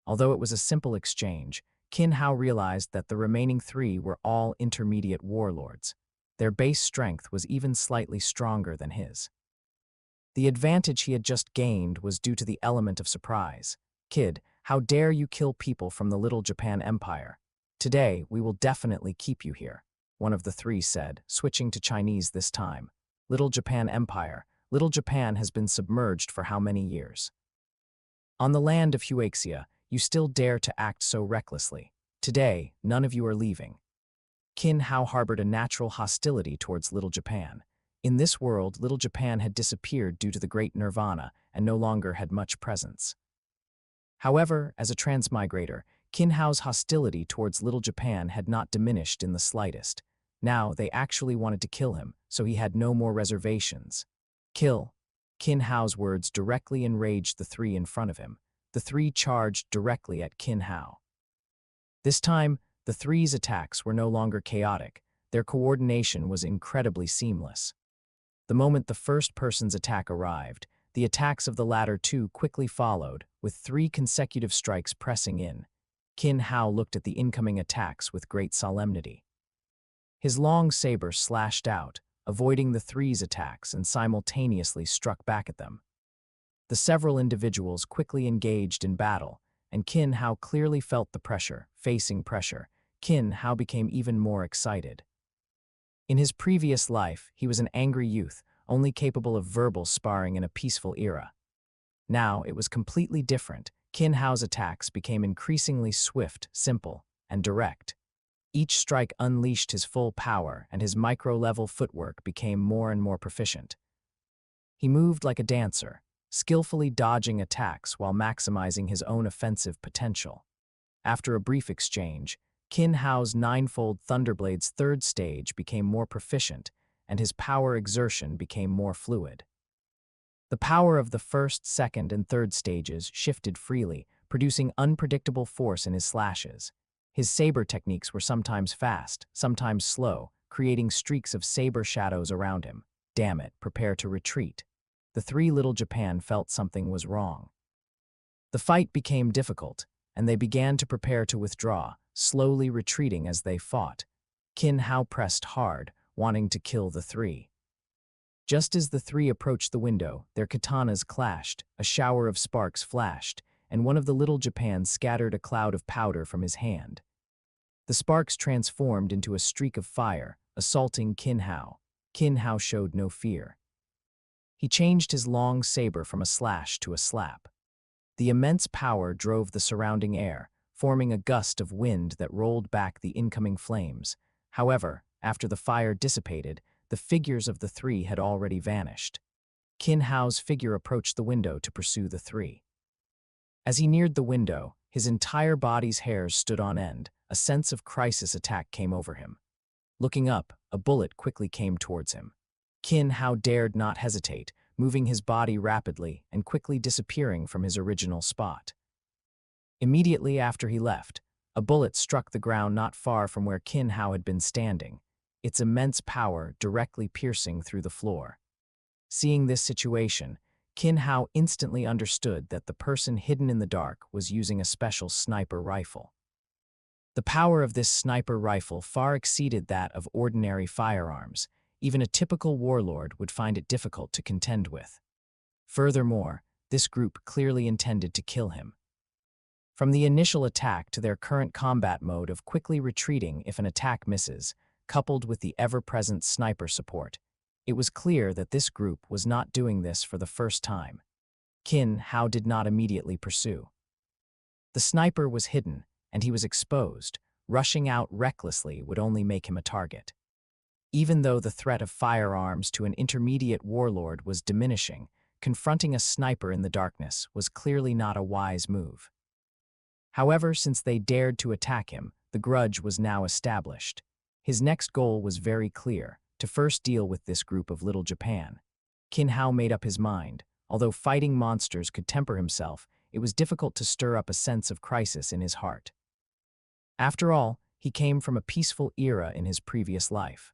Although it was a simple exchange, Qin Hao realized that the remaining 3 were all intermediate warlords. Their base strength was even slightly stronger than his. The advantage he had just gained was due to the element of surprise. Kid, how dare you kill people from the Little Japan Empire? Today, we will definitely keep you here, one of the 3 said, switching to Chinese this time. Little Japan Empire. Little Japan has been submerged for how many years? On the land of Huaxia, you still dare to act so recklessly. Today, none of you are leaving. Qin Hao harbored a natural hostility towards Little Japan. In this world, Little Japan had disappeared due to the Great Nirvana and no longer had much presence. However, as a transmigrator, Qin Hao's hostility towards Little Japan had not diminished in the slightest. Now, they actually wanted to kill him, so he had no more reservations. Kill. Qin Hao's words directly enraged the 3 in front of him. The 3 charged directly at Qin Hao. This time, the 3's attacks were no longer chaotic. Their coordination was incredibly seamless. The moment the first person's attack arrived, the attacks of the latter 2 quickly followed, with 3 consecutive strikes pressing in. Qin Hao looked at the incoming attacks with great solemnity. His long saber slashed out, avoiding the 3's attacks and simultaneously struck back at them. The several individuals quickly engaged in battle, and Qin Hao clearly felt the pressure. Facing pressure, Qin Hao became even more excited. In his previous life, he was an angry youth, only capable of verbal sparring in a peaceful era. Now, it was completely different. Qin Hao's attacks became increasingly swift, simple, and direct. Each strike unleashed his full power, and his micro-level footwork became more and more proficient. He moved like a dancer, skillfully dodging attacks while maximizing his own offensive potential. After a brief exchange, Qin Hao's 9-fold Thunderblade's third stage became more proficient, and his power exertion became more fluid. The power of the first, second, and third stages shifted freely, producing unpredictable force in his slashes. His saber techniques were sometimes fast, sometimes slow, creating streaks of saber shadows around him. Damn it, prepare to retreat. The three Little Japan felt something was wrong. The fight became difficult, and they began to prepare to withdraw, slowly retreating as they fought. Qin Hao pressed hard, wanting to kill the three. Just as the three approached the window, their katanas clashed, a shower of sparks flashed, and one of the Little Japan scattered a cloud of powder from his hand. The sparks transformed into a streak of fire, assaulting Qin Hao. Qin Hao showed no fear. He changed his long saber from a slash to a slap. The immense power drove the surrounding air, forming a gust of wind that rolled back the incoming flames. However, after the fire dissipated, the figures of the three had already vanished. Qin Hao's figure approached the window to pursue the three. As he neared the window, his entire body's hairs stood on end. A sense of crisis attack came over him. Looking up, a bullet quickly came towards him. Qin Hao dared not hesitate, moving his body rapidly and quickly disappearing from his original spot. Immediately after he left, a bullet struck the ground not far from where Qin Hao had been standing, its immense power directly piercing through the floor. Seeing this situation, Qin Hao instantly understood that the person hidden in the dark was using a special sniper rifle. The power of this sniper rifle far exceeded that of ordinary firearms. Even a typical warlord would find it difficult to contend with. Furthermore, this group clearly intended to kill him. From the initial attack to their current combat mode of quickly retreating if an attack misses, coupled with the ever-present sniper support, it was clear that this group was not doing this for the first time. Qin Hao did not immediately pursue. The sniper was hidden, and he was exposed. Rushing out recklessly would only make him a target. Even though the threat of firearms to an intermediate warlord was diminishing, confronting a sniper in the darkness was clearly not a wise move. However, since they dared to attack him, the grudge was now established. His next goal was very clear: to first deal with this group of Little Japan. Qin Hao made up his mind. Although fighting monsters could temper himself, it was difficult to stir up a sense of crisis in his heart. After all, he came from a peaceful era in his previous life.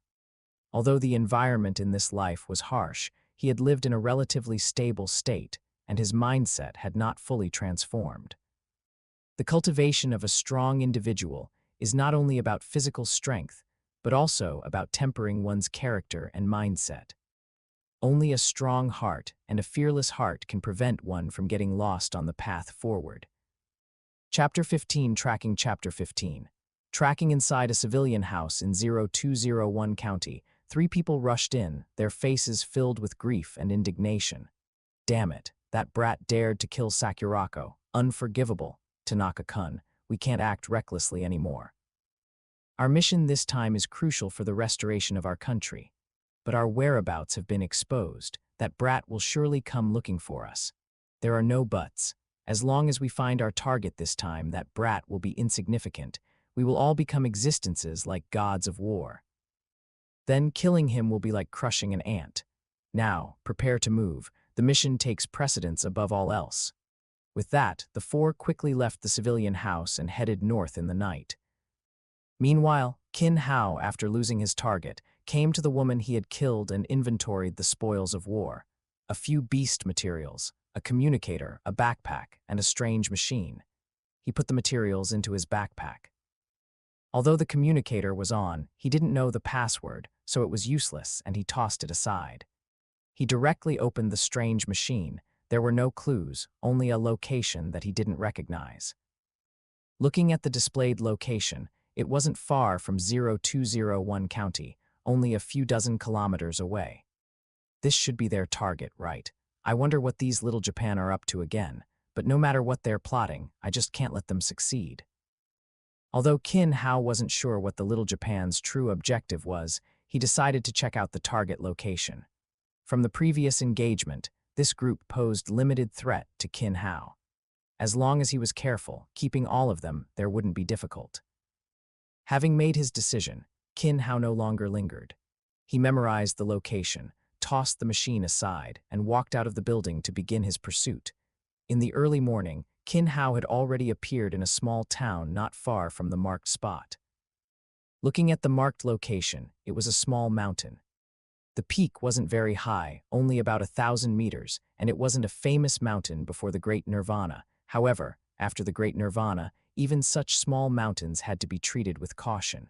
Although the environment in this life was harsh, he had lived in a relatively stable state, and his mindset had not fully transformed. The cultivation of a strong individual is not only about physical strength, but also about tempering one's character and mindset. Only a strong heart and a fearless heart can prevent one from getting lost on the path forward. Chapter 15. Tracking. Chapter 15. Tracking. Inside a civilian house in 0201 County, three people rushed in, their faces filled with grief and indignation. Damn it, that brat dared to kill Sakurako. Unforgivable. Tanaka-kun, we can't act recklessly anymore. Our mission this time is crucial for the restoration of our country. But our whereabouts have been exposed. That brat will surely come looking for us. There are no buts. As long as we find our target this time, that brat will be insignificant. We will all become existences like gods of war. Then killing him will be like crushing an ant. Now, prepare to move. The mission takes precedence above all else. With that, the four quickly left the civilian house and headed north in the night. Meanwhile, Qin Hao, after losing his target, came to the woman he had killed and inventoried the spoils of war. A few beast materials, a communicator, a backpack, and a strange machine. He put the materials into his backpack. Although the communicator was on, he didn't know the password, so it was useless, and he tossed it aside. He directly opened the strange machine. There were no clues, only a location that he didn't recognize. Looking at the displayed location, it wasn't far from 0201 County, only a few dozen kilometers away. This should be their target, right? I wonder what these Little Japan are up to again, but no matter what they're plotting, I just can't let them succeed. Although Qin Hao wasn't sure what the Little Japan's true objective was, he decided to check out the target location. From the previous engagement, this group posed limited threat to Qin Hao. As long as he was careful, keeping all of them, there wouldn't be difficult. Having made his decision, Qin Hao no longer lingered. He memorized the location, tossed the machine aside, and walked out of the building to begin his pursuit. In the early morning, Qin Hao had already appeared in a small town not far from the marked spot. Looking at the marked location, it was a small mountain. The peak wasn't very high, only about 1,000 meters, and it wasn't a famous mountain before the Great Nirvana. However, after the Great Nirvana, even such small mountains had to be treated with caution.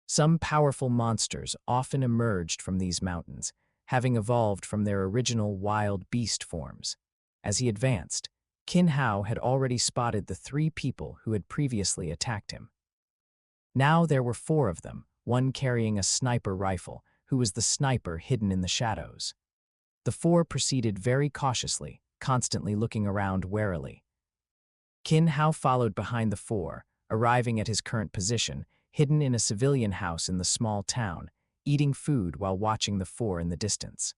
Some powerful monsters often emerged from these mountains, having evolved from their original wild beast forms. As he advanced, Qin Hao had already spotted the 3 people who had previously attacked him. Now there were 4 of them, one carrying a sniper rifle, who was the sniper hidden in the shadows. The 4 proceeded very cautiously, constantly looking around warily. Qin Hao followed behind the 4, arriving at his current position, hidden in a civilian house in the small town, eating food while watching the 4 in the distance.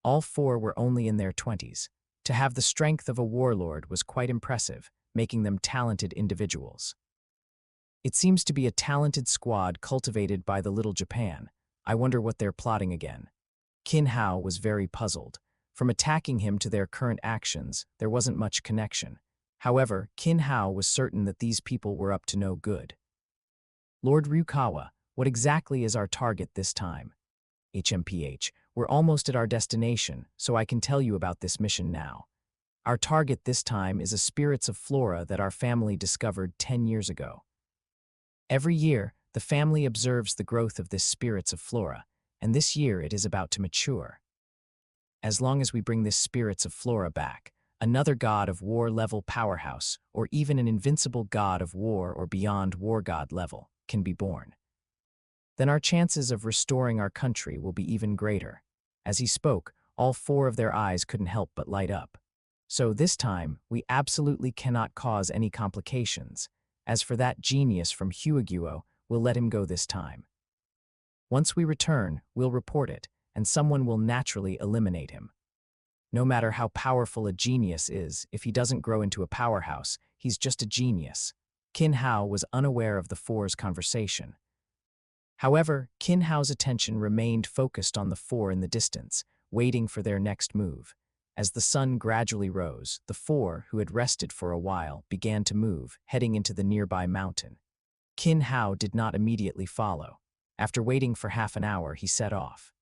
All 4 were only in their 20s. To have the strength of a warlord was quite impressive, making them talented individuals. It seems to be a talented squad cultivated by the Little Japan. I wonder what they're plotting again. Qin Hao was very puzzled. From attacking him to their current actions, there wasn't much connection. However, Qin Hao was certain that these people were up to no good. Lord Ryukawa, what exactly is our target this time? HMPH, we're almost at our destination, so I can tell you about this mission now. Our target this time is a spirits of flora that our family discovered 10 years ago. Every year, the family observes the growth of this spirits of flora, and this year it is about to mature. As long as we bring this spirits of flora back, another god of war level powerhouse, or even an invincible god of war or beyond war god level, can be born. Then our chances of restoring our country will be even greater. As he spoke, all 4 of their eyes couldn't help but light up. So this time, we absolutely cannot cause any complications. As for that genius from Huaguo, we'll let him go this time. Once we return, we'll report it, and someone will naturally eliminate him. No matter how powerful a genius is, if he doesn't grow into a powerhouse, he's just a genius. Qin Hao was unaware of the 4's conversation. However, Qin Hao's attention remained focused on the 4 in the distance, waiting for their next move. As the sun gradually rose, the 4, who had rested for a while, began to move, heading into the nearby mountain. Qin Hao did not immediately follow. After waiting for half an hour, he set off.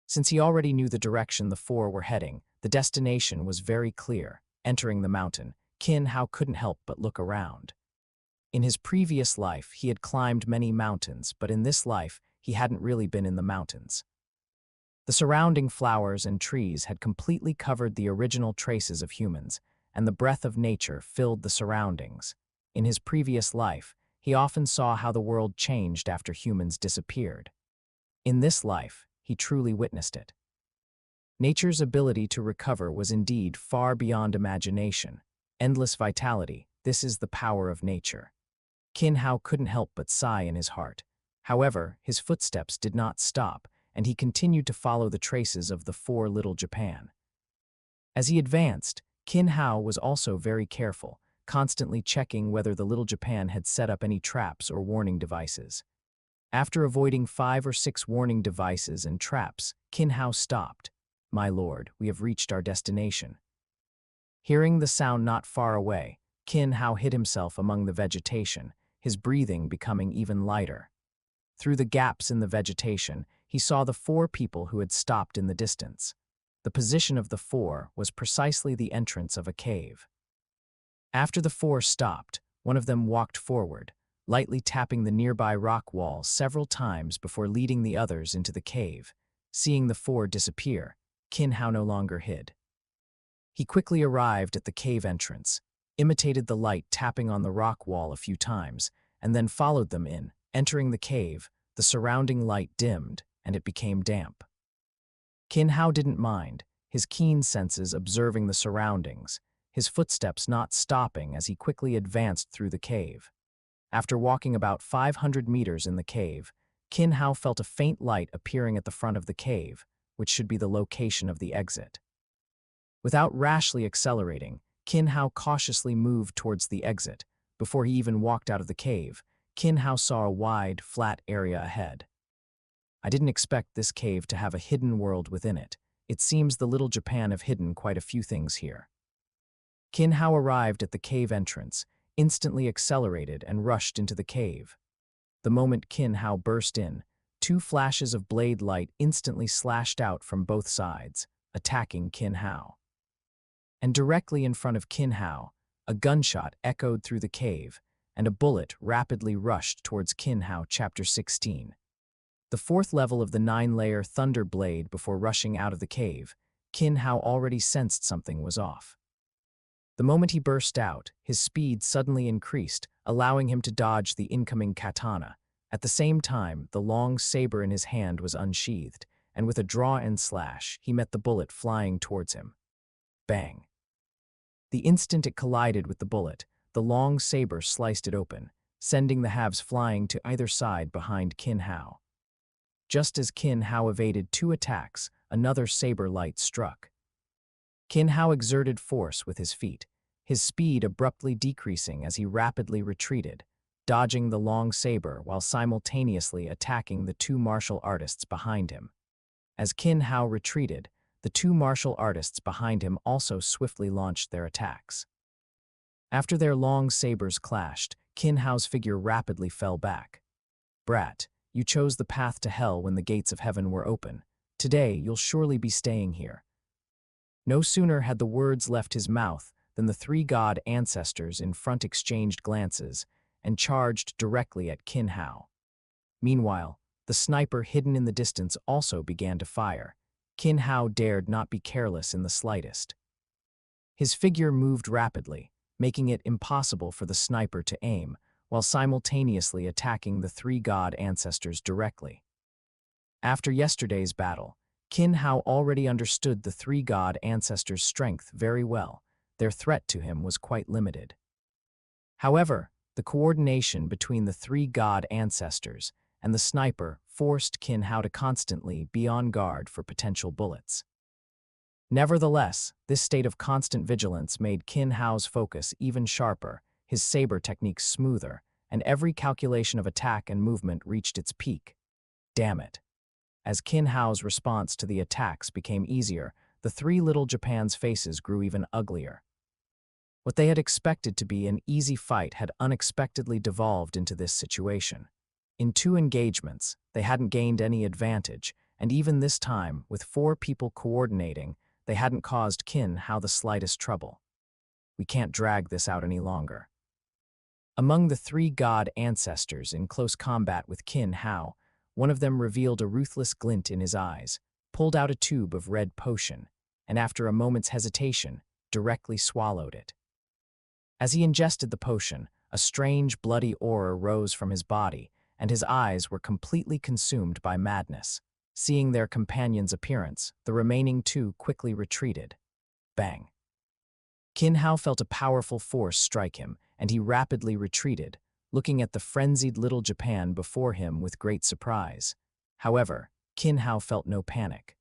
Since he already knew the direction the 4 were heading, the destination was very clear. Entering the mountain, Qin Hao couldn't help but look around. In his previous life, he had climbed many mountains, but in this life, he hadn't really been in the mountains. The surrounding flowers and trees had completely covered the original traces of humans, and the breath of nature filled the surroundings. In his previous life, he often saw how the world changed after humans disappeared. In this life, he truly witnessed it. Nature's ability to recover was indeed far beyond imagination. Endless vitality, this is the power of nature. Qin Hao couldn't help but sigh in his heart. However, his footsteps did not stop, and he continued to follow the traces of the 4 Little Japan. As he advanced, Qin Hao was also very careful, constantly checking whether the Little Japan had set up any traps or warning devices. After avoiding 5 or 6 warning devices and traps, Qin Hao stopped. "My lord, we have reached our destination." Hearing the sound not far away, Qin Hao hid himself among the vegetation, his breathing becoming even lighter. Through the gaps in the vegetation, he saw the 4 people who had stopped in the distance. The position of the 4 was precisely the entrance of a cave. After the 4 stopped, one of them walked forward, lightly tapping the nearby rock wall several times before leading the others into the cave. Seeing the 4 disappear, Qin Hao no longer hid. He quickly arrived at the cave entrance, imitated the light tapping on the rock wall a few times, and then followed them in. Entering the cave, the surrounding light dimmed, and it became damp. Qin Hao didn't mind, his keen senses observing the surroundings, his footsteps not stopping as he quickly advanced through the cave. After walking about 500 meters in the cave, Qin Hao felt a faint light appearing at the front of the cave, which should be the location of the exit. Without rashly accelerating, Qin Hao cautiously moved towards the exit. Before he even walked out of the cave, Qin Hao saw a wide, flat area ahead. I didn't expect this cave to have a hidden world within it. It seems the Little Japan have hidden quite a few things here. Qin Hao arrived at the cave entrance, instantly accelerated and rushed into the cave. The moment Qin Hao burst in, two flashes of blade light instantly slashed out from both sides, attacking Qin Hao. And directly in front of Qin Hao, a gunshot echoed through the cave, and a bullet rapidly rushed towards Qin Hao. Chapter 16. The fourth level of the 9-layer Thunder Blade. Before rushing out of the cave, Qin Hao already sensed something was off. The moment he burst out, his speed suddenly increased, allowing him to dodge the incoming katana. At the same time, the long saber in his hand was unsheathed, and with a draw and slash, he met the bullet flying towards him. Bang! The instant it collided with the bullet, the long saber sliced it open, sending the halves flying to either side behind Qin Hao. Just as Qin Hao evaded two attacks, another saber light struck. Qin Hao exerted force with his feet, his speed abruptly decreasing as he rapidly retreated, dodging the long saber while simultaneously attacking the two martial artists behind him. As Qin Hao retreated, the two martial artists behind him also swiftly launched their attacks. After their long sabers clashed, Qin Hao's figure rapidly fell back. "Brat, you chose the path to hell when the gates of heaven were open. Today, you'll surely be staying here." No sooner had the words left his mouth than the three god ancestors in front exchanged glances and charged directly at Qin Hao. Meanwhile, the sniper hidden in the distance also began to fire. Qin Hao dared not be careless in the slightest. His figure moved rapidly, making it impossible for the sniper to aim, while simultaneously attacking the three god ancestors directly. After yesterday's battle, Qin Hao already understood the three god ancestors' strength very well. Their threat to him was quite limited. However, the coordination between the three god ancestors and the sniper forced Qin Hao to constantly be on guard for potential bullets. Nevertheless, this state of constant vigilance made Qin Hao's focus even sharper, his saber techniques smoother, and every calculation of attack and movement reached its peak. Damn it! As Qin Hao's response to the attacks became easier, the three little Japan's faces grew even uglier. What they had expected to be an easy fight had unexpectedly devolved into this situation. In 2 engagements, they hadn't gained any advantage, and even this time, with 4 people coordinating, they hadn't caused Qin Hao the slightest trouble. We can't drag this out any longer. Among the 3 god ancestors in close combat with Qin Hao, one of them revealed a ruthless glint in his eyes, pulled out a tube of red potion, and after a moment's hesitation, directly swallowed it. As he ingested the potion, a strange bloody aura rose from his body, and his eyes were completely consumed by madness. Seeing their companion's appearance, the remaining 2 quickly retreated. Bang! Qin Hao felt a powerful force strike him, and he rapidly retreated, looking at the frenzied little Japan before him with great surprise. However, Qin Hao felt no panic.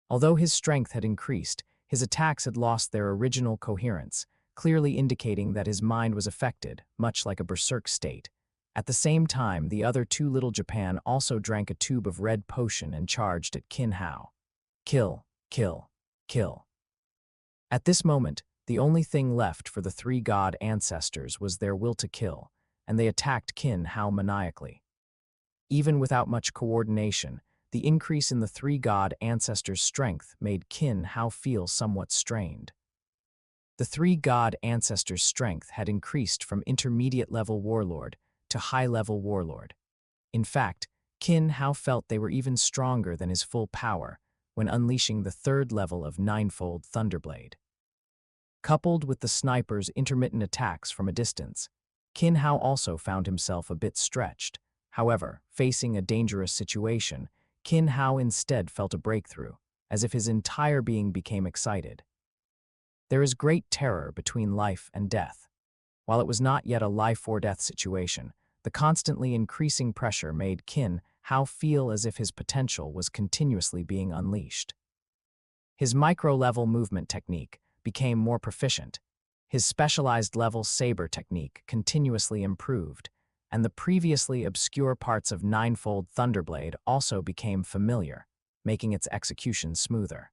Although his strength had increased, his attacks had lost their original coherence, clearly indicating that his mind was affected, much like a berserk state. At the same time, the other 2 little Japan also drank a tube of red potion and charged at Qin Hao. Kill, kill, kill. At this moment, the only thing left for the 3 god ancestors was their will to kill, and they attacked Qin Hao maniacally. Even without much coordination, the increase in the 3 god ancestors' strength made Qin Hao feel somewhat strained. The 3 god ancestors' strength had increased from intermediate-level warlord to high-level warlord. In fact, Qin Hao felt they were even stronger than his full power when unleashing the 3rd level of Ninefold Thunderblade. Coupled with the sniper's intermittent attacks from a distance, Qin Hao also found himself a bit stretched. However, facing a dangerous situation, Qin Hao instead felt a breakthrough, as if his entire being became excited. There is great terror between life and death. While it was not yet a life-or-death situation, the constantly increasing pressure made Qin Hao feel as if his potential was continuously being unleashed. His micro-level movement technique became more proficient, his specialized level saber technique continuously improved, and the previously obscure parts of Ninefold Thunderblade also became familiar, making its execution smoother.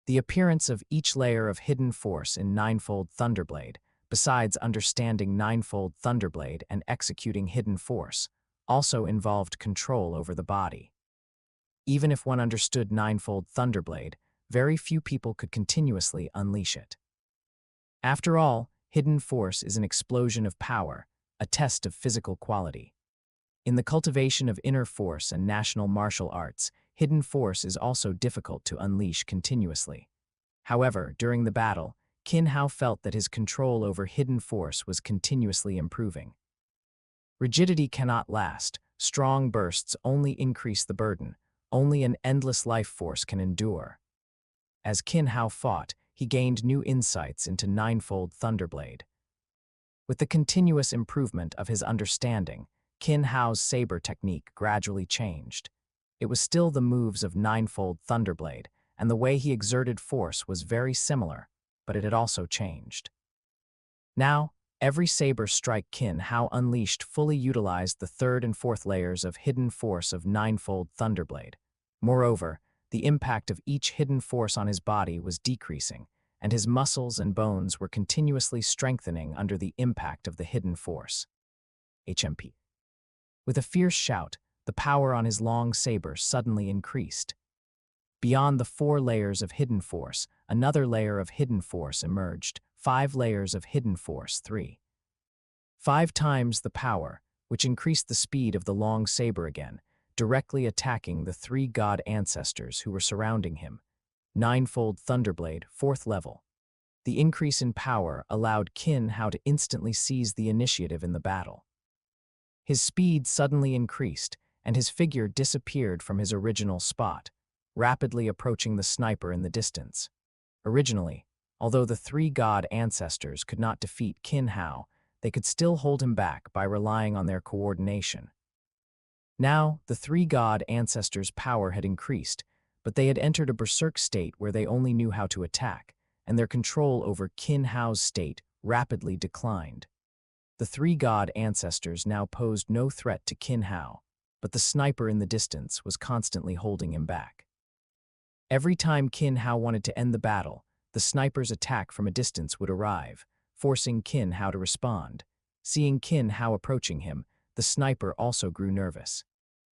The appearance of each layer of hidden force in Ninefold Thunderblade, besides understanding Ninefold Thunderblade and executing hidden force, also involved control over the body. Even if one understood Ninefold Thunderblade, very few people could continuously unleash it. After all, hidden force is an explosion of power, a test of physical quality. In the cultivation of inner force and national martial arts, hidden force is also difficult to unleash continuously. However, during the battle, Qin Hao felt that his control over hidden force was continuously improving. Rigidity cannot last. Strong bursts only increase the burden. Only an endless life force can endure. As Qin Hao fought, he gained new insights into Ninefold Thunderblade. With the continuous improvement of his understanding, Qin Hao's saber technique gradually changed. It was still the moves of Ninefold Thunderblade, and the way he exerted force was very similar, but it had also changed. Now, every saber strike Qin Hao unleashed fully utilized the third and fourth layers of hidden force of Ninefold Thunderblade. Moreover, the impact of each hidden force on his body was decreasing, and his muscles and bones were continuously strengthening under the impact of the hidden force. HMP. With a fierce shout, the power on his long saber suddenly increased. Beyond the 4 layers of hidden force, another layer of hidden force emerged, 5 layers of hidden force, 5 times the power, which increased the speed of the long saber again, directly attacking the 3 god ancestors who were surrounding him. Ninefold Thunderblade, 4th level. The increase in power allowed Qin Hao to instantly seize the initiative in the battle. His speed suddenly increased, and his figure disappeared from his original spot, rapidly approaching the sniper in the distance. Originally, although the 3 god ancestors could not defeat Qin Hao, they could still hold him back by relying on their coordination. Now, the 3 god ancestors' power had increased, but they had entered a berserk state where they only knew how to attack, and their control over Qin Hao's state rapidly declined. The 3 god ancestors now posed no threat to Qin Hao, but the sniper in the distance was constantly holding him back. Every time Qin Hao wanted to end the battle, the sniper's attack from a distance would arrive, forcing Qin Hao to respond. Seeing Qin Hao approaching him, the sniper also grew nervous.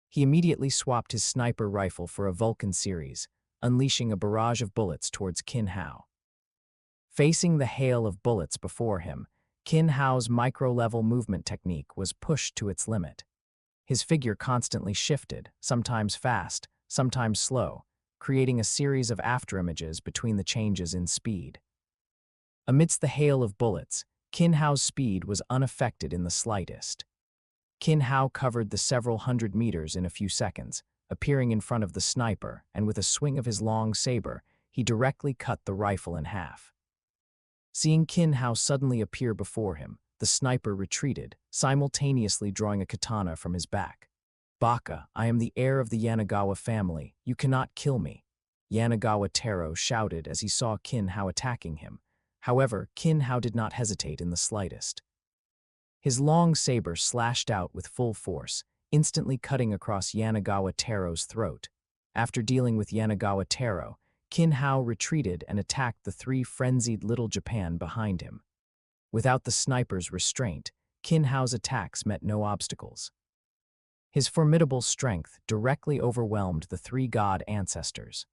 He immediately swapped his sniper rifle for a Vulcan series, unleashing a barrage of bullets towards Qin Hao. Facing the hail of bullets before him, Qin Hao's micro-level movement technique was pushed to its limit. His figure constantly shifted, sometimes fast, sometimes slow, creating a series of afterimages between the changes in speed. Amidst the hail of bullets, Qin Hao's speed was unaffected in the slightest. Qin Hao covered the several hundred meters in a few seconds, appearing in front of the sniper, and with a swing of his long saber, he directly cut the rifle in half. Seeing Qin Hao suddenly appear before him, the sniper retreated, simultaneously drawing a katana from his back. "Baka, I am the heir of the Yanagawa family. You cannot kill me," Yanagawa Taro shouted as he saw Qin Hao attacking him. However, Qin Hao did not hesitate in the slightest. His long saber slashed out with full force, instantly cutting across Yanagawa Taro's throat. After dealing with Yanagawa Taro, Qin Hao retreated and attacked the 3 frenzied Little Japan behind him. Without the sniper's restraint, Qin Hao's attacks met no obstacles. His formidable strength directly overwhelmed the 3 god ancestors.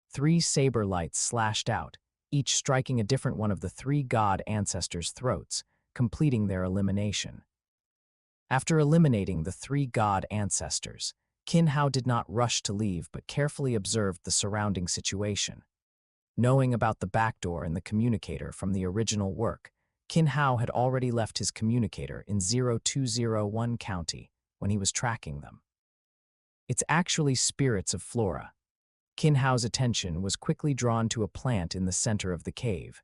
3 saber lights slashed out, each striking a different one of the 3 god ancestors' throats, completing their elimination. After eliminating the 3 god ancestors, Qin Hao did not rush to leave but carefully observed the surrounding situation. Knowing about the backdoor in the communicator from the original work, Qin Hao had already left his communicator in 0201 County when he was tracking them. It's actually spirits of flora. Qin Hao's attention was quickly drawn to a plant in the center of the cave.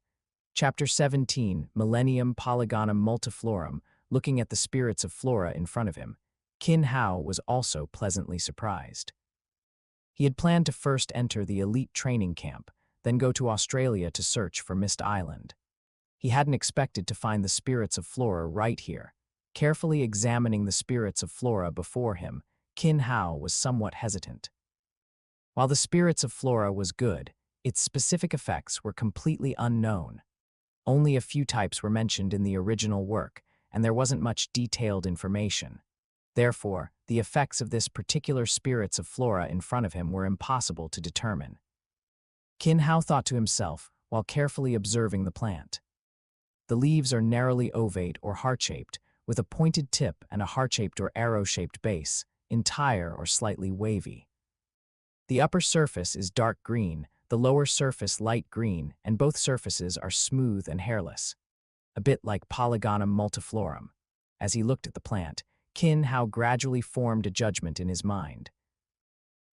Chapter 17, Millennium Polygonum Multiflorum. Looking at the spirits of flora in front of him, Qin Hao was also pleasantly surprised. He had planned to first enter the elite training camp, then go to Australia to search for Mist Island. He hadn't expected to find the spirits of flora right here. Carefully examining the spirits of flora before him, Qin Hao was somewhat hesitant. While the spirits of flora was good, Its specific effects were completely unknown. Only a few types were mentioned in the original work, and there wasn't much detailed information. Therefore, the effects of this particular spirits of flora in front of him were impossible to determine. Qin Hao thought to himself while carefully observing the plant. The leaves are narrowly ovate or heart-shaped, with a pointed tip and a heart-shaped or arrow-shaped base, entire or slightly wavy. The upper surface is dark green, the lower surface light green, and both surfaces are smooth and hairless, a bit like Polygonum multiflorum. As he looked at the plant, Qin Hao gradually formed a judgment in his mind.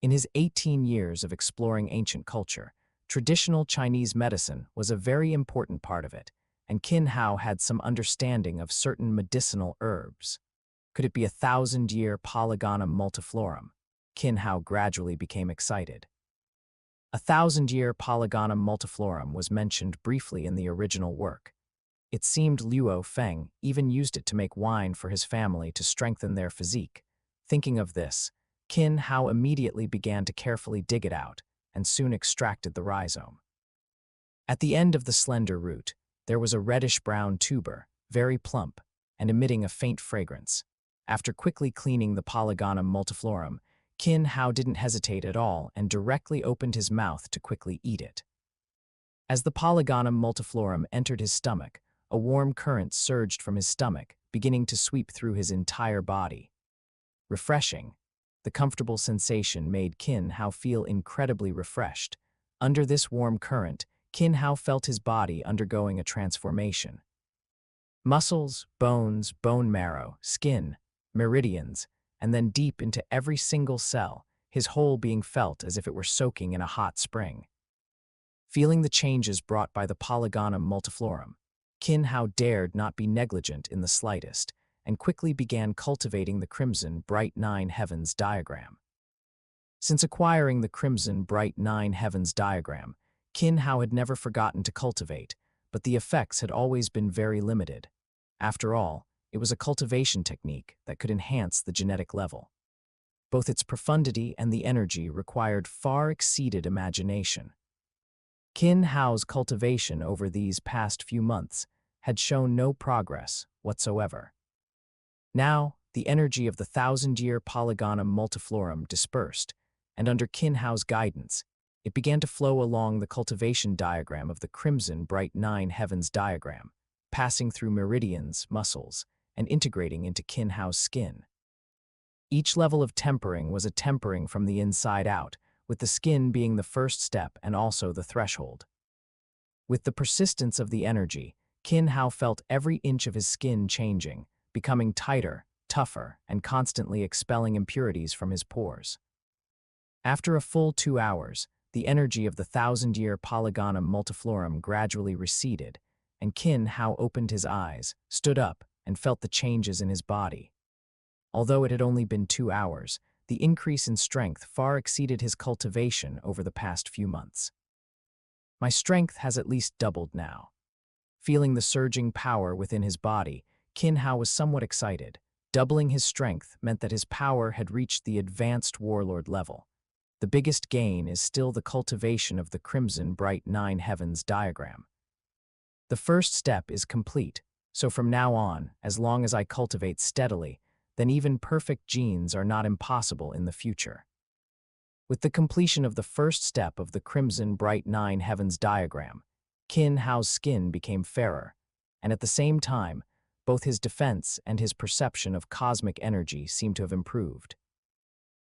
In his 18 years of exploring ancient culture, traditional Chinese medicine was a very important part of it, and Qin Hao had some understanding of certain medicinal herbs. Could it be 1,000-year Polygonum multiflorum? Qin Hao gradually became excited. 1,000-year Polygonum multiflorum was mentioned briefly in the original work. It seemed Luo Feng even used it to make wine for his family to strengthen their physique. Thinking of this, Qin Hao immediately began to carefully dig it out and soon extracted the rhizome. At the end of the slender root, there was a reddish-brown tuber, very plump, and emitting a faint fragrance. After quickly cleaning the Polygonum multiflorum, Qin Hao didn't hesitate at all and directly opened his mouth to quickly eat it. As the Polygonum multiflorum entered his stomach, a warm current surged from his stomach, beginning to sweep through his entire body. Refreshing. The comfortable sensation made Qin Hao feel incredibly refreshed. Under this warm current, Qin Hao felt his body undergoing a transformation. Muscles, bones, bone marrow, skin, meridians, and then deep into every single cell, his whole being felt as if it were soaking in a hot spring. Feeling the changes brought by the Polygonum multiflorum, Qin Hao dared not be negligent in the slightest, and quickly began cultivating the Crimson Bright Nine Heavens diagram. Since acquiring the Crimson Bright Nine Heavens diagram, Qin Hao had never forgotten to cultivate, but the effects had always been very limited. After all, it was a cultivation technique that could enhance the genetic level. Both its profundity and the energy required far exceeded imagination. Qin Hao's cultivation over these past few months had shown no progress whatsoever. Now, the energy of the 1,000-year Polygonum multiflorum dispersed, and under Qin Hao's guidance, it began to flow along the cultivation diagram of the Crimson Bright Nine Heavens diagram, passing through meridians, muscles, and integrating into Qin Hao's skin. Each level of tempering was a tempering from the inside out, with the skin being the first step and also the threshold. With the persistence of the energy, Qin Hao felt every inch of his skin changing, becoming tighter, tougher, and constantly expelling impurities from his pores. After a full 2 hours, the energy of the 1,000-year Polygonum multiflorum gradually receded, and Qin Hao opened his eyes, stood up, and felt the changes in his body. Although it had only been 2 hours, the increase in strength far exceeded his cultivation over the past few months. My strength has at least doubled now. Feeling the surging power within his body, Qin Hao was somewhat excited. Doubling his strength meant that his power had reached the advanced warlord level. The biggest gain is still the cultivation of the Crimson Bright Nine Heavens diagram. The first step is complete, so from now on, as long as I cultivate steadily, then even perfect genes are not impossible in the future. With the completion of the first step of the Crimson Bright Nine Heavens diagram, Qin Hao's skin became fairer, and at the same time, both his defense and his perception of cosmic energy seemed to have improved.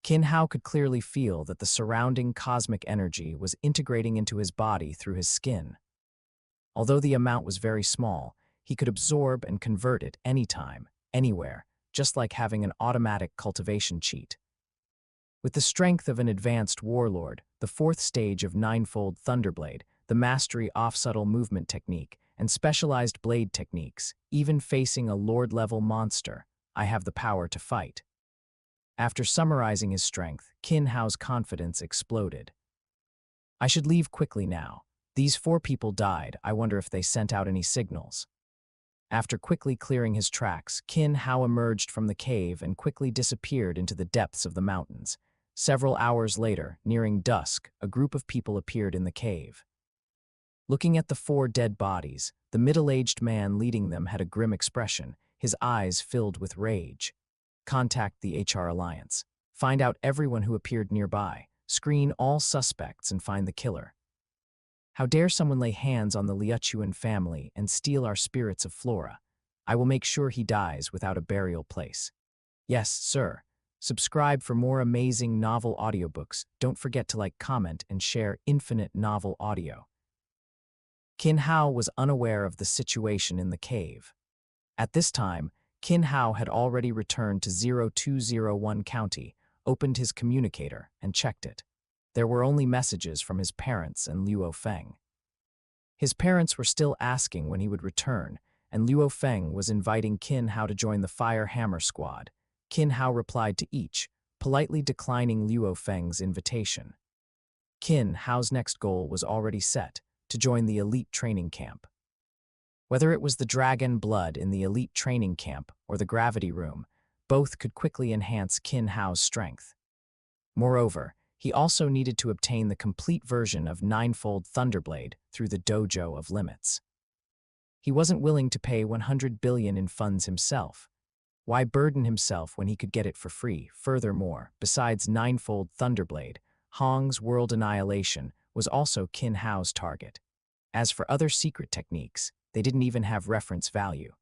Qin Hao could clearly feel that the surrounding cosmic energy was integrating into his body through his skin. Although the amount was very small, he could absorb and convert it anytime, anywhere, just like having an automatic cultivation cheat. With the strength of an advanced warlord, the fourth stage of Ninefold Thunderblade, the mastery off-subtle movement technique, and specialized blade techniques, even facing a lord-level monster, I have the power to fight. After summarizing his strength, Qin Hao's confidence exploded. I should leave quickly now. These 4 people died. I wonder if they sent out any signals. After quickly clearing his tracks, Qin Hao emerged from the cave and quickly disappeared into the depths of the mountains. Several hours later, nearing dusk, a group of people appeared in the cave. Looking at the 4 dead bodies, the middle-aged man leading them had a grim expression, his eyes filled with rage. Contact the HR Alliance. Find out everyone who appeared nearby. Screen all suspects and find the killer. How dare someone lay hands on the Liuchuan family and steal our spirits of flora? I will make sure he dies without a burial place. Yes, sir. Subscribe for more amazing novel audiobooks. Don't forget to like, comment, and share Infinite Novel Audio. Qin Hao was unaware of the situation in the cave. At this time, Qin Hao had already returned to 0201 County, opened his communicator, and checked it. There were only messages from his parents and Luo Feng. His parents were still asking when he would return, and Luo Feng was inviting Qin Hao to join the Fire Hammer Squad. Qin Hao replied to each, politely declining Luo Feng's invitation. Qin Hao's next goal was already set, to join the elite training camp. Whether it was the dragon blood in the elite training camp or the gravity room, both could quickly enhance Qin Hao's strength. Moreover, he also needed to obtain the complete version of Ninefold Thunderblade through the Dojo of Limits. He wasn't willing to pay 100 billion in funds himself. Why burden himself when he could get it for free? Furthermore, besides Ninefold Thunderblade, Hong's World Annihilation was also Qin Hao's target. As for other secret techniques, they didn't even have reference value.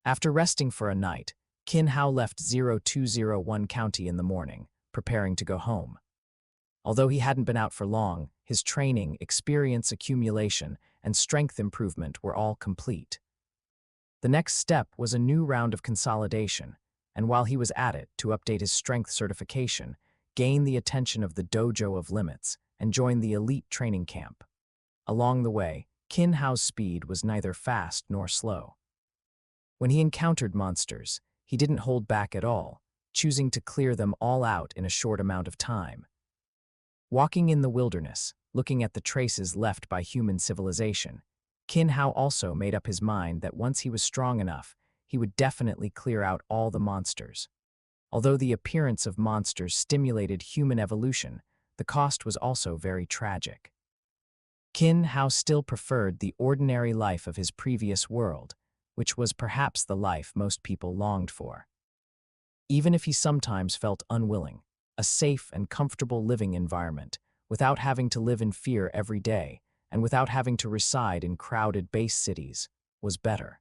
After resting for a night, Qin Hao left 0201 County in the morning, preparing to go home. Although he hadn't been out for long, his training, experience accumulation, and strength improvement were all complete. The next step was a new round of consolidation, and while he was at it to update his strength certification, gain the attention of the Dojo of Limits, and join the elite training camp. Along the way, Qin Hao's speed was neither fast nor slow. When he encountered monsters, he didn't hold back at all, choosing to clear them all out in a short amount of time. Walking in the wilderness, looking at the traces left by human civilization, Qin Hao also made up his mind that once he was strong enough, he would definitely clear out all the monsters. Although the appearance of monsters stimulated human evolution, the cost was also very tragic. Qin Hao still preferred the ordinary life of his previous world, which was perhaps the life most people longed for. Even if he sometimes felt unwilling, a safe and comfortable living environment, without having to live in fear every day, and without having to reside in crowded base cities, was better.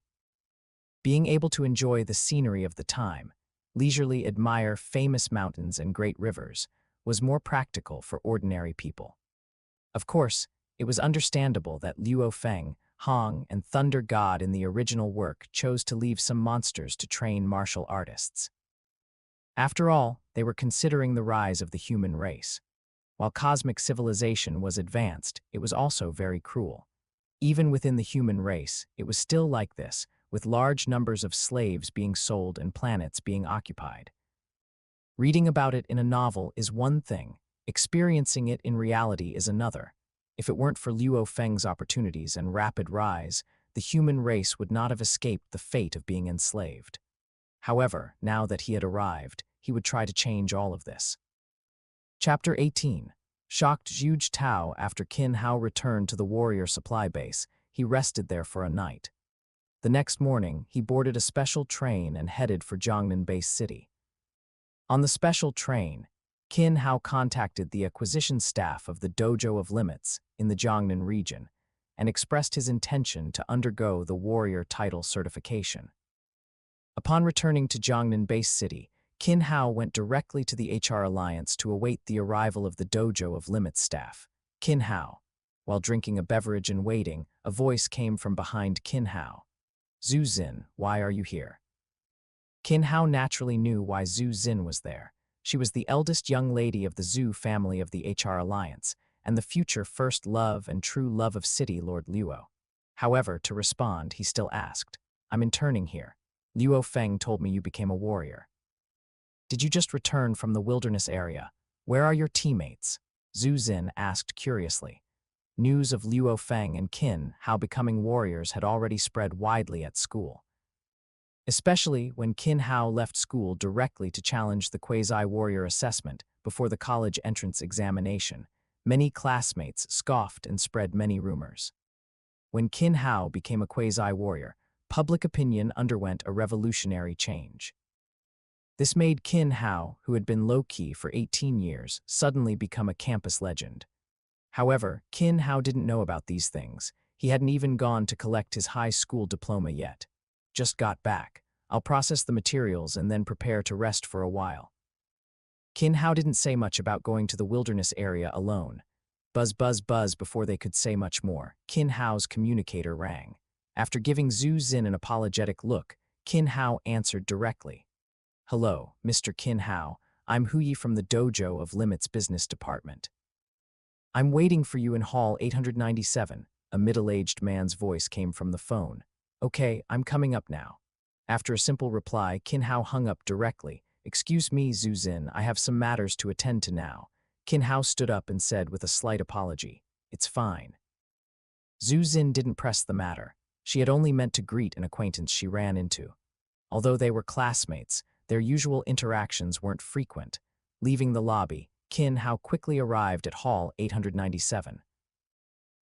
Being able to enjoy the scenery of the time, leisurely admire famous mountains and great rivers, was more practical for ordinary people. Of course, it was understandable that Luo Feng, Hong, and Thunder God in the original work chose to leave some monsters to train martial artists. After all, they were considering the rise of the human race. While cosmic civilization was advanced, it was also very cruel. Even within the human race, it was still like this, with large numbers of slaves being sold and planets being occupied. Reading about it in a novel is one thing, experiencing it in reality is another. If it weren't for Luo Feng's opportunities and rapid rise, the human race would not have escaped the fate of being enslaved. However, now that he had arrived, he would try to change all of this. Chapter 18. Shocked Zhuge Tao. After Qin Hao returned to the warrior supply base, he rested there for a night. The next morning, he boarded a special train and headed for Jiangnan Base City. On the special train, Qin Hao contacted the acquisition staff of the Dojo of Limits in the Jiangnan region and expressed his intention to undergo the warrior title certification. Upon returning to Jiangnan Base City, Qin Hao went directly to the HR Alliance to await the arrival of the Dojo of Limits staff. Qin Hao. While drinking a beverage and waiting, a voice came from behind Qin Hao. Zhu Xin, why are you here? Qin Hao naturally knew why Zhu Xin was there. She was the eldest young lady of the Zhu family of the HR Alliance, and the future first love and true love of City Lord Luo. However, to respond, he still asked, I'm interning here. Luo Feng told me you became a warrior. Did you just return from the wilderness area? Where are your teammates? Zhu Xin asked curiously. News of Luo Feng and Qin Hao becoming warriors had already spread widely at school. especially when Qin Hao left school directly to challenge the quasi-warrior assessment before the college entrance examination. Many classmates scoffed and spread many rumors. When Qin Hao became a quasi-warrior, public opinion underwent a revolutionary change. This made Qin Hao, who had been low-key for 18 years, suddenly become a campus legend. However, Qin Hao didn't know about these things. He hadn't even gone to collect his high school diploma yet. Just got back. I'll process the materials and then prepare to rest for a while. Qin Hao didn't say much about going to the wilderness area alone. Buzz, buzz, buzz before they could say much more. Qin Hao's communicator rang. After giving Zhu Xin an apologetic look, Qin Hao answered directly. Hello, Mr. Qin Hao. I'm Hu Yi from the dojo of Limit's business department. I'm waiting for you in hall 897. A middle-aged man's voice came from the phone. Okay, I'm coming up now. After a simple reply, Qin Hao hung up directly. Excuse me, Zhu Xin, I have some matters to attend to now. Qin Hao stood up and said with a slight apology, It's fine. Zhu Xin didn't press the matter. She had only meant to greet an acquaintance she ran into. Although they were classmates, their usual interactions weren't frequent. Leaving the lobby, Qin Hao quickly arrived at hall 897.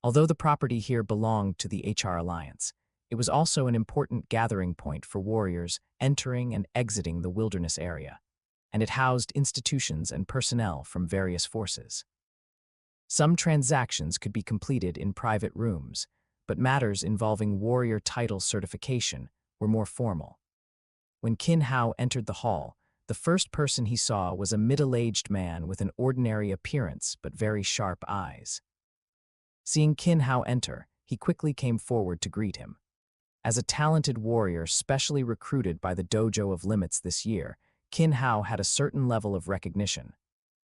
Although the property here belonged to the HR Alliance, it was also an important gathering point for warriors entering and exiting the wilderness area, and it housed institutions and personnel from various forces. Some transactions could be completed in private rooms, but matters involving warrior title certification were more formal. When Qin Hao entered the hall, the first person he saw was a middle-aged man with an ordinary appearance but very sharp eyes. Seeing Qin Hao enter, he quickly came forward to greet him. As a talented warrior specially recruited by the dojo of Limits this year, Qin Hao had a certain level of recognition.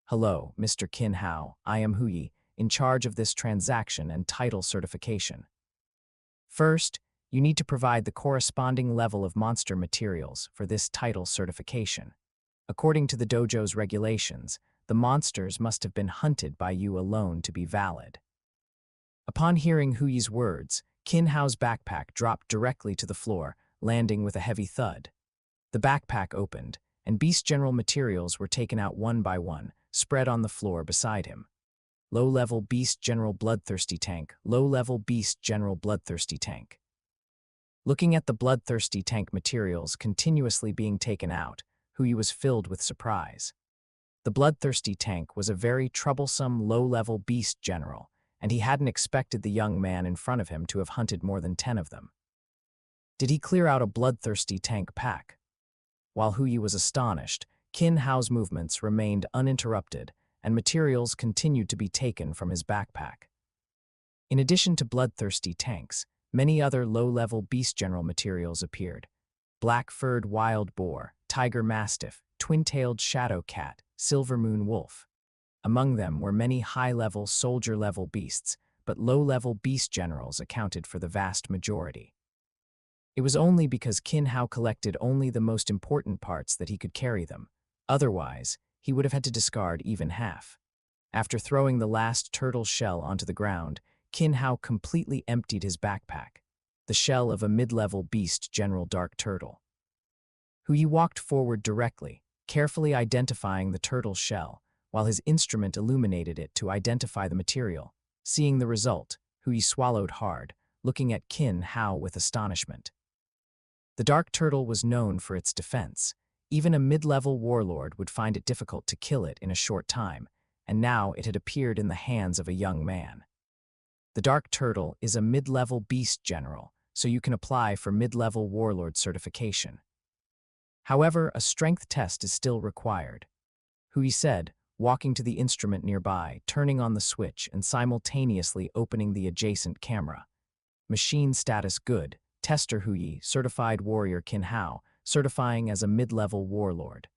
Hello, Mr. Qin Hao, I am Hu Yi, in charge of this transaction and title certification. First, you need to provide the corresponding level of monster materials for this title certification. According to the dojo's regulations, the monsters must have been hunted by you alone to be valid. Upon hearing Hu Yi's words, Qin Hao's backpack dropped directly to the floor, landing with a heavy thud. The backpack opened, and Beast General materials were taken out one by one, spread on the floor beside him. Low-level Beast General Bloodthirsty Tank, low-level Beast General Bloodthirsty Tank. Looking at the Bloodthirsty Tank materials continuously being taken out, Hu Yi was filled with surprise. The Bloodthirsty Tank was a very troublesome low-level Beast General, and he hadn't expected the young man in front of him to have hunted more than 10 of them. Did he clear out a Bloodthirsty Tank pack? While Hu Yi was astonished, Qin Hao's movements remained uninterrupted, and materials continued to be taken from his backpack. In addition to Bloodthirsty Tanks, many other low-level Beast General materials appeared. Black-furred wild boar, tiger mastiff, twin-tailed shadow cat, silver moon wolf. Among them were many high-level, soldier-level beasts, but low-level beast generals accounted for the vast majority. It was only because Qin Hao collected only the most important parts that he could carry them. Otherwise, he would have had to discard even half. After throwing the last turtle shell onto the ground, Qin Hao completely emptied his backpack, the shell of a mid-level beast general dark turtle. Hu Yi walked forward directly, carefully identifying the turtle shell, while his instrument illuminated it to identify the material. Seeing the result, Hu Yi swallowed hard, looking at Qin Hao with astonishment. The dark turtle was known for its defense. Even a mid-level warlord would find it difficult to kill it in a short time, and now it had appeared in the hands of a young man. The dark turtle is a mid-level beast general, so you can apply for mid-level warlord certification. However, a strength test is still required. Hu Yi said, walking to the instrument nearby, turning on the switch and simultaneously opening the adjacent camera. Machine status good. Tester Hu Yi, certified warrior Qin Hao, certifying as a mid-level warlord.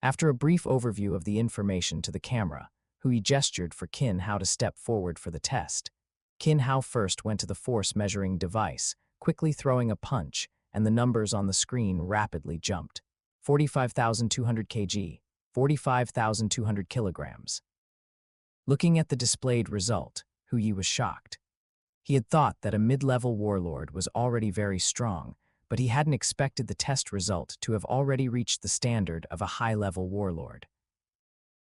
After a brief overview of the information to the camera, Hu Yi gestured for Qin Hao to step forward for the test. Qin Hao first went to the force measuring device, quickly throwing a punch, and the numbers on the screen rapidly jumped. 45,200 kg, 45,200 kilograms. Looking at the displayed result, Hu Yi was shocked. He had thought that a mid-level warlord was already very strong, but he hadn't expected the test result to have already reached the standard of a high-level warlord.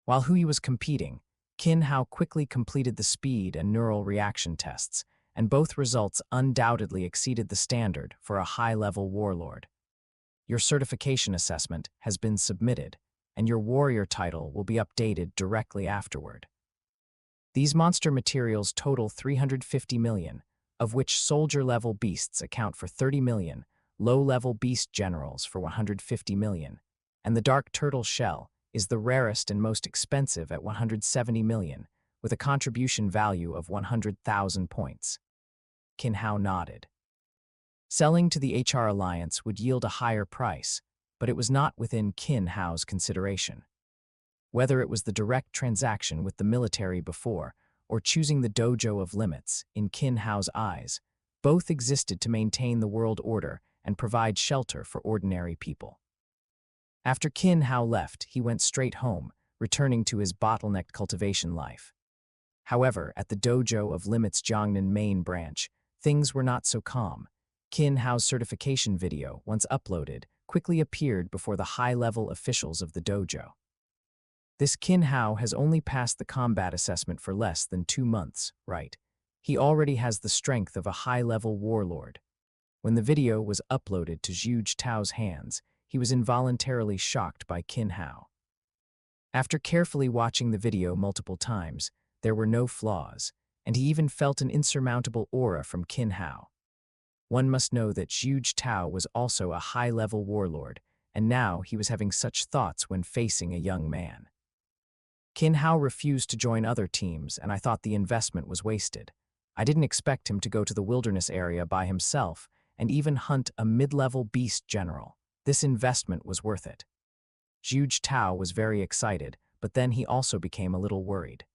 While Hui was competing, Qin Hao quickly completed the speed and neural reaction tests, and both results undoubtedly exceeded the standard for a high-level warlord. Your certification assessment has been submitted, and your warrior title will be updated directly afterward. These monster materials total 350 million, of which soldier-level beasts account for 30 million, low-level beast generals for 150 million, and the dark turtle shell is the rarest and most expensive at 170 million, with a contribution value of 100,000 points. Qin Hao nodded. Selling to the HR Alliance would yield a higher price, but it was not within Qin Hao's consideration. Whether it was the direct transaction with the military before, or choosing the dojo of limits, in Qin Hao's eyes, both existed to maintain the world order and provide shelter for ordinary people. After Qin Hao left, he went straight home, returning to his bottlenecked cultivation life. However, at the dojo of Limits Jiangnan main branch, things were not so calm. Qin Hao's certification video, once uploaded, quickly appeared before the high-level officials of the dojo. This Qin Hao has only passed the combat assessment for less than 2 months, right? He already has the strength of a high-level warlord. When the video was uploaded to Zhuge Tao's hands, he was involuntarily shocked by Qin Hao. After carefully watching the video multiple times, there were no flaws, and he even felt an insurmountable aura from Qin Hao. One must know that Zhuge Tao was also a high-level warlord, and now he was having such thoughts when facing a young man. Qin Hao refused to join other teams, and I thought the investment was wasted. I didn't expect him to go to the wilderness area by himself and even hunt a mid-level beast general. This investment was worth it. Zhuge Tao was very excited, but then he also became a little worried.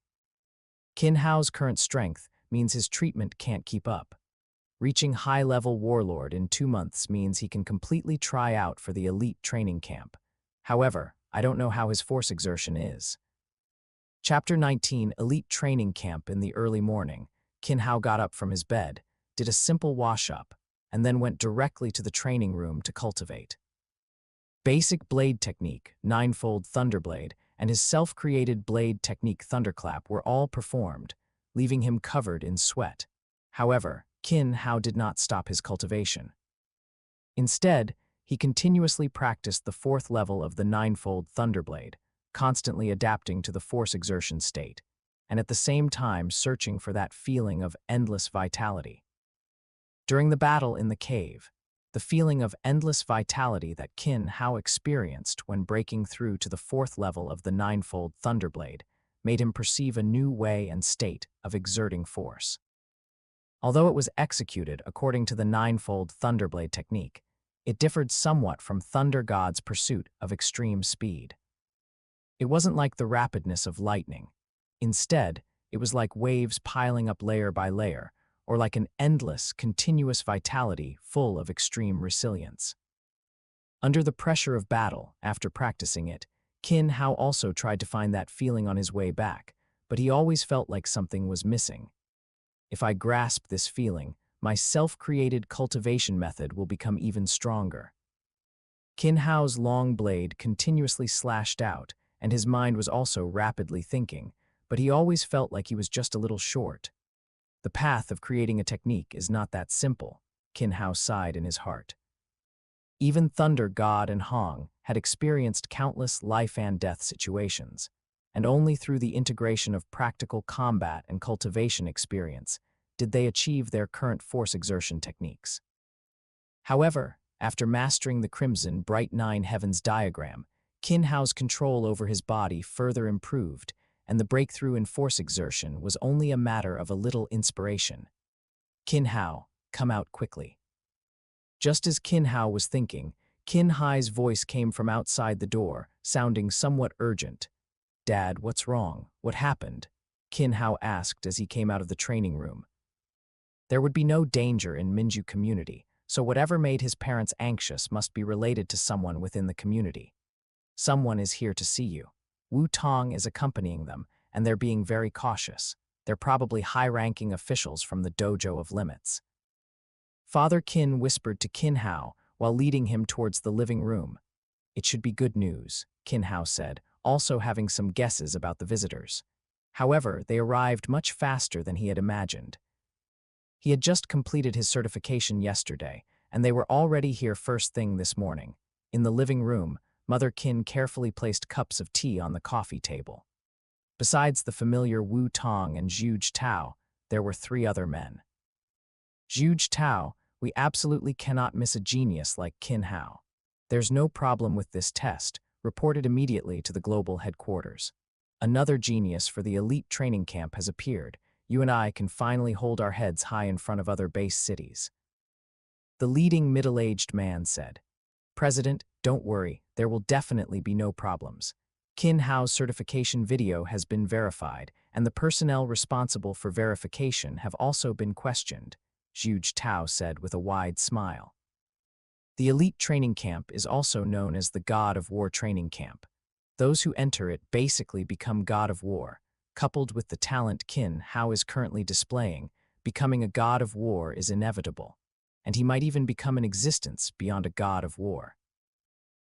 Qin Hao's current strength means his treatment can't keep up. Reaching high-level warlord in 2 months means he can completely try out for the elite training camp. However, I don't know how his force exertion is. Chapter 19, Elite Training Camp. In the early morning, Qin Hao got up from his bed, did a simple wash-up, and then went directly to the training room to cultivate. Basic blade technique, ninefold thunderblade, and his self-created blade technique thunderclap were all performed, leaving him covered in sweat. However, Qin Hao did not stop his cultivation. Instead, he continuously practiced the 4th level of the ninefold thunderblade, constantly adapting to the force exertion state, and at the same time searching for that feeling of endless vitality. During the battle in the cave, the feeling of endless vitality that Qin Hao experienced when breaking through to the 4th level of the ninefold thunderblade made him perceive a new way and state of exerting force. Although it was executed according to the ninefold thunderblade technique, it differed somewhat from Thunder God's pursuit of extreme speed. It wasn't like the rapidness of lightning. Instead, it was like waves piling up layer by layer, or like an endless, continuous vitality full of extreme resilience. Under the pressure of battle, after practicing it, Qin Hao also tried to find that feeling on his way back, but he always felt like something was missing. If I grasp this feeling, my self-created cultivation method will become even stronger. Qin Hao's long blade continuously slashed out, and his mind was also rapidly thinking, but he always felt like he was just a little short. The path of creating a technique is not that simple, Qin Hao sighed in his heart. Even Thunder God and Hong had experienced countless life-and-death situations, and only through the integration of practical combat and cultivation experience did they achieve their current force exertion techniques. However, after mastering the Crimson Bright Nine Heavens diagram, Qin Hao's control over his body further improved, and the breakthrough in force exertion was only a matter of a little inspiration. Qin Hao, come out quickly. Just as Qin Hao was thinking, Qin Hai's voice came from outside the door, sounding somewhat urgent. Dad, what's wrong? What happened? Qin Hao asked as he came out of the training room. There would be no danger in Minju community, so whatever made his parents anxious must be related to someone within the community. Someone is here to see you. Wu Tong is accompanying them, and they're being very cautious. They're probably high-ranking officials from the Dojo of Limits. Father Qin whispered to Qin Hao while leading him towards the living room. "It should be good news," Qin Hao said, also having some guesses about the visitors. However, they arrived much faster than he had imagined. He had just completed his certification yesterday, and they were already here first thing this morning. In the living room, Mother Qin carefully placed cups of tea on the coffee table. Besides the familiar Wu Tong and Zhu Tao, there were 3 other men. "Zhu Tao, we absolutely cannot miss a genius like Qin Hao. There's no problem with this test," reported immediately to the global headquarters. "Another genius for the elite training camp has appeared. You and I can finally hold our heads high in front of other base cities." The leading middle-aged man said, "President, don't worry, there will definitely be no problems. Qin Hao's certification video has been verified, and the personnel responsible for verification have also been questioned," Zhu Tao said with a wide smile. The elite training camp is also known as the God of War training camp. Those who enter it basically become God of War. Coupled with the talent Qin Hao is currently displaying, becoming a God of War is inevitable, and he might even become an existence beyond a God of War.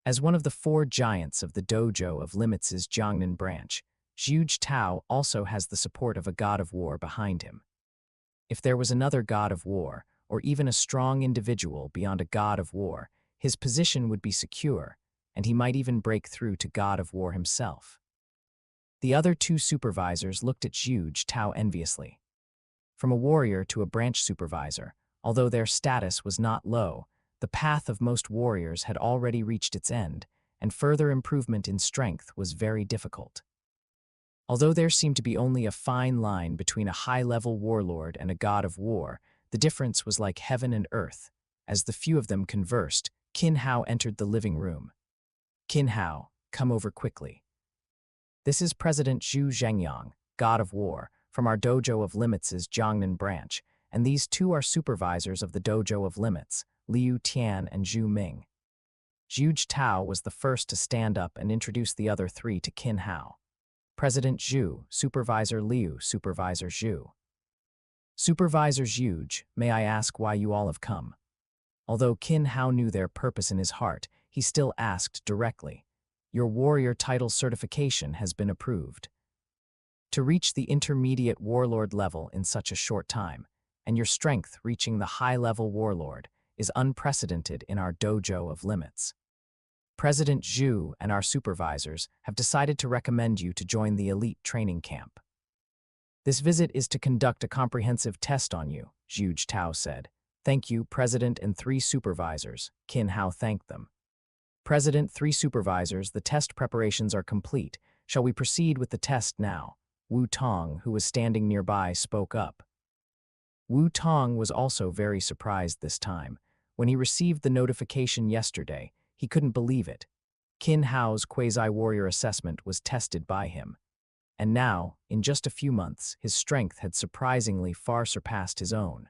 As one of the 4 giants of the dojo of Limits' Jiangnan branch, Zhu Tao also has the support of a God of War behind him. If there was another God of War, or even a strong individual beyond a God of War, his position would be secure, and he might even break through to God of War himself. The other 2 supervisors looked at Zhu Tao enviously. From a warrior to a branch supervisor, although their status was not low, the path of most warriors had already reached its end, and further improvement in strength was very difficult. Although there seemed to be only a fine line between a high-level warlord and a God of War, the difference was like heaven and earth. As the few of them conversed, Qin Hao entered the living room. "Qin Hao, come over quickly. This is President Zhu Zhengyang, God of War, from our dojo of Limits' Jiangnan branch, and these 2 are supervisors of the dojo of Limits, Liu Tian and Zhu Ming." Zhu Tao was the first to stand up and introduce the other 3 to Qin Hao. "President Zhu, Supervisor Liu, Supervisor Zhu." "Supervisor Zhu, may I ask why you all have come?" Although Qin Hao knew their purpose in his heart, he still asked directly. "Your warrior title certification has been approved. To reach the intermediate warlord level in such a short time, and your strength reaching the high-level warlord, is unprecedented in our dojo of Limits. President Zhu and our supervisors have decided to recommend you to join the elite training camp. This visit is to conduct a comprehensive test on you," Zhu Tao said. "Thank you, President and 3 supervisors," Qin Hao thanked them. "President, 3 supervisors, the test preparations are complete. Shall we proceed with the test now?" Wu Tong, who was standing nearby, spoke up. Wu Tong was also very surprised this time. When he received the notification yesterday, he couldn't believe it. Qin Hao's quasi-warrior assessment was tested by him. And now, in just a few months, his strength had surprisingly far surpassed his own.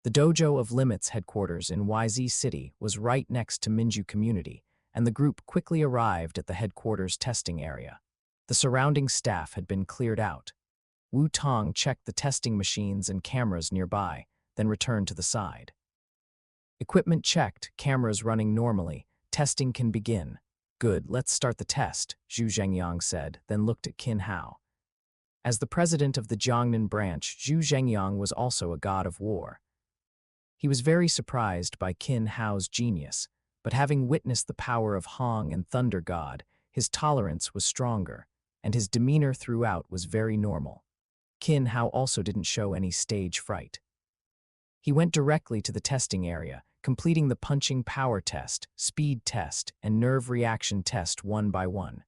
The dojo of Limits headquarters in YZ City was right next to Minju community, and the group quickly arrived at the headquarters testing area. The surrounding staff had been cleared out. Wu Tong checked the testing machines and cameras nearby, then returned to the side. "Equipment checked, cameras running normally. Testing can begin." "Good, let's start the test," Zhu Zhengyang said, then looked at Qin Hao. As the president of the Jiangnan branch, Zhu Zhengyang was also a God of War. He was very surprised by Qin Hao's genius, but having witnessed the power of Hong and Thunder God, his tolerance was stronger, and his demeanor throughout was very normal. Qin Hao also didn't show any stage fright. He went directly to the testing area, completing the punching power test, speed test, and nerve reaction test one by one.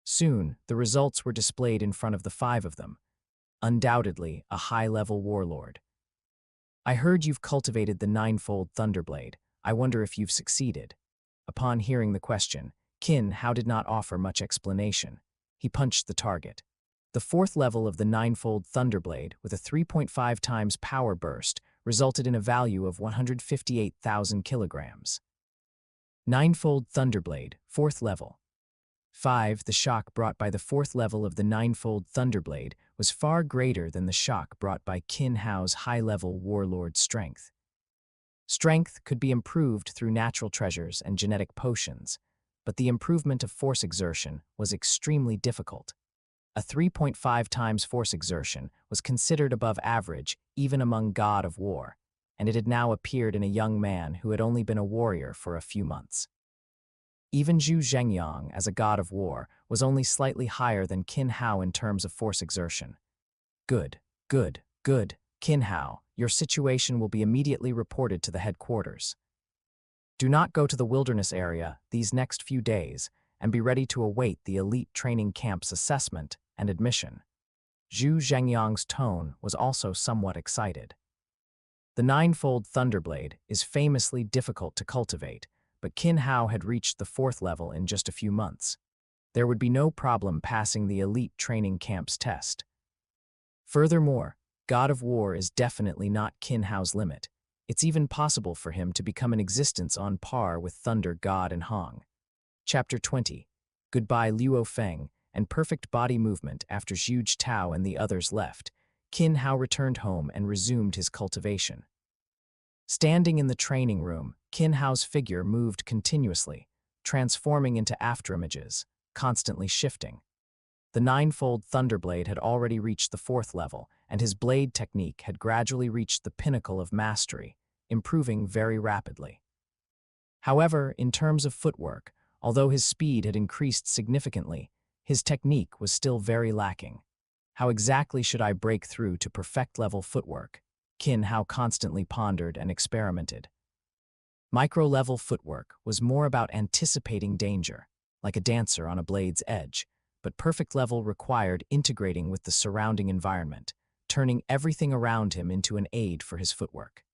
Soon, the results were displayed in front of the 5 of them. Undoubtedly, a high-level warlord. "I heard you've cultivated the 9-fold Thunderblade. I wonder if you've succeeded." Upon hearing the question, Qin Hao did not offer much explanation. He punched the target. The 4th level of the 9-fold Thunderblade, with a 3.5 times power burst, resulted in a value of 158,000 kilograms. 9-fold Thunderblade, 4th level. 5. The shock brought by the 4th level of the 9-fold Thunderblade was far greater than the shock brought by Qin Hao's high-level warlord strength. Strength could be improved through natural treasures and genetic potions, but the improvement of force exertion was extremely difficult. A 3.5 times force exertion was considered above average even among God of War, and it had now appeared in a young man who had only been a warrior for a few months. Even Zhu Zhengyang, as a God of War, was only slightly higher than Qin Hao in terms of force exertion. Good, good, good, Qin Hao, your situation will be immediately reported to the headquarters. Do not go to the wilderness area these next few days, and be ready to await the elite training camp's assessment and admission. Zhu Zhengyang's tone was also somewhat excited. The ninefold Thunderblade is famously difficult to cultivate, but Qin Hao had reached the 4th level in just a few months. There would be no problem passing the elite training camp's test. Furthermore, God of War is definitely not Qin Hao's limit. It's even possible for him to become an existence on par with Thunder God and Hong. Chapter 20. Goodbye Luo Feng, and perfect body movement after Zhu Tao and the others left. Qin Hao returned home and resumed his cultivation. Standing in the training room, Qin Hao's figure moved continuously, transforming into afterimages, constantly shifting. The ninefold Thunderblade had already reached the 4th level, and his blade technique had gradually reached the pinnacle of mastery, improving very rapidly. However, in terms of footwork, although his speed had increased significantly, his technique was still very lacking. How exactly should I break through to perfect-level footwork? Qin Hao constantly pondered and experimented. Micro-level footwork was more about anticipating danger, like a dancer on a blade's edge, but perfect level required integrating with the surrounding environment, turning everything around him into an aid for his footwork.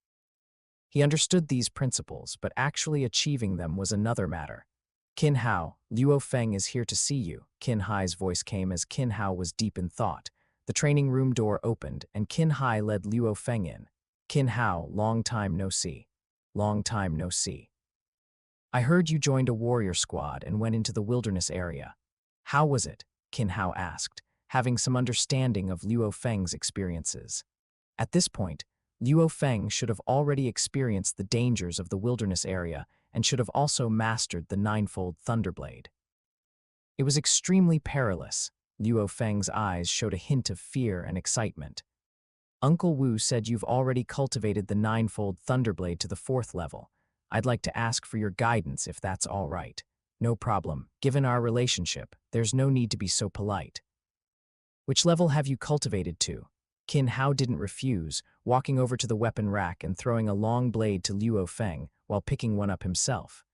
He understood these principles, but actually achieving them was another matter. Qin Hao, Luo Feng is here to see you. Qin Hai's voice came as Qin Hao was deep in thought. The training room door opened, and Qin Hai led Luo Feng in. Qin Hao, long time no see. Long time no see. I heard you joined a warrior squad and went into the wilderness area. How was it? Qin Hao asked, having some understanding of Luo Feng's experiences. At this point, Luo Feng should have already experienced the dangers of the wilderness area and should have also mastered the ninefold Thunderblade. It was extremely perilous. Luo Feng's eyes showed a hint of fear and excitement. Uncle Wu said you've already cultivated the ninefold Thunderblade to the 4th level. I'd like to ask for your guidance if that's all right. No problem. Given our relationship, there's no need to be so polite. Which level have you cultivated to? Qin Hao didn't refuse, walking over to the weapon rack and throwing a long blade to Luo Feng while picking one up himself.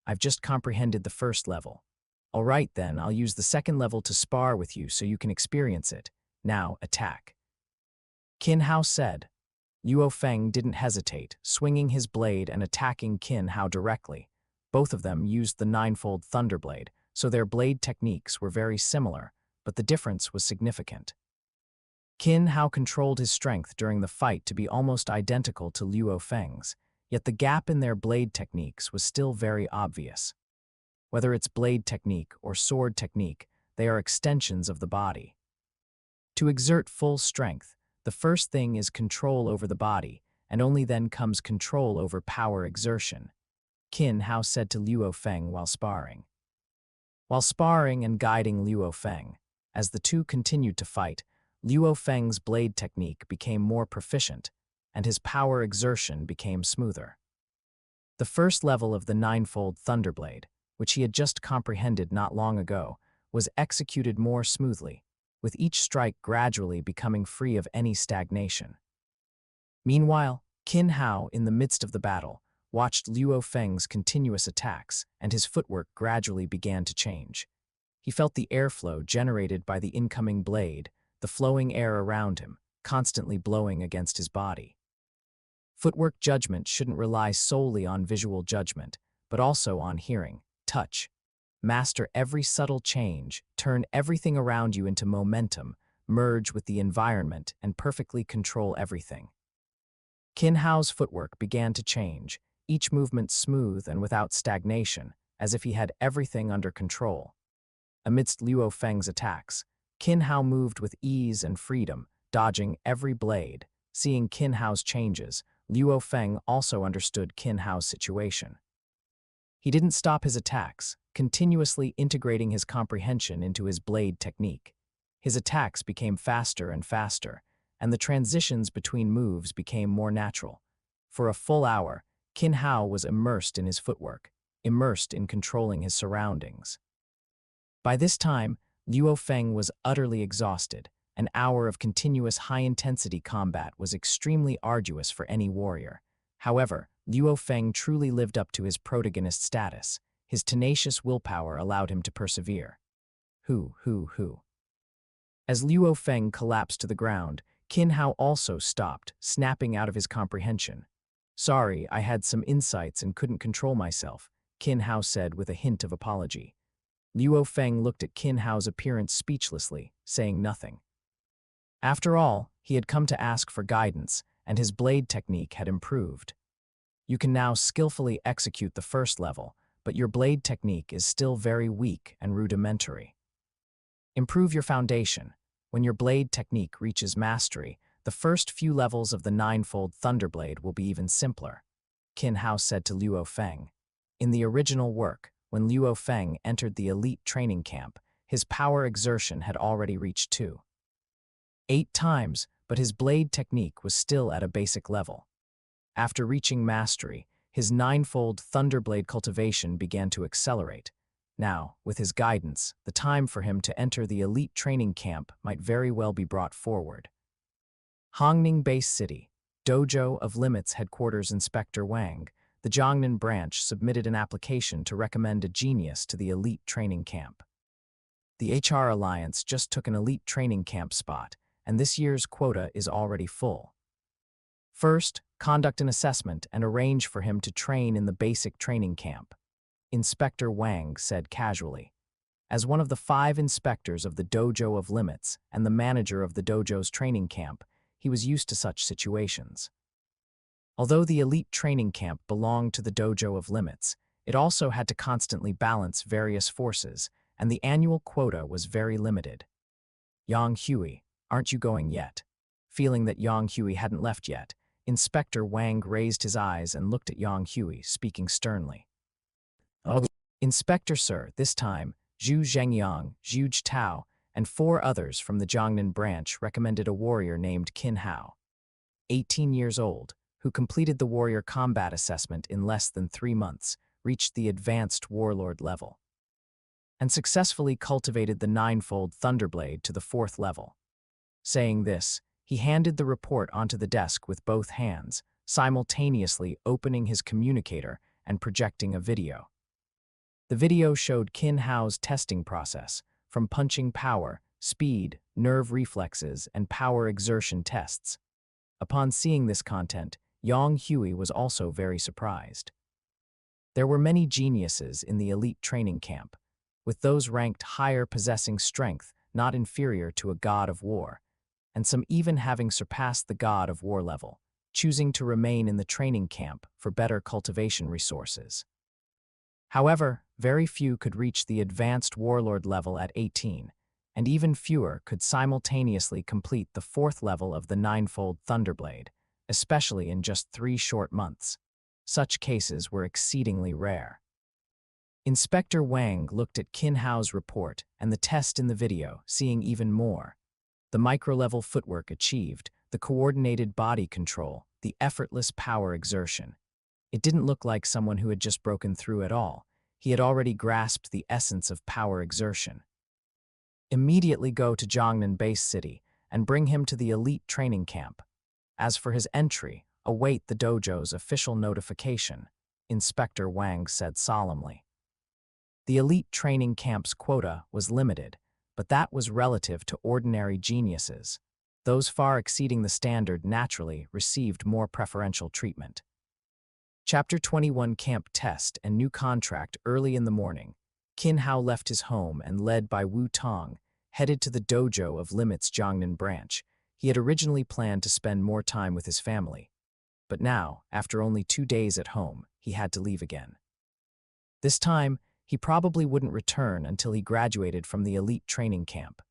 I've just comprehended the 1st level. All right then, I'll use the 2nd level to spar with you so you can experience it. Now, attack. Qin Hao said. Luo Feng didn't hesitate, swinging his blade and attacking Qin Hao directly. Both of them used the ninefold Thunderblade, so their blade techniques were very similar, but the difference was significant. Qin Hao controlled his strength during the fight to be almost identical to Luo Feng's, yet the gap in their blade techniques was still very obvious. Whether it's blade technique or sword technique, they are extensions of the body. To exert full strength, the first thing is control over the body, and only then comes control over power exertion, Qin Hao said to Luo Feng while sparring. While sparring and guiding Luo Feng, as the two continued to fight, Luo Feng's blade technique became more proficient, and his power exertion became smoother. The 1st level of the ninefold Thunderblade, which he had just comprehended not long ago, was executed more smoothly, with each strike gradually becoming free of any stagnation. Meanwhile, Qin Hao, in the midst of the battle, watched Luo Feng's continuous attacks, and his footwork gradually began to change. He felt the airflow generated by the incoming blade, the flowing air around him, constantly blowing against his body. Footwork judgment shouldn't rely solely on visual judgment, but also on hearing, touch. Master every subtle change, turn everything around you into momentum, merge with the environment, and perfectly control everything. Qin Hao's footwork began to change, each movement smooth and without stagnation, as if he had everything under control. Amidst Luo Feng's attacks, Qin Hao moved with ease and freedom, dodging every blade. Seeing Qin Hao's changes, Luo Feng also understood Qin Hao's situation. He didn't stop his attacks, continuously integrating his comprehension into his blade technique. His attacks became faster and faster, and the transitions between moves became more natural. For a full hour, Qin Hao was immersed in his footwork, immersed in controlling his surroundings. By this time, Luo Feng was utterly exhausted. An hour of continuous high-intensity combat was extremely arduous for any warrior. However, Luo Feng truly lived up to his protagonist status. His tenacious willpower allowed him to persevere. Hu. As Luo Feng collapsed to the ground, Qin Hao also stopped, snapping out of his comprehension. "Sorry, I had some insights and couldn't control myself," Qin Hao said with a hint of apology. Luo Feng looked at Qin Hao's appearance speechlessly, saying nothing. After all, he had come to ask for guidance, and his blade technique had improved. You can now skillfully execute the first level, but your blade technique is still very weak and rudimentary. Improve your foundation. When your blade technique reaches mastery, the first few levels of the ninefold Thunderblade will be even simpler, Qin Hao said to Luo Feng. In the original work, when Luo Feng entered the elite training camp, his power exertion had already reached 8 times, but his blade technique was still at a basic level. After reaching mastery, his ninefold Thunderblade cultivation began to accelerate. Now, with his guidance, the time for him to enter the elite training camp might very well be brought forward. Hongning Base City, Dojo of Limits Headquarters Inspector Wang, the Jiangnan branch submitted an application to recommend a genius to the elite training camp. The HR Alliance just took an elite training camp spot, and this year's quota is already full. First, conduct an assessment and arrange for him to train in the basic training camp, Inspector Wang said casually. As one of the 5 inspectors of the Dojo of Limits and the manager of the dojo's training camp, he was used to such situations. Although the elite training camp belonged to the Dojo of Limits, it also had to constantly balance various forces, and the annual quota was very limited. "Yang Hui, aren't you going yet?" Feeling that Yang Hui hadn't left yet, Inspector Wang raised his eyes and looked at Yang Hui, speaking sternly. "Oh, Inspector sir, this time, Zhu Zhengyang, Zhu Tao, and 4 others from the Jiangnan branch recommended a warrior named Qin Hao, 18 years old, who completed the warrior combat assessment in less than 3 months, reached the advanced warlord level, and successfully cultivated the ninefold Thunderblade to the 4th level." Saying this, he handed the report onto the desk with both hands, simultaneously opening his communicator and projecting a video. The video showed Qin Hao's testing process, from punching power, speed, nerve reflexes, and power exertion tests. Upon seeing this content, Yang Hui was also very surprised. There were many geniuses in the elite training camp, with those ranked higher possessing strength not inferior to a god of war, and some even having surpassed the god of war level, choosing to remain in the training camp for better cultivation resources. However, very few could reach the advanced warlord level at 18, and even fewer could simultaneously complete the 4th level of the ninefold Thunderblade, especially in just 3 short months. Such cases were exceedingly rare. Inspector Wang looked at Qin Hao's report and the test in the video, seeing even more. The micro-level footwork achieved, the coordinated body control, the effortless power exertion. It didn't look like someone who had just broken through at all. He had already grasped the essence of power exertion. Immediately go to Jiangnan Base City and bring him to the elite training camp. As for his entry, await the dojo's official notification, Inspector Wang said solemnly. The elite training camp's quota was limited, but that was relative to ordinary geniuses. Those far exceeding the standard naturally received more preferential treatment. Chapter 21 Camp Test and New Contract. Early in the morning, Qin Hao left his home and, led by Wu Tong, headed to the Dojo of Limits Jiangnan branch. He had originally planned to spend more time with his family, but now, after only 2 days at home, he had to leave again. This time, he probably wouldn't return until he graduated from the elite training camp.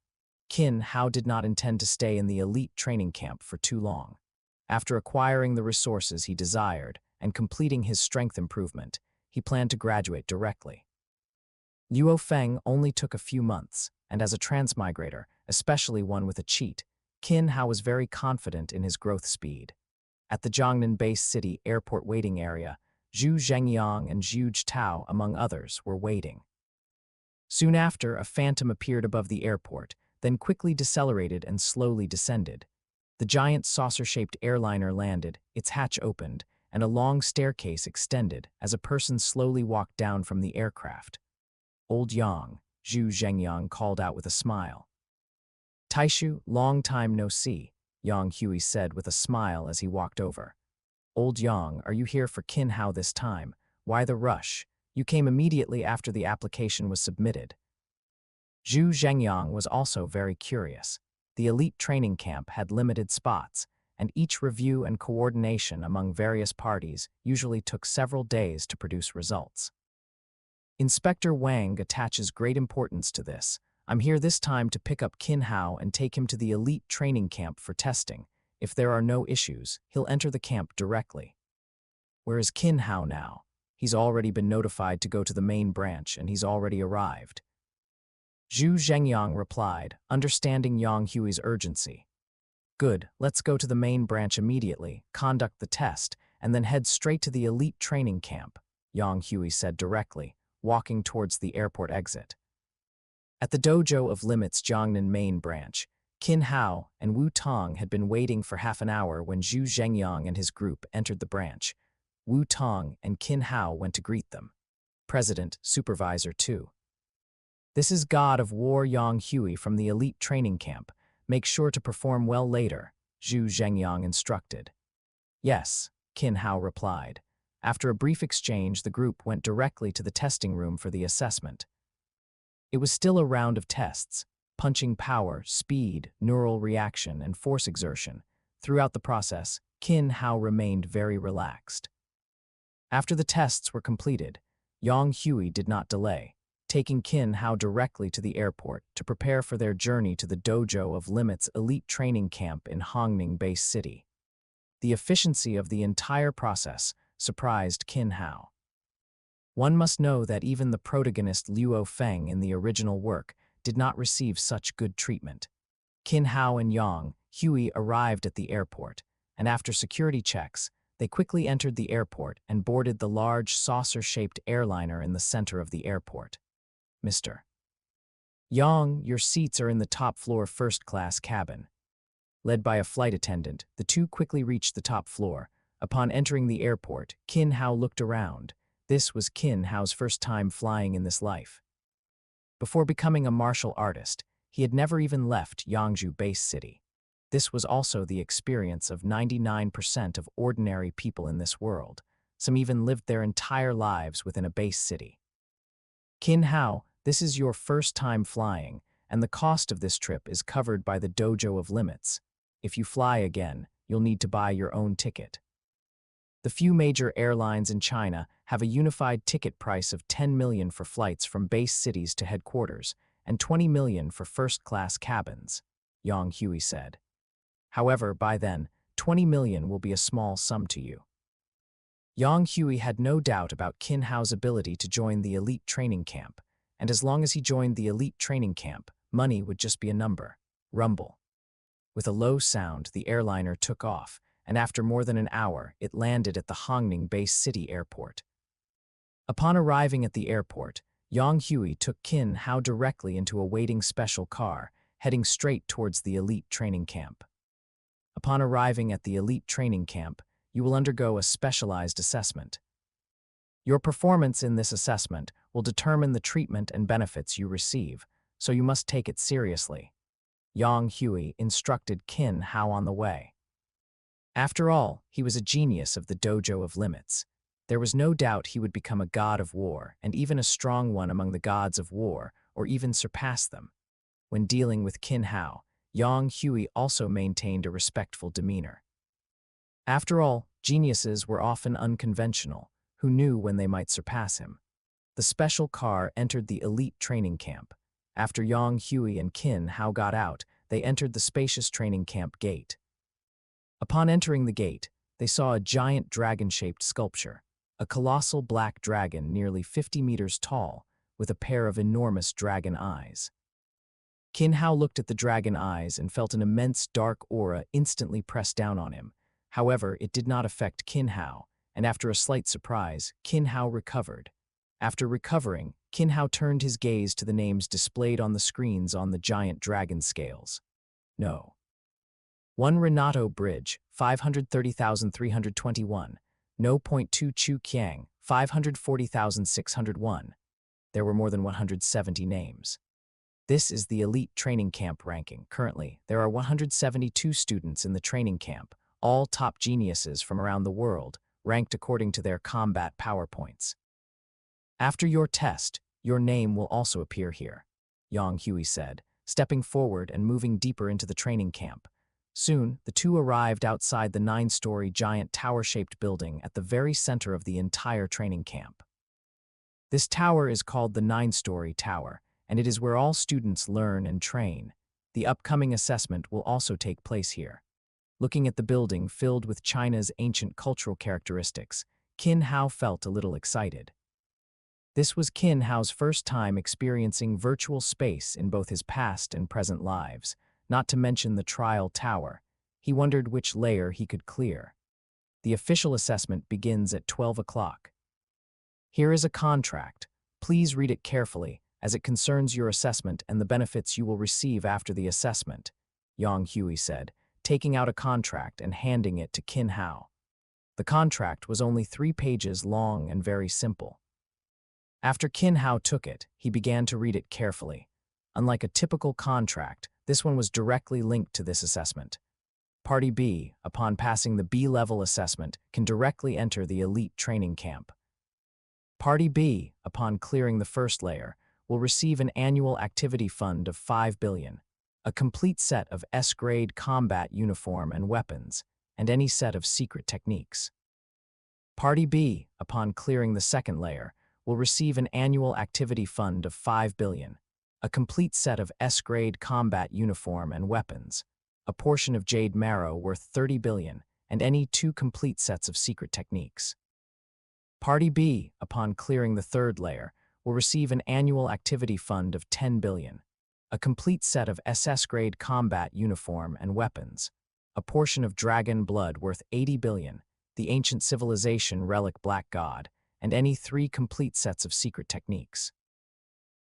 Qin Hao did not intend to stay in the elite training camp for too long. After acquiring the resources he desired and completing his strength improvement, he planned to graduate directly. Luo Feng only took a few months, and as a transmigrator, especially one with a cheat, Qin Hao was very confident in his growth speed. At the Jiangnan base city airport waiting area, Zhu Zhengyang and Zhu Tao, among others, were waiting. Soon after, a phantom appeared above the airport, then quickly decelerated and slowly descended. The giant saucer-shaped airliner landed, its hatch opened, and a long staircase extended as a person slowly walked down from the aircraft. "Old Yang," Zhu Zhengyang called out with a smile. "Taishu, long time no see," Yang Hui said with a smile as he walked over. "Old Yang, are you here for Qin Hao this time? Why the rush? You came immediately after the application was submitted." Zhu Zhengyang was also very curious. The elite training camp had limited spots, and each review and coordination among various parties usually took several days to produce results. Inspector Wang attaches great importance to this. "I'm here this time to pick up Qin Hao and take him to the elite training camp for testing. If there are no issues, he'll enter the camp directly." "Where is Qin Hao now?" "He's already been notified to go to the main branch, and he's already arrived." Zhu Zhengyang replied, understanding Yang Hui's urgency. "Good, let's go to the main branch immediately, conduct the test, and then head straight to the elite training camp," Yang Hui said directly, walking towards the airport exit. At the dojo of Limit's Jiangnan main branch, Qin Hao and Wu Tong had been waiting for half an hour when Zhu Zhengyang and his group entered the branch. Wu Tong and Qin Hao went to greet them. "President, Supervisor 2. This is God of War Yang Hui from the elite training camp. Make sure to perform well later," Zhu Zhengyang instructed. "Yes," Qin Hao replied. After a brief exchange, the group went directly to the testing room for the assessment. It was still a round of tests: punching power, speed, neural reaction, and force exertion. Throughout the process, Qin Hao remained very relaxed. After the tests were completed, Yang Hui did not delay, taking Qin Hao directly to the airport to prepare for their journey to the dojo of Limit's elite training camp in Hongning Base City. The efficiency of the entire process surprised Qin Hao. One must know that even the protagonist Luo Feng in the original work did not receive such good treatment. Qin Hao and Yang Hui arrived at the airport, and after security checks, they quickly entered the airport and boarded the large saucer-shaped airliner in the center of the airport. "Mr. Yang, your seats are in the top floor first-class cabin." Led by a flight attendant, the two quickly reached the top floor. Upon entering the airport, Qin Hao looked around. This was Qin Hao's first time flying in this life. Before becoming a martial artist, he had never even left Yangzhou base city. This was also the experience of 99% of ordinary people in this world. Some even lived their entire lives within a base city. "Qin Hao, this is your first time flying, and the cost of this trip is covered by the dojo of Limits. If you fly again, you'll need to buy your own ticket." The few major airlines in China have a unified ticket price of 10 million for flights from base cities to headquarters and 20 million for first-class cabins, Yang Hui said. "However, by then, 20 million will be a small sum to you." Yang Hui had no doubt about Qin Hao's ability to join the elite training camp, and as long as he joined the elite training camp, money would just be a number. Rumble. With a low sound, the airliner took off, and after more than an hour, it landed at the Hongning Base City Airport. Upon arriving at the airport, Yang Hui took Qin Hao directly into a waiting special car, heading straight towards the elite training camp. Upon arriving at the elite training camp, you will undergo a specialized assessment. Your performance in this assessment will determine the treatment and benefits you receive, so you must take it seriously. Yang Hui instructed Qin Hao on the way. After all, he was a genius of the dojo of Limits. There was no doubt he would become a god of war, and even a strong one among the gods of war, or even surpass them. When dealing with Qin Hao, Yang Hui also maintained a respectful demeanor. After all, geniuses were often unconventional, who knew when they might surpass him. The special car entered the elite training camp. After Yang Hui and Qin Hao got out, they entered the spacious training camp gate. Upon entering the gate, they saw a giant dragon-shaped sculpture, a colossal black dragon nearly 50 meters tall, with a pair of enormous dragon eyes. Qin Hao looked at the dragon eyes and felt an immense dark aura instantly press down on him. However, it did not affect Qin Hao, and after a slight surprise, Qin Hao recovered. After recovering, Qin Hao turned his gaze to the names displayed on the screens on the giant dragon scales. No. 1 Renato Bridge, 530,321. No. 2 Chu Qiang, 540,601. There were more than 170 names. This is the elite training camp ranking. Currently, there are 172 students in the training camp, all top geniuses from around the world, ranked according to their combat PowerPoints. After your test, your name will also appear here, Yang Hui said, stepping forward and moving deeper into the training camp. Soon, the two arrived outside the 9-story giant tower-shaped building at the very center of the entire training camp. This tower is called the 9-story tower, and it is where all students learn and train. The upcoming assessment will also take place here. Looking at the building filled with China's ancient cultural characteristics, Qin Hao felt a little excited. This was Qin Hao's first time experiencing virtual space in both his past and present lives, not to mention the trial tower. He wondered which layer he could clear. The official assessment begins at 12 o'clock. Here is a contract. Please read it carefully, as it concerns your assessment and the benefits you will receive after the assessment, Yang Hui said, taking out a contract and handing it to Qin Hao. The contract was only 3 pages long and very simple. After Qin Hao took it, he began to read it carefully. Unlike a typical contract, this one was directly linked to this assessment. Party B, upon passing the B-level assessment, can directly enter the elite training camp. Party B, upon clearing the first layer, will receive an annual activity fund of 5 billion, a complete set of S-grade combat uniform and weapons, and any set of secret techniques. Party B, upon clearing the second layer, will receive an annual activity fund of 5 billion, a complete set of S-grade combat uniform and weapons, a portion of jade marrow worth 30 billion, and any 2 complete sets of secret techniques. Party B, upon clearing the third layer, will receive an annual activity fund of 10 billion, a complete set of SS-grade combat uniform and weapons, a portion of dragon blood worth 80 billion, the ancient civilization relic Black God, and any 3 complete sets of secret techniques.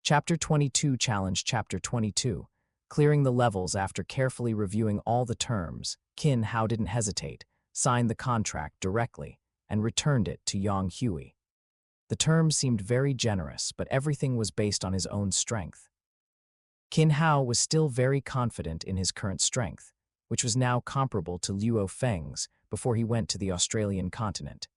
Chapter 22 Challenge Chapter 22. Clearing the levels after carefully reviewing all the terms, Qin Hao didn't hesitate, signed the contract directly, and returned it to Yang Hui. The terms seemed very generous, but everything was based on his own strength. Qin Hao was still very confident in his current strength, which was now comparable to Luo Feng's before he went to the Australian continent.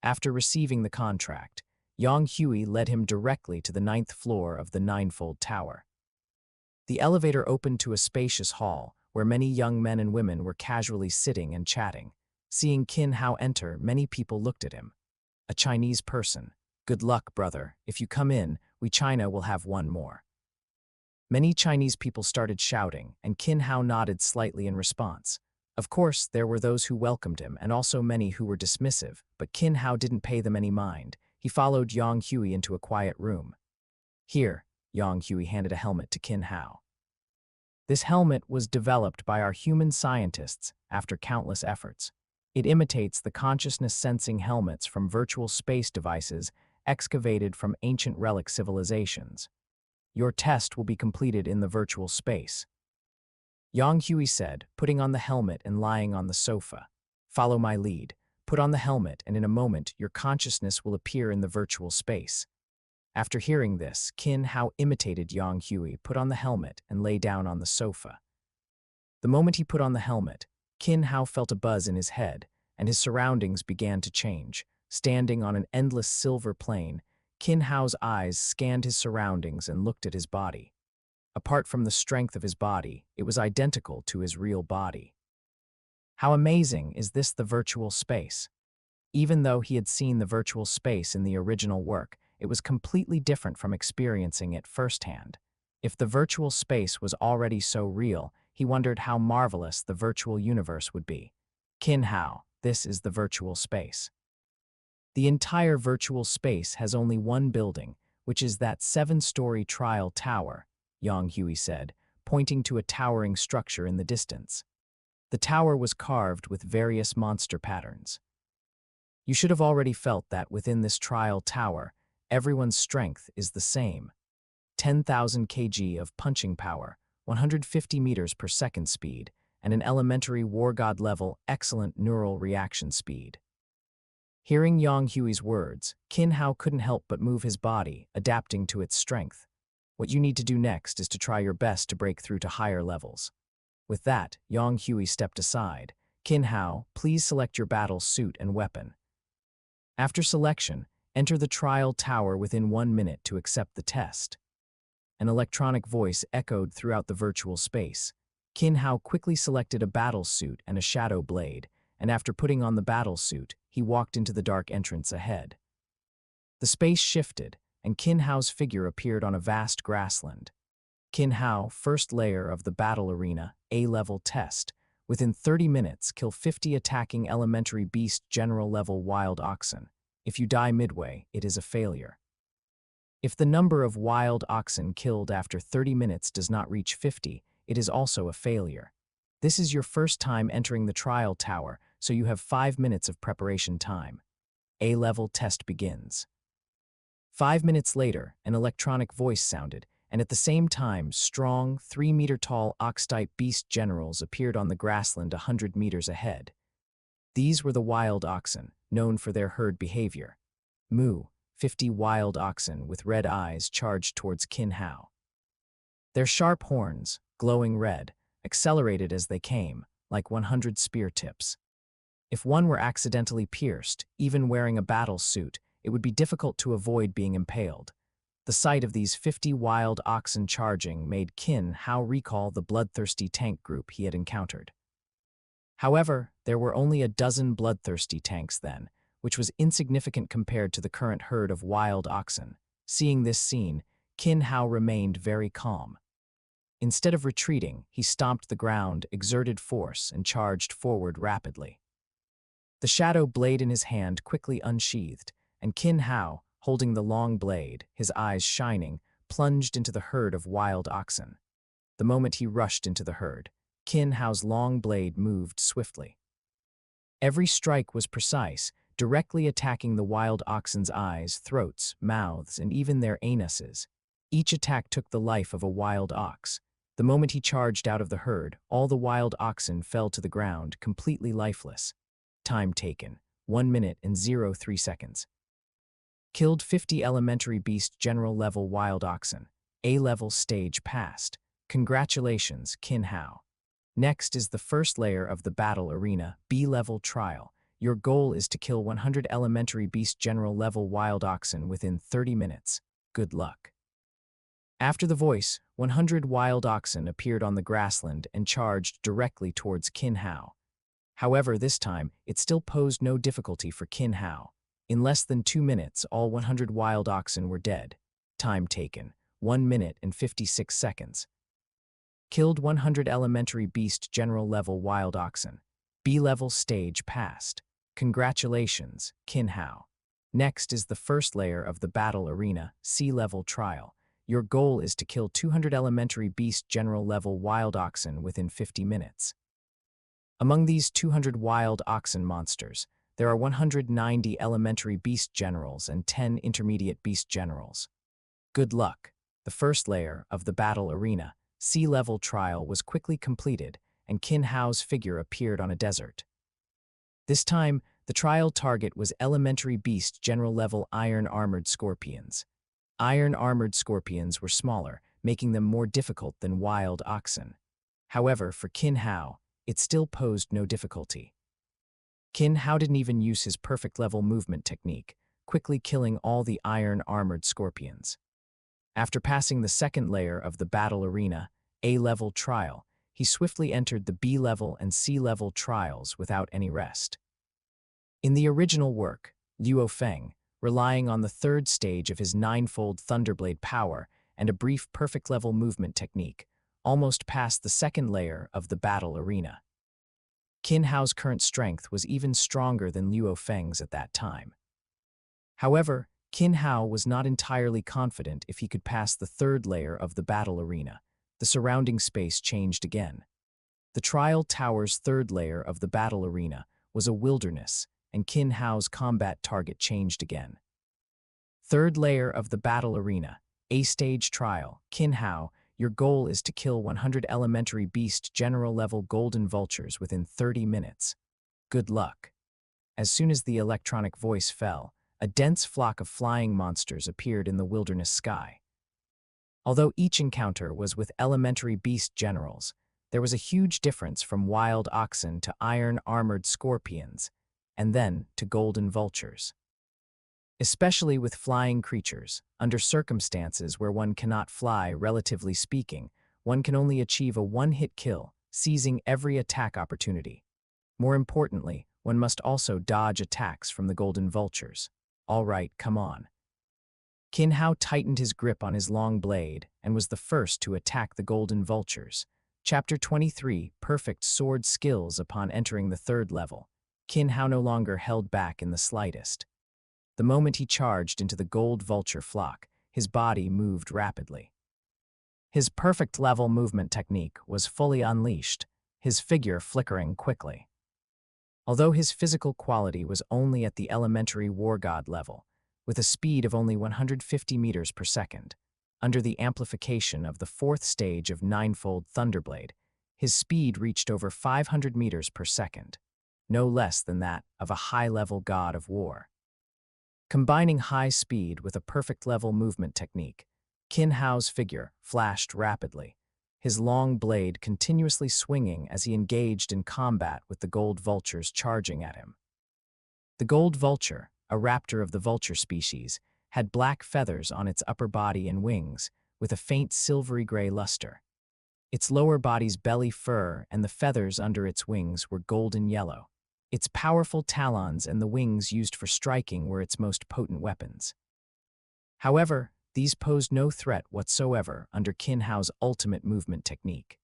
After receiving the contract, Yang Hui led him directly to the 9th floor of the Ninefold Tower. The elevator opened to a spacious hall where many young men and women were casually sitting and chatting. Seeing Qin Hao enter, many people looked at him. A Chinese person. Good luck, brother. If you come in, we China will have one more. Many Chinese people started shouting, and Qin Hao nodded slightly in response. Of course, there were those who welcomed him and also many who were dismissive, but Qin Hao didn't pay them any mind. He followed Yang Hui into a quiet room. Here, Yang Hui handed a helmet to Qin Hao. This helmet was developed by our human scientists after countless efforts. It imitates the consciousness-sensing helmets from virtual space devices excavated from ancient relic civilizations. Your test will be completed in the virtual space. Yang Hui said, putting on the helmet and lying on the sofa. Follow my lead. Put on the helmet, and in a moment, your consciousness will appear in the virtual space. After hearing this, Qin Hao imitated Yang Hui, put on the helmet, and lay down on the sofa. The moment he put on the helmet, Qin Hao felt a buzz in his head, and his surroundings began to change. Standing on an endless silver plane, Qin Hao's eyes scanned his surroundings and looked at his body. Apart from the strength of his body, it was identical to his real body. How amazing is this, the virtual space? Even though he had seen the virtual space in the original work, it was completely different from experiencing it firsthand. If the virtual space was already so real, he wondered how marvelous the virtual universe would be. Qin Hao, this is the virtual space. The entire virtual space has only one building, which is that 7-story trial tower, Yang Hui said, pointing to a towering structure in the distance. The tower was carved with various monster patterns. You should have already felt that within this trial tower, everyone's strength is the same. 10,000 kg of punching power, 150 meters per second speed, and an elementary war god level excellent neural reaction speed. Hearing Yang Hui's words, Qin Hao couldn't help but move his body, adapting to its strength. What you need to do next is to try your best to break through to higher levels. With that, Yang Hui stepped aside. Qin Hao, please select your battle suit and weapon. After selection, enter the trial tower within 1 minute to accept the test. An electronic voice echoed throughout the virtual space. Qin Hao quickly selected a battle suit and a shadow blade, and after putting on the battle suit, he walked into the dark entrance ahead. The space shifted, and Qin Hao's figure appeared on a vast grassland. Qin Hao, first layer of the battle arena, A-level test. Within 30 minutes, kill 50 attacking elementary beast general level wild oxen. If you die midway, it is a failure. If the number of wild oxen killed after 30 minutes does not reach 50, it is also a failure. This is your first time entering the trial tower, so you have 5 minutes of preparation time. A-level test begins. 5 minutes later, an electronic voice sounded, and at the same time, strong, 3-meter-tall ox-type beast generals appeared on the grassland 100 meters ahead. These were the wild oxen, known for their herd behavior. Moo, 50 wild oxen with red eyes charged towards Qin Hao. Their sharp horns, glowing red, accelerated as they came, like 100 spear tips. If one were accidentally pierced, even wearing a battle suit, it would be difficult to avoid being impaled. The sight of these 50 wild oxen charging made Qin Hao recall the bloodthirsty tank group he had encountered. However, there were only a dozen bloodthirsty tanks then, which was insignificant compared to the current herd of wild oxen. Seeing this scene, Qin Hao remained very calm. Instead of retreating, he stomped the ground, exerted force, and charged forward rapidly. The shadow blade in his hand quickly unsheathed, and Qin Hao, holding the long blade, his eyes shining, plunged into the herd of wild oxen. The moment he rushed into the herd, Qin Hao's long blade moved swiftly. Every strike was precise, directly attacking the wild oxen's eyes, throats, mouths, and even their anuses. Each attack took the life of a wild ox. The moment he charged out of the herd, all the wild oxen fell to the ground, completely lifeless. Time taken, 1 minute and 03 seconds. Killed 50 elementary beast general level wild oxen. A-level stage passed. Congratulations, Qin Hao. Next is the first layer of the battle arena, B-level trial. Your goal is to kill 100 elementary beast general level wild oxen within 30 minutes. Good luck. After the voice, 100 wild oxen appeared on the grassland and charged directly towards Qin Hao. However, this time, it still posed no difficulty for Qin Hao. In less than 2 minutes, all 100 wild oxen were dead. Time taken, 1 minute and 56 seconds. Killed 100 elementary beast general level wild oxen. B-level stage passed. Congratulations, Qin Hao. Next is the first layer of the battle arena, C-level trial. Your goal is to kill 200 elementary beast general level wild oxen within 50 minutes. Among these 200 wild oxen monsters, there are 190 elementary beast generals and 10 intermediate beast generals. Good luck. The first layer of the battle arena, C-level trial, was quickly completed, and Qin Hao's figure appeared on a desert. This time, the trial target was elementary beast general level iron-armored scorpions. Iron-armored scorpions were smaller, making them more difficult than wild oxen. However, for Qin Hao, it still posed no difficulty. Qin Hao didn't even use his perfect level movement technique, quickly killing all the iron-armored scorpions. After passing the second layer of the battle arena, A-level trial, he swiftly entered the B-level and C-level trials without any rest. In the original work, Luo Feng, relying on the third stage of his 9-fold Thunderblade power and a brief perfect-level movement technique, almost passed the second layer of the battle arena. Qin Hao's current strength was even stronger than Luo Feng's at that time. However, Qin Hao was not entirely confident if he could pass the third layer of the battle arena. The surrounding space changed again. The Trial Tower's third layer of the battle arena was a wilderness, and Qin Hao's combat target changed again. Third layer of the battle arena, A-stage trial. Qin Hao, your goal is to kill 100 elementary beast general-level golden vultures within 30 minutes. Good luck. As soon as the electronic voice fell, a dense flock of flying monsters appeared in the wilderness sky. Although each encounter was with elementary beast generals, there was a huge difference from wild oxen to iron-armored scorpions, and then to golden vultures. Especially with flying creatures, under circumstances where one cannot fly, relatively speaking, one can only achieve a one-hit kill, seizing every attack opportunity. More importantly, one must also dodge attacks from the golden vultures. All right, come on. Qin Hao tightened his grip on his long blade and was the first to attack the golden vultures. Chapter 23, Perfect Sword Skills. Upon entering the third level, Qin Hao no longer held back in the slightest. The moment he charged into the gold vulture flock, his body moved rapidly. His perfect level movement technique was fully unleashed, his figure flickering quickly. Although his physical quality was only at the elementary war god level, with a speed of only 150 meters per second, under the amplification of the fourth stage of Ninefold Thunderblade, his speed reached over 500 meters per second, no less than that of a high-level god of war. Combining high speed with a perfect level movement technique, Qin Hao's figure flashed rapidly, his long blade continuously swinging as he engaged in combat with the gold vultures charging at him. The gold vulture, a raptor of the vulture species, had black feathers on its upper body and wings, with a faint silvery gray luster. Its lower body's belly fur and the feathers under its wings were golden yellow. Its powerful talons and the wings used for striking were its most potent weapons. However, these posed no threat whatsoever under Qin Hao's ultimate movement technique.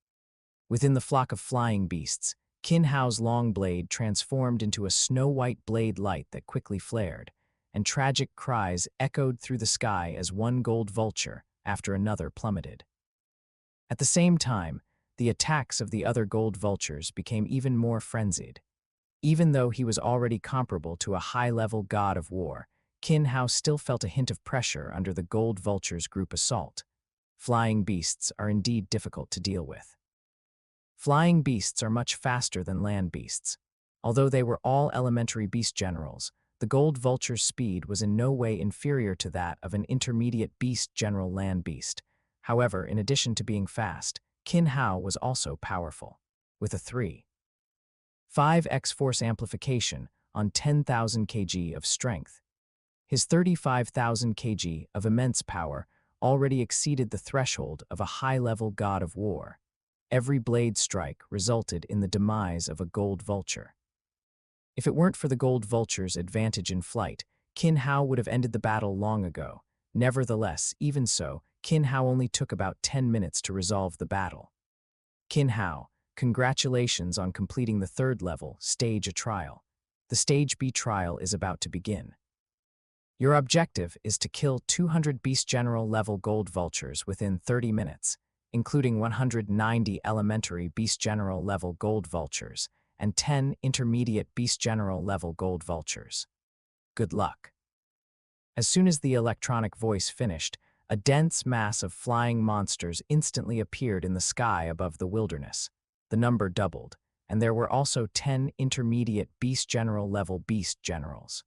Within the flock of flying beasts, Qin Hao's long blade transformed into a snow-white blade light that quickly flared, and tragic cries echoed through the sky as one gold vulture after another plummeted. At the same time, the attacks of the other gold vultures became even more frenzied. Even though he was already comparable to a high-level god of war, Qin Hao still felt a hint of pressure under the gold vulture's group assault. Flying beasts are indeed difficult to deal with. Flying beasts are much faster than land beasts. Although they were all elementary beast generals, the gold vulture's speed was in no way inferior to that of an intermediate beast general land beast. However, in addition to being fast, Qin Hao was also powerful, with a 3.5x force amplification on 10,000 kg of strength. His 35,000 kg of immense power already exceeded the threshold of a high-level god of war. Every blade strike resulted in the demise of a gold vulture. If it weren't for the gold vulture's advantage in flight, Qin Hao would have ended the battle long ago. Nevertheless, even so, Qin Hao only took about 10 minutes to resolve the battle. Qin Hao, congratulations on completing the third level, Stage A trial. The Stage B trial is about to begin. Your objective is to kill 200 Beast General level gold vultures within 30 minutes, including 190 elementary Beast General level gold vultures and 10 intermediate Beast General level gold vultures. Good luck. As soon as the electronic voice finished, a dense mass of flying monsters instantly appeared in the sky above the wilderness. The number doubled, and there were also 10 intermediate Beast General level Beast Generals.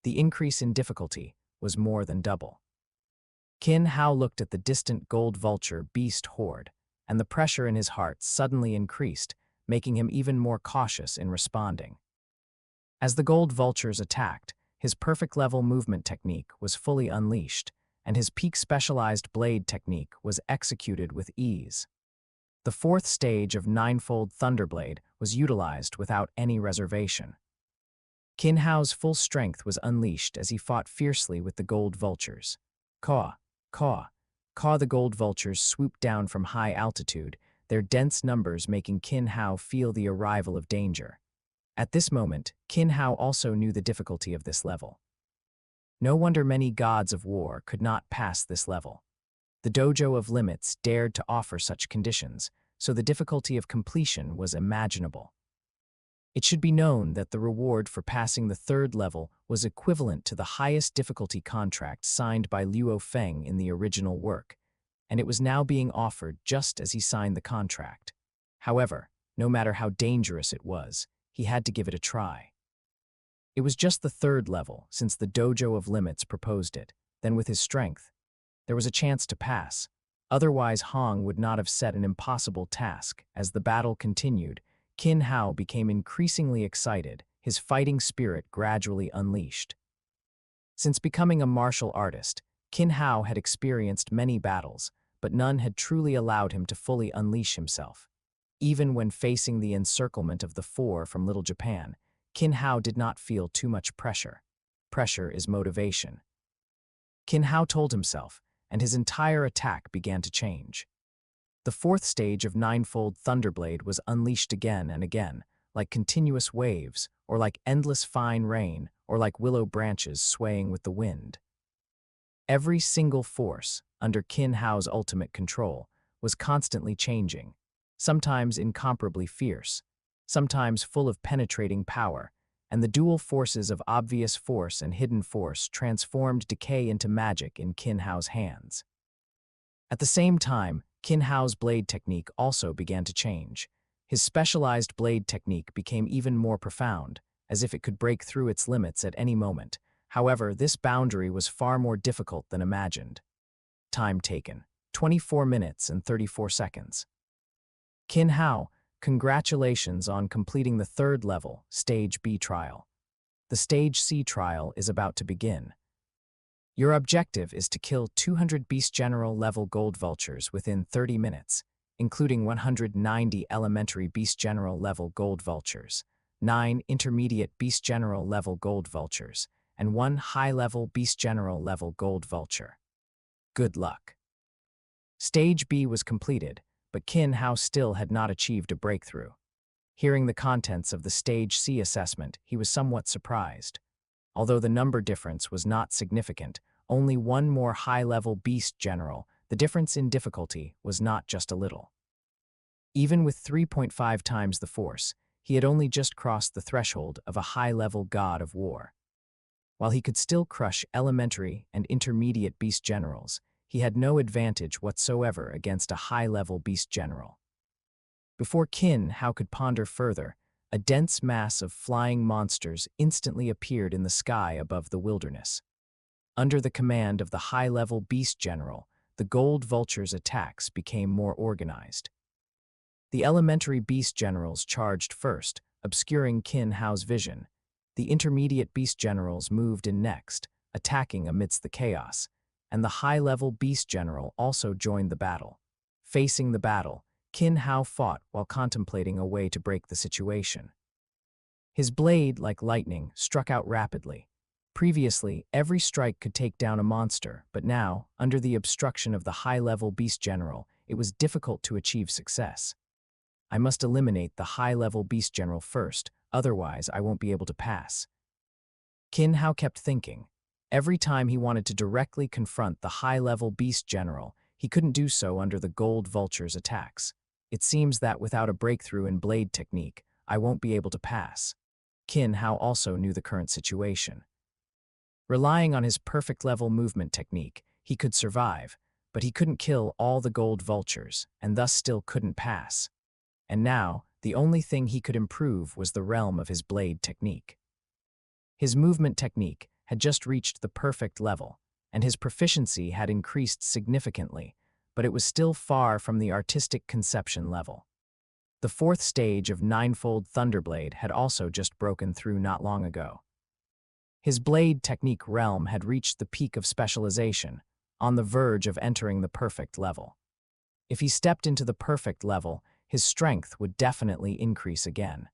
The increase in difficulty was more than double. Qin Hao looked at the distant gold vulture beast horde, and the pressure in his heart suddenly increased, making him even more cautious in responding. As the gold vultures attacked, his perfect level movement technique was fully unleashed, and his peak specialized blade technique was executed with ease. The fourth stage of Ninefold Thunderblade was utilized without any reservation. Qin Hao's full strength was unleashed as he fought fiercely with the gold vultures. Caw, caw, caw. The gold vultures swooped down from high altitude, their dense numbers making Qin Hao feel the arrival of danger. At this moment, Qin Hao also knew the difficulty of this level. No wonder many gods of war could not pass this level. The Dojo of Limits dared to offer such conditions, so the difficulty of completion was imaginable. It should be known that the reward for passing the third level was equivalent to the highest difficulty contract signed by Luo Feng in the original work, and it was now being offered just as he signed the contract. However, no matter how dangerous it was, he had to give it a try. It was just the third level, since the Dojo of Limits proposed it. Then with his strength, there was a chance to pass. Otherwise, Hong would not have set an impossible task. As the battle continued, Qin Hao became increasingly excited, his fighting spirit gradually unleashed. Since becoming a martial artist, Qin Hao had experienced many battles, but none had truly allowed him to fully unleash himself. Even when facing the encirclement of the Four from Little Japan, Qin Hao did not feel too much pressure. Pressure is motivation. Qin Hao told himself, and his entire attack began to change. The fourth stage of Ninefold Thunderblade was unleashed again and again, like continuous waves, or like endless fine rain, or like willow branches swaying with the wind. Every single force, under Qin Hao's ultimate control, was constantly changing, sometimes incomparably fierce, sometimes full of penetrating power, and the dual forces of obvious force and hidden force transformed decay into magic in Qin Hao's hands. At the same time, Qin Hao's blade technique also began to change. His specialized blade technique became even more profound, as if it could break through its limits at any moment. However, this boundary was far more difficult than imagined. Time taken, 24 minutes and 34 seconds. Qin Hao, congratulations on completing the third level, Stage B trial. The Stage C trial is about to begin. Your objective is to kill 200 Beast General level Gold Vultures within 30 minutes, including 190 elementary Beast General level Gold Vultures, 9 intermediate Beast General level Gold Vultures, and 1 high-level Beast General level Gold Vulture. Good luck. Stage B was completed, but Qin Hao still had not achieved a breakthrough. Hearing the contents of the Stage C assessment, he was somewhat surprised. Although the number difference was not significant, only one more high-level Beast General, the difference in difficulty was not just a little. Even with 3.5 times the force, he had only just crossed the threshold of a high-level god of war. While he could still crush elementary and intermediate Beast Generals, he had no advantage whatsoever against a high-level Beast General. Before Qin Hao could ponder further, a dense mass of flying monsters instantly appeared in the sky above the wilderness. Under the command of the high-level Beast General, the Gold Vulture's attacks became more organized. The elementary Beast Generals charged first, obscuring Qin Hao's vision. The intermediate Beast Generals moved in next, attacking amidst the chaos, and the high-level Beast General also joined the battle. Facing the battle, Qin Hao fought while contemplating a way to break the situation. His blade, like lightning, struck out rapidly. Previously, every strike could take down a monster, but now, under the obstruction of the high-level Beast General, it was difficult to achieve success. I must eliminate the high-level Beast General first, otherwise I won't be able to pass. Qin Hao kept thinking. Every time he wanted to directly confront the high-level Beast General, he couldn't do so under the Gold Vulture's attacks. It seems that without a breakthrough in blade technique, I won't be able to pass. Qin Hao also knew the current situation. Relying on his perfect level movement technique, he could survive, but he couldn't kill all the Gold Vultures, and thus still couldn't pass. And now, the only thing he could improve was the realm of his blade technique. His movement technique had just reached the perfect level, and his proficiency had increased significantly, but it was still far from the artistic conception level. The fourth stage of Ninefold Thunderblade had also just broken through not long ago. His blade technique realm had reached the peak of specialization, on the verge of entering the perfect level. If he stepped into the perfect level, his strength would definitely increase again.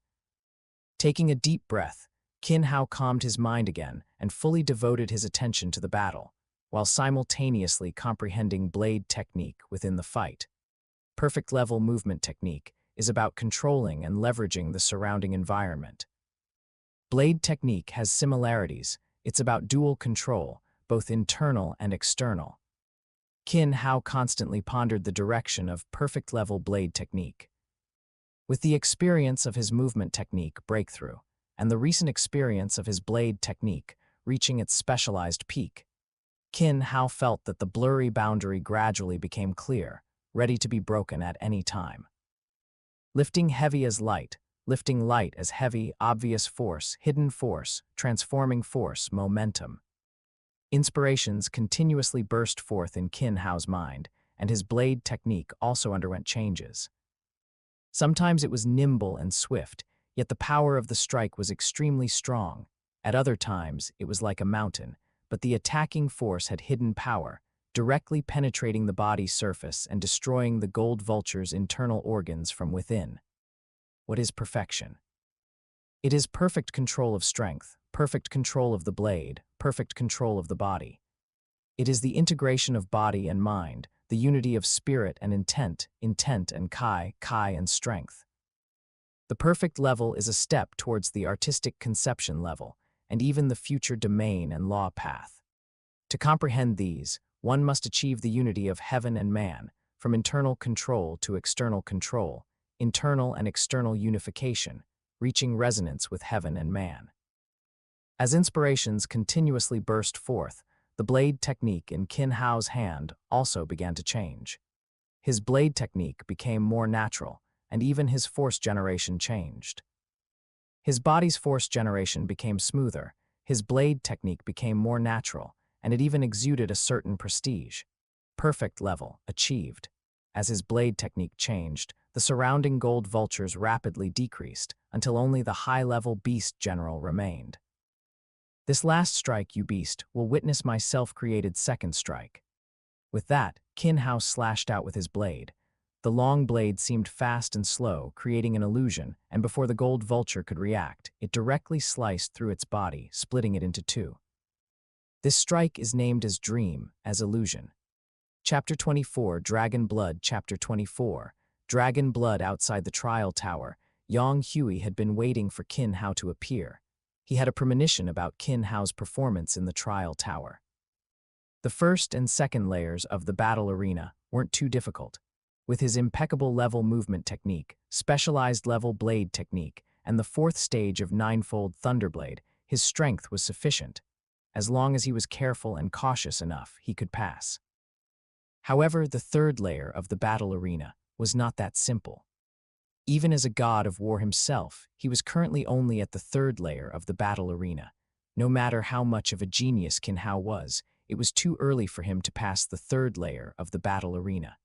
Taking a deep breath, Qin Hao calmed his mind again and fully devoted his attention to the battle, while simultaneously comprehending blade technique within the fight. Perfect level movement technique is about controlling and leveraging the surrounding environment. Blade technique has similarities. It's about dual control, both internal and external. Qin Hao constantly pondered the direction of perfect level blade technique. With the experience of his movement technique breakthrough, and the recent experience of his blade technique reaching its specialized peak, Qin Hao felt that the blurry boundary gradually became clear, ready to be broken at any time. Lifting heavy as light, lifting light as heavy, obvious force, hidden force, transforming force, momentum. Inspirations continuously burst forth in Qin Hao's mind, and his blade technique also underwent changes. Sometimes it was nimble and swift, yet the power of the strike was extremely strong. At other times, it was like a mountain, but the attacking force had hidden power, directly penetrating the body's surface and destroying the gold vulture's internal organs from within. What is perfection? It is perfect control of strength, perfect control of the blade, perfect control of the body. It is the integration of body and mind, the unity of spirit and intent, intent and kai and strength. The perfect level is a step towards the artistic conception level, and even the future domain and law path. To comprehend these, one must achieve the unity of heaven and man, from internal control to external control, internal and external unification, reaching resonance with heaven and man. As inspirations continuously burst forth, the blade technique in Qin Hao's hand also began to change. His blade technique became more natural, and even his force generation changed. His body's force generation became smoother, his blade technique became more natural, and it even exuded a certain prestige. Perfect level, achieved. As his blade technique changed, the surrounding gold vultures rapidly decreased, until only the high-level beast general remained. This last strike, you beast, will witness my self-created second strike. With that, Qin Hao slashed out with his blade. The long blade seemed fast and slow, creating an illusion, and before the gold vulture could react, it directly sliced through its body, splitting it into two. This strike is named as Dream, as Illusion. Chapter 24, Dragon Blood. Chapter 24, Dragon Blood. Outside the trial tower, Yang Hui had been waiting for Qin Hao to appear. He had a premonition about Qin Hao's performance in the trial tower. The first and second layers of the battle arena weren't too difficult. With his impeccable level movement technique, specialized level blade technique, and the fourth stage of ninefold Thunderblade, his strength was sufficient. As long as he was careful and cautious enough, he could pass. However, the third layer of the battle arena was not that simple. Even as a god of war himself, he was currently only at the third layer of the battle arena. No matter how much of a genius Qin Hao was, it was too early for him to pass the third layer of the battle arena.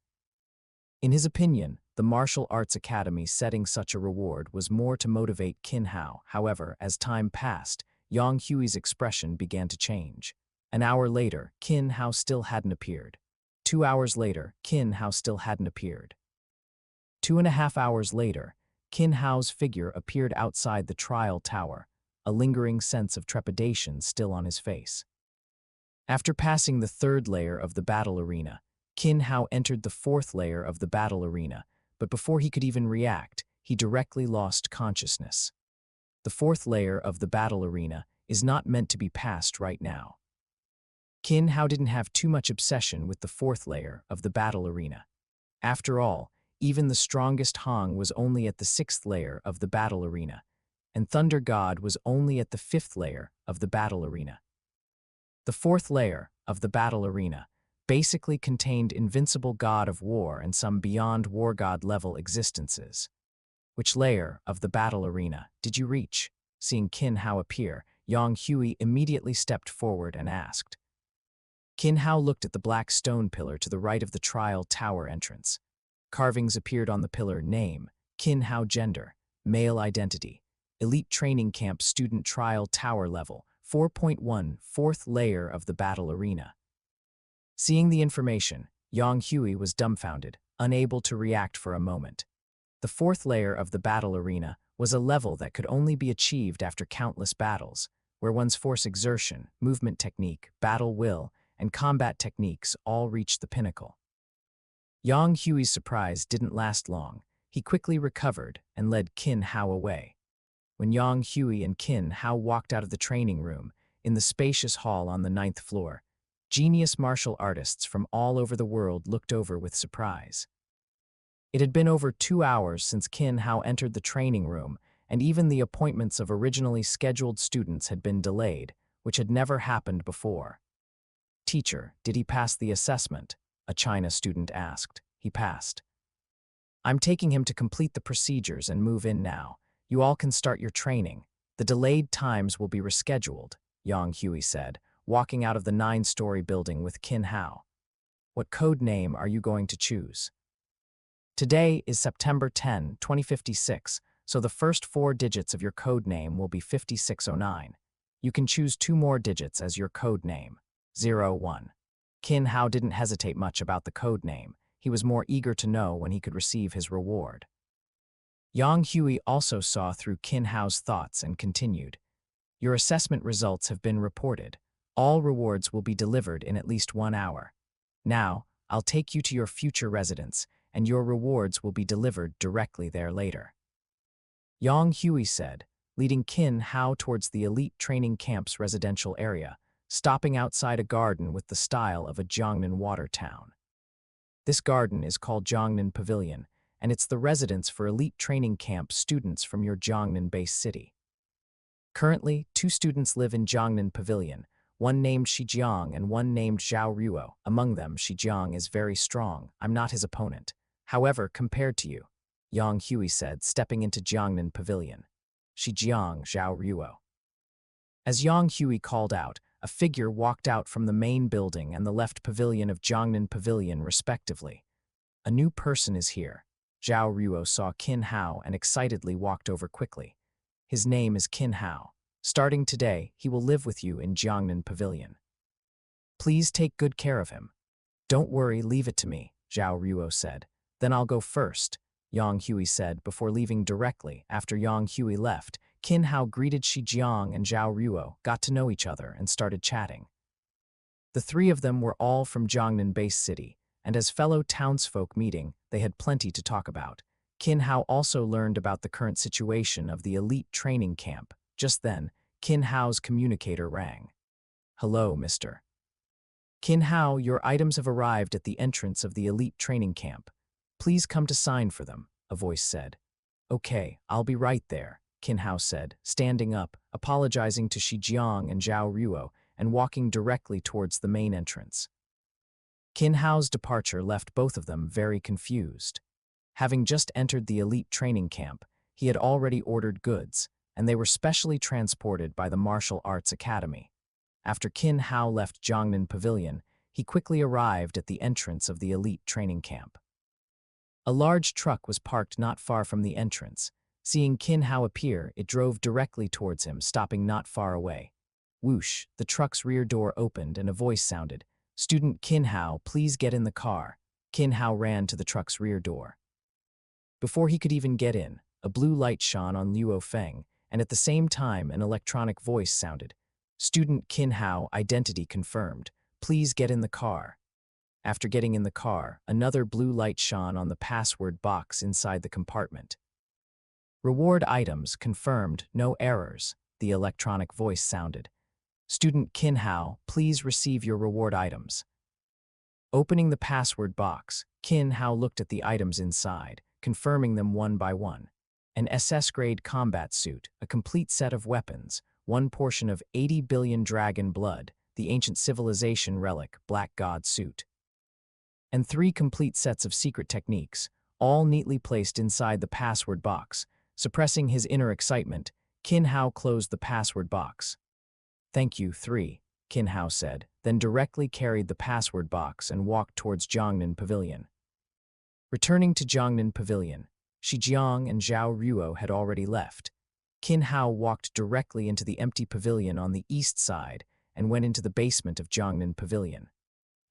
In his opinion, the Martial Arts Academy setting such a reward was more to motivate Qin Hao. However, as time passed, Yang Hui's expression began to change. An hour later, Qin Hao still hadn't appeared. 2 hours later, Qin Hao still hadn't appeared. 2.5 hours later, Qin Hao's figure appeared outside the trial tower, a lingering sense of trepidation still on his face. After passing the third layer of the battle arena, Qin Hao entered the fourth layer of the battle arena, but before he could even react, he directly lost consciousness. The fourth layer of the battle arena is not meant to be passed right now. Qin Hao didn't have too much obsession with the fourth layer of the battle arena. After all, even the strongest Hong was only at the sixth layer of the battle arena, and Thunder God was only at the fifth layer of the battle arena. The fourth layer of the battle arena basically contained invincible god of war and some beyond war god level existences. Which layer of the battle arena did you reach? Seeing Qin Hao appear, Yang Hui immediately stepped forward and asked. Qin Hao looked at the black stone pillar to the right of the trial tower entrance. Carvings appeared on the pillar: name, Qin Hao, gender, male identity, elite training camp student, trial tower level, 4.1, fourth layer of the battle arena. Seeing the information, Yang Hui was dumbfounded, unable to react for a moment. The fourth layer of the battle arena was a level that could only be achieved after countless battles, where one's force exertion, movement technique, battle will, and combat techniques all reached the pinnacle. Yang Hui's surprise didn't last long. He quickly recovered and led Qin Hao away. when Yang Hui and Qin Hao walked out of the training room in the spacious hall on the 9th floor. Genius martial artists from all over the world looked over with surprise. It had been over 2 hours since Qin Hao entered the training room, and even the appointments of originally scheduled students had been delayed, which had never happened before. "Teacher, did he pass the assessment?" a China student asked. "He passed." "I'm taking him to complete the procedures and move in now. You all can start your training. The delayed times will be rescheduled," Yang Hui said, walking out of the 9-story building with Qin Hao. "What code name are you going to choose?" "Today is September 10, 2056, so the first 4 digits of your code name will be 5609. You can choose 2 more digits as your code name, 01. Qin Hao didn't hesitate much about the code name. He was more eager to know when he could receive his reward. Yang Hui also saw through Qin Hao's thoughts and continued, "Your assessment results have been reported. All rewards will be delivered in at least 1 hour. Now, I'll take you to your future residence, and your rewards will be delivered directly there later." Yang Hui said, leading Qin Hao towards the elite training camp's residential area, stopping outside a garden with the style of a Jiangnan water town. This garden is called Jiangnan Pavilion, and it's the residence for elite training camp students from your Jiangnan-based city. Currently, 2 students live in Jiangnan Pavilion, one named Shijiang and one named Zhao Ruo. Among them, Shijiang is very strong. I'm not his opponent. However, compared to you, Yang Hui said, stepping into Jiangnan Pavilion. "Shijiang, Zhao Ruo." As Yang Hui called out, a figure walked out from the main building and the left pavilion of Jiangnan Pavilion, respectively. "A new person is here." Zhao Ruo saw Qin Hao and excitedly walked over quickly. "His name is Qin Hao. Starting today, he will live with you in Jiangnan Pavilion. Please take good care of him." "Don't worry, leave it to me," Zhao Ruo said. "Then I'll go first," Yang Hui said before leaving directly. After Yang Hui left, Qin Hao greeted Shijiang and Zhao Ruo, got to know each other, and started chatting. The 3 of them were all from Jiangnan-based city, and as fellow townsfolk meeting, they had plenty to talk about. Qin Hao also learned about the current situation of the elite training camp. Just then, Qin Hao's communicator rang. "Hello, Mr. Qin Hao, your items have arrived at the entrance of the elite training camp. Please come to sign for them," a voice said. "Okay, I'll be right there," Qin Hao said, standing up, apologizing to Shijiang and Zhao Ruo, and walking directly towards the main entrance. Qin Hao's departure left both of them very confused. Having just entered the elite training camp, he had already ordered goods, and they were specially transported by the Martial Arts Academy. After Qin Hao left Jiangnan Pavilion, he quickly arrived at the entrance of the elite training camp. A large truck was parked not far from the entrance. Seeing Qin Hao appear, it drove directly towards him, stopping not far away. Whoosh, the truck's rear door opened and a voice sounded, "Student Qin Hao, please get in the car." Qin Hao ran to the truck's rear door. Before he could even get in, a blue light shone on Luo Feng, and at the same time an electronic voice sounded, "Student Qin Hao, identity confirmed. Please get in the car." After getting in the car, another blue light shone on the password box inside the compartment. "Reward items confirmed, no errors," the electronic voice sounded. "Student Qin Hao, please receive your reward items." Opening the password box, Qin Hao looked at the items inside, confirming them one by one. An SS-grade combat suit, a complete set of weapons, one portion of 80 billion dragon blood, the ancient civilization relic Black God suit, and 3 complete sets of secret techniques, all neatly placed inside the password box. Suppressing his inner excitement, Qin Hao closed the password box. "Thank you, 3, Qin Hao said, then directly carried the password box and walked towards Jiangnan Pavilion. Returning to Jiangnan Pavilion, Shijiang and Zhao Ruo had already left. Qin Hao walked directly into the empty pavilion on the east side and went into the basement of Jiangnan Pavilion.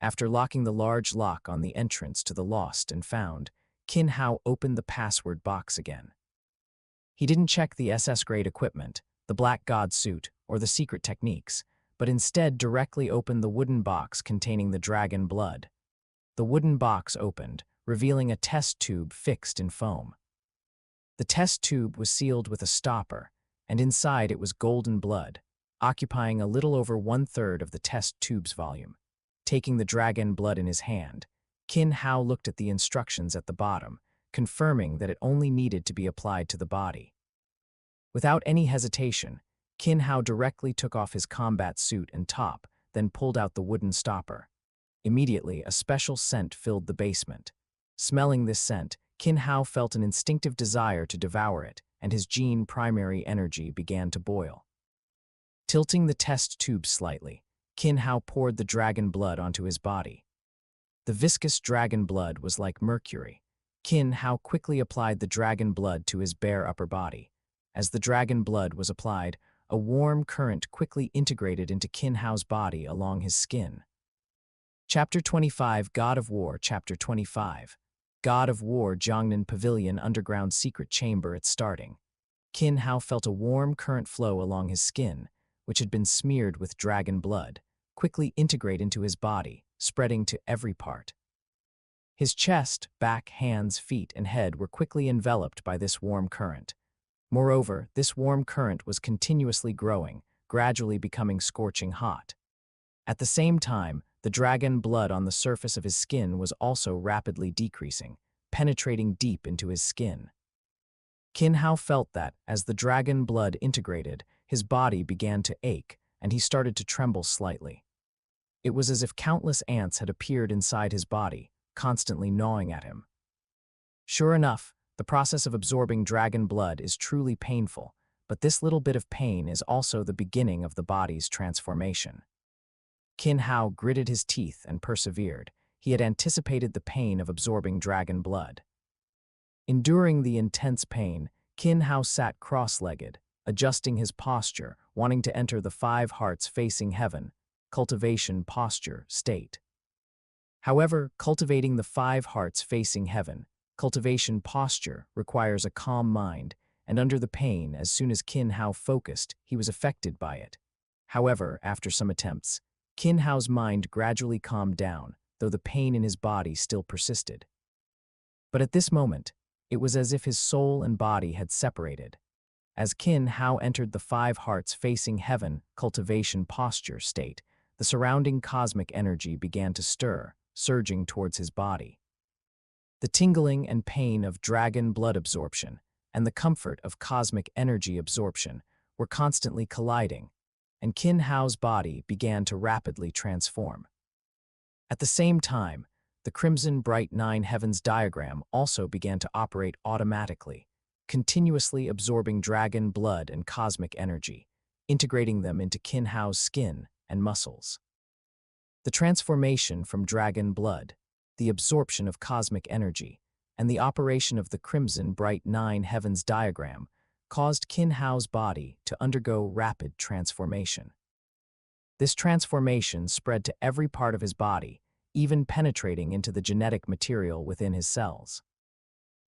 After locking the large lock on the entrance to the lost and found, Qin Hao opened the password box again. He didn't check the SS-grade equipment, the Black God suit, or the secret techniques, but instead directly opened the wooden box containing the dragon blood. The wooden box opened, revealing a test tube fixed in foam. The test tube was sealed with a stopper, and inside it was golden blood, occupying a little over 1/3 of the test tube's volume. Taking the dragon blood in his hand, Qin Hao looked at the instructions at the bottom, confirming that it only needed to be applied to the body. Without any hesitation, Qin Hao directly took off his combat suit and top, then pulled out the wooden stopper. Immediately, a special scent filled the basement. Smelling this scent, Qin Hao felt an instinctive desire to devour it, and his Jin primary energy began to boil. Tilting the test tube slightly, Qin Hao poured the dragon blood onto his body. The viscous dragon blood was like mercury. Qin Hao quickly applied the dragon blood to his bare upper body. As the dragon blood was applied, a warm current quickly integrated into Qin Hao's body along his skin. Chapter 25, God of War. Chapter 25. God of War. Jiangnan Pavilion underground secret chamber at starting. Qin Hao felt a warm current flow along his skin, which had been smeared with dragon blood, quickly integrate into his body, spreading to every part. His chest, back, hands, feet, and head were quickly enveloped by this warm current. Moreover, this warm current was continuously growing, gradually becoming scorching hot. At the same time, the dragon blood on the surface of his skin was also rapidly decreasing, penetrating deep into his skin. Qin Hao felt that, as the dragon blood integrated, his body began to ache, and he started to tremble slightly. It was as if countless ants had appeared inside his body, constantly gnawing at him. Sure enough, the process of absorbing dragon blood is truly painful, but this little bit of pain is also the beginning of the body's transformation. Qin Hao gritted his teeth and persevered. He had anticipated the pain of absorbing dragon blood. Enduring the intense pain, Qin Hao sat cross-legged, adjusting his posture, wanting to enter the 5 hearts facing heaven, cultivation posture state. However, cultivating the 5 hearts facing heaven, cultivation posture, requires a calm mind, and under the pain, as soon as Qin Hao focused, he was affected by it. However, after some attempts, Qin Hao's mind gradually calmed down, though the pain in his body still persisted. But at this moment, it was as if his soul and body had separated. As Qin Hao entered the 5 hearts facing heaven, cultivation posture state, the surrounding cosmic energy began to stir, surging towards his body. The tingling and pain of dragon blood absorption and the comfort of cosmic energy absorption were constantly colliding, and Qin Hao's body began to rapidly transform. At the same time, the crimson bright 9 heavens diagram also began to operate automatically, continuously absorbing dragon blood and cosmic energy, integrating them into Qin Hao's skin and muscles. The transformation from dragon blood, the absorption of cosmic energy, and the operation of the crimson bright 9 heavens diagram caused Qin Hao's body to undergo rapid transformation. This transformation spread to every part of his body, even penetrating into the genetic material within his cells.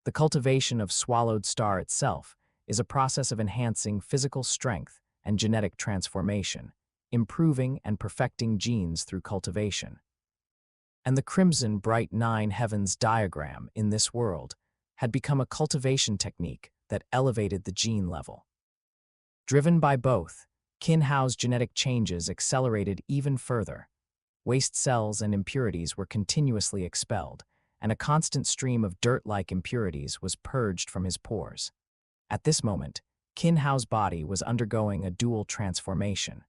The cultivation of swallowed star itself is a process of enhancing physical strength and genetic transformation, improving and perfecting genes through cultivation. And the crimson bright 9 heavens diagram in this world had become a cultivation technique that elevated the gene level. Driven by both, Qin Hao's genetic changes accelerated even further. Waste cells and impurities were continuously expelled, and a constant stream of dirt-like impurities was purged from his pores. At this moment, Qin Hao's body was undergoing a dual transformation.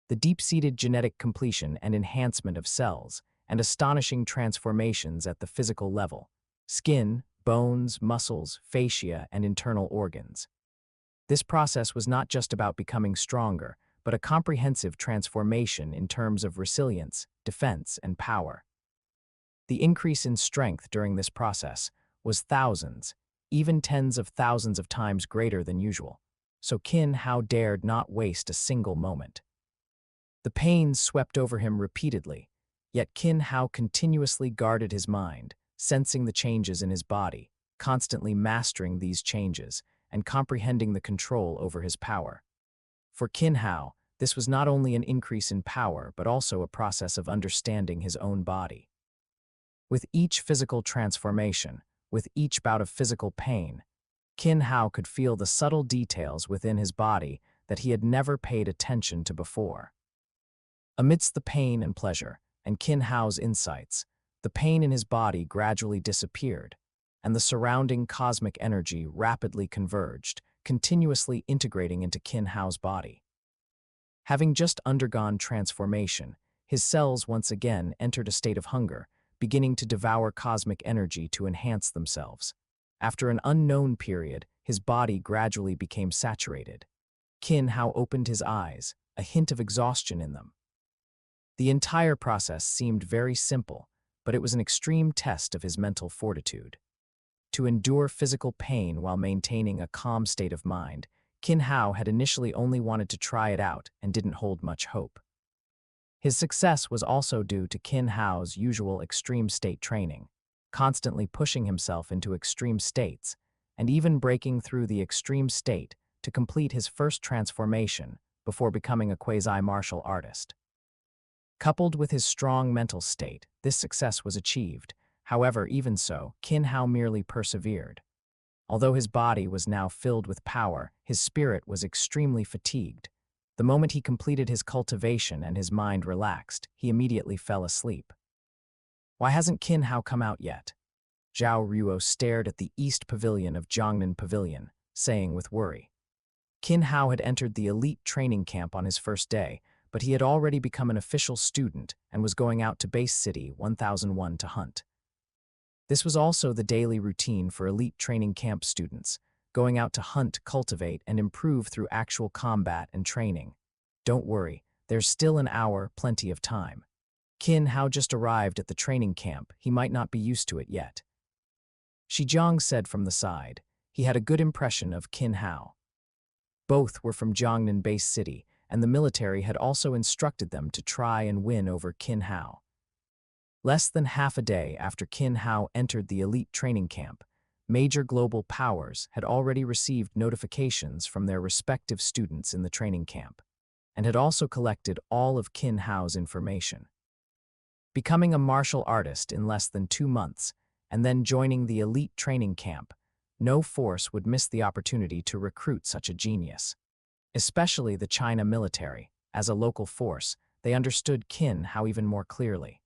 The deep-seated genetic completion and enhancement of cells, and astonishing transformations at the physical level: skin, bones, muscles, fascia, and internal organs. This process was not just about becoming stronger, but a comprehensive transformation in terms of resilience, defense, and power. The increase in strength during this process was thousands, even tens of thousands of times greater than usual, so Qin Hao dared not waste a single moment. The pains swept over him repeatedly, yet Qin Hao continuously guarded his mind, sensing the changes in his body, constantly mastering these changes, and comprehending the control over his power. For Qin Hao, this was not only an increase in power, but also a process of understanding his own body. With each physical transformation, with each bout of physical pain, Qin Hao could feel the subtle details within his body that he had never paid attention to before. Amidst the pain and pleasure, and Qin Hao's insights, the pain in his body gradually disappeared, and the surrounding cosmic energy rapidly converged, continuously integrating into Qin Hao's body. Having just undergone transformation, his cells once again entered a state of hunger, beginning to devour cosmic energy to enhance themselves. After an unknown period, his body gradually became saturated. Qin Hao opened his eyes, a hint of exhaustion in them. The entire process seemed very simple, but it was an extreme test of his mental fortitude. To endure physical pain while maintaining a calm state of mind, Qin Hao had initially only wanted to try it out and didn't hold much hope. His success was also due to Qin Hao's usual extreme state training, constantly pushing himself into extreme states, and even breaking through the extreme state to complete his first transformation before becoming a quasi-martial artist. Coupled with his strong mental state, this success was achieved. However, even so, Qin Hao merely persevered. Although his body was now filled with power, his spirit was extremely fatigued. The moment he completed his cultivation and his mind relaxed, he immediately fell asleep. Why hasn't Qin Hao come out yet? Zhao Ruo stared at the east pavilion of Jiangnan Pavilion, saying with worry. Qin Hao had entered the elite training camp on his first day, but he had already become an official student and was going out to Base City 1001 to hunt. This was also the daily routine for elite training camp students, going out to hunt, cultivate, and improve through actual combat and training. Don't worry, there's still an hour, plenty of time. Qin Hao just arrived at the training camp, he might not be used to it yet. Shijiang said from the side. He had a good impression of Qin Hao. Both were from Jiangnan Base City, and the military had also instructed them to try and win over Qin Hao. Less than half a day after Qin Hao entered the elite training camp, major global powers had already received notifications from their respective students in the training camp, and had also collected all of Qin Hao's information. Becoming a martial artist in less than 2 months, and then joining the elite training camp, no force would miss the opportunity to recruit such a genius. Especially the China military. As a local force, they understood Qin Hao even more clearly.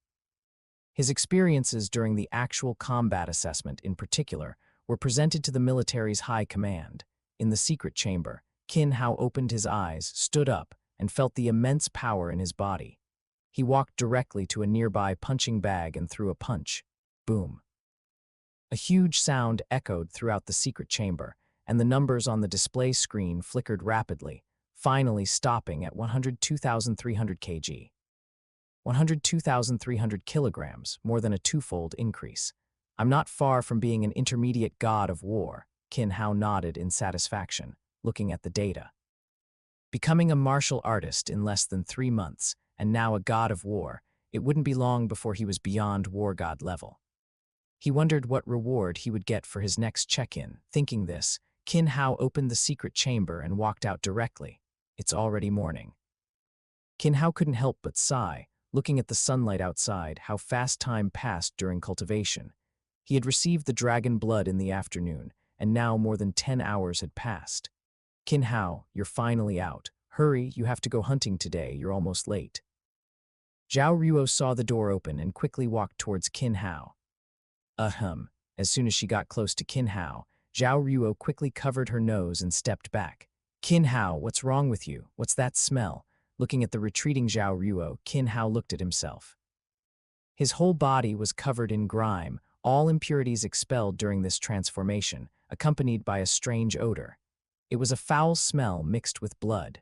His experiences during the actual combat assessment in particular were presented to the military's high command. In the secret chamber, Qin Hao opened his eyes, stood up, and felt the immense power in his body. He walked directly to a nearby punching bag and threw a punch. Boom. A huge sound echoed throughout the secret chamber, and the numbers on the display screen flickered rapidly, finally stopping at 102,300 kg. 102,300 kilograms, more than a twofold increase. I'm not far from being an intermediate god of war, Qin Hao nodded in satisfaction, looking at the data. Becoming a martial artist in less than 3 months, and now a god of war, it wouldn't be long before he was beyond war god level. He wondered what reward he would get for his next check-in. Thinking this, Qin Hao opened the secret chamber and walked out directly. It's already morning. Qin Hao couldn't help but sigh, looking at the sunlight outside, how fast time passed during cultivation. He had received the dragon blood in the afternoon, and now more than 10 hours had passed. Qin Hao, you're finally out. Hurry, you have to go hunting today, you're almost late. Zhao Ruo saw the door open and quickly walked towards Qin Hao. As soon as she got close to Qin Hao, Zhao Ruo quickly covered her nose and stepped back. Qin Hao, what's wrong with you? What's that smell? Looking at the retreating Zhao Ruo, Qin Hao looked at himself. His whole body was covered in grime, all impurities expelled during this transformation, accompanied by a strange odor. It was a foul smell mixed with blood.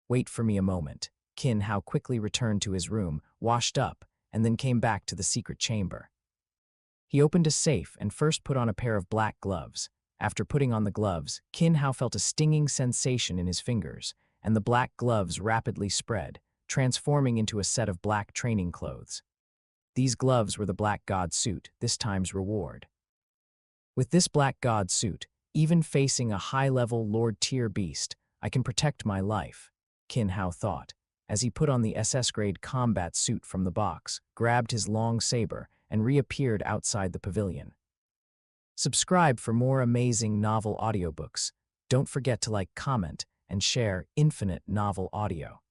Wait for me a moment. Qin Hao quickly returned to his room, washed up, and then came back to the secret chamber. He opened a safe and first put on a pair of black gloves. After putting on the gloves, Qin Hao felt a stinging sensation in his fingers, and the black gloves rapidly spread, transforming into a set of black training clothes. These gloves were the Black God suit, this time's reward. With this Black God suit, even facing a high-level Lord-tier beast, I can protect my life, Qin Hao thought, as he put on the SS-grade combat suit from the box, grabbed his long saber, and reappeared outside the pavilion. Subscribe for more amazing novel audiobooks. Don't forget to like, comment, and share Infinite Novel Audio.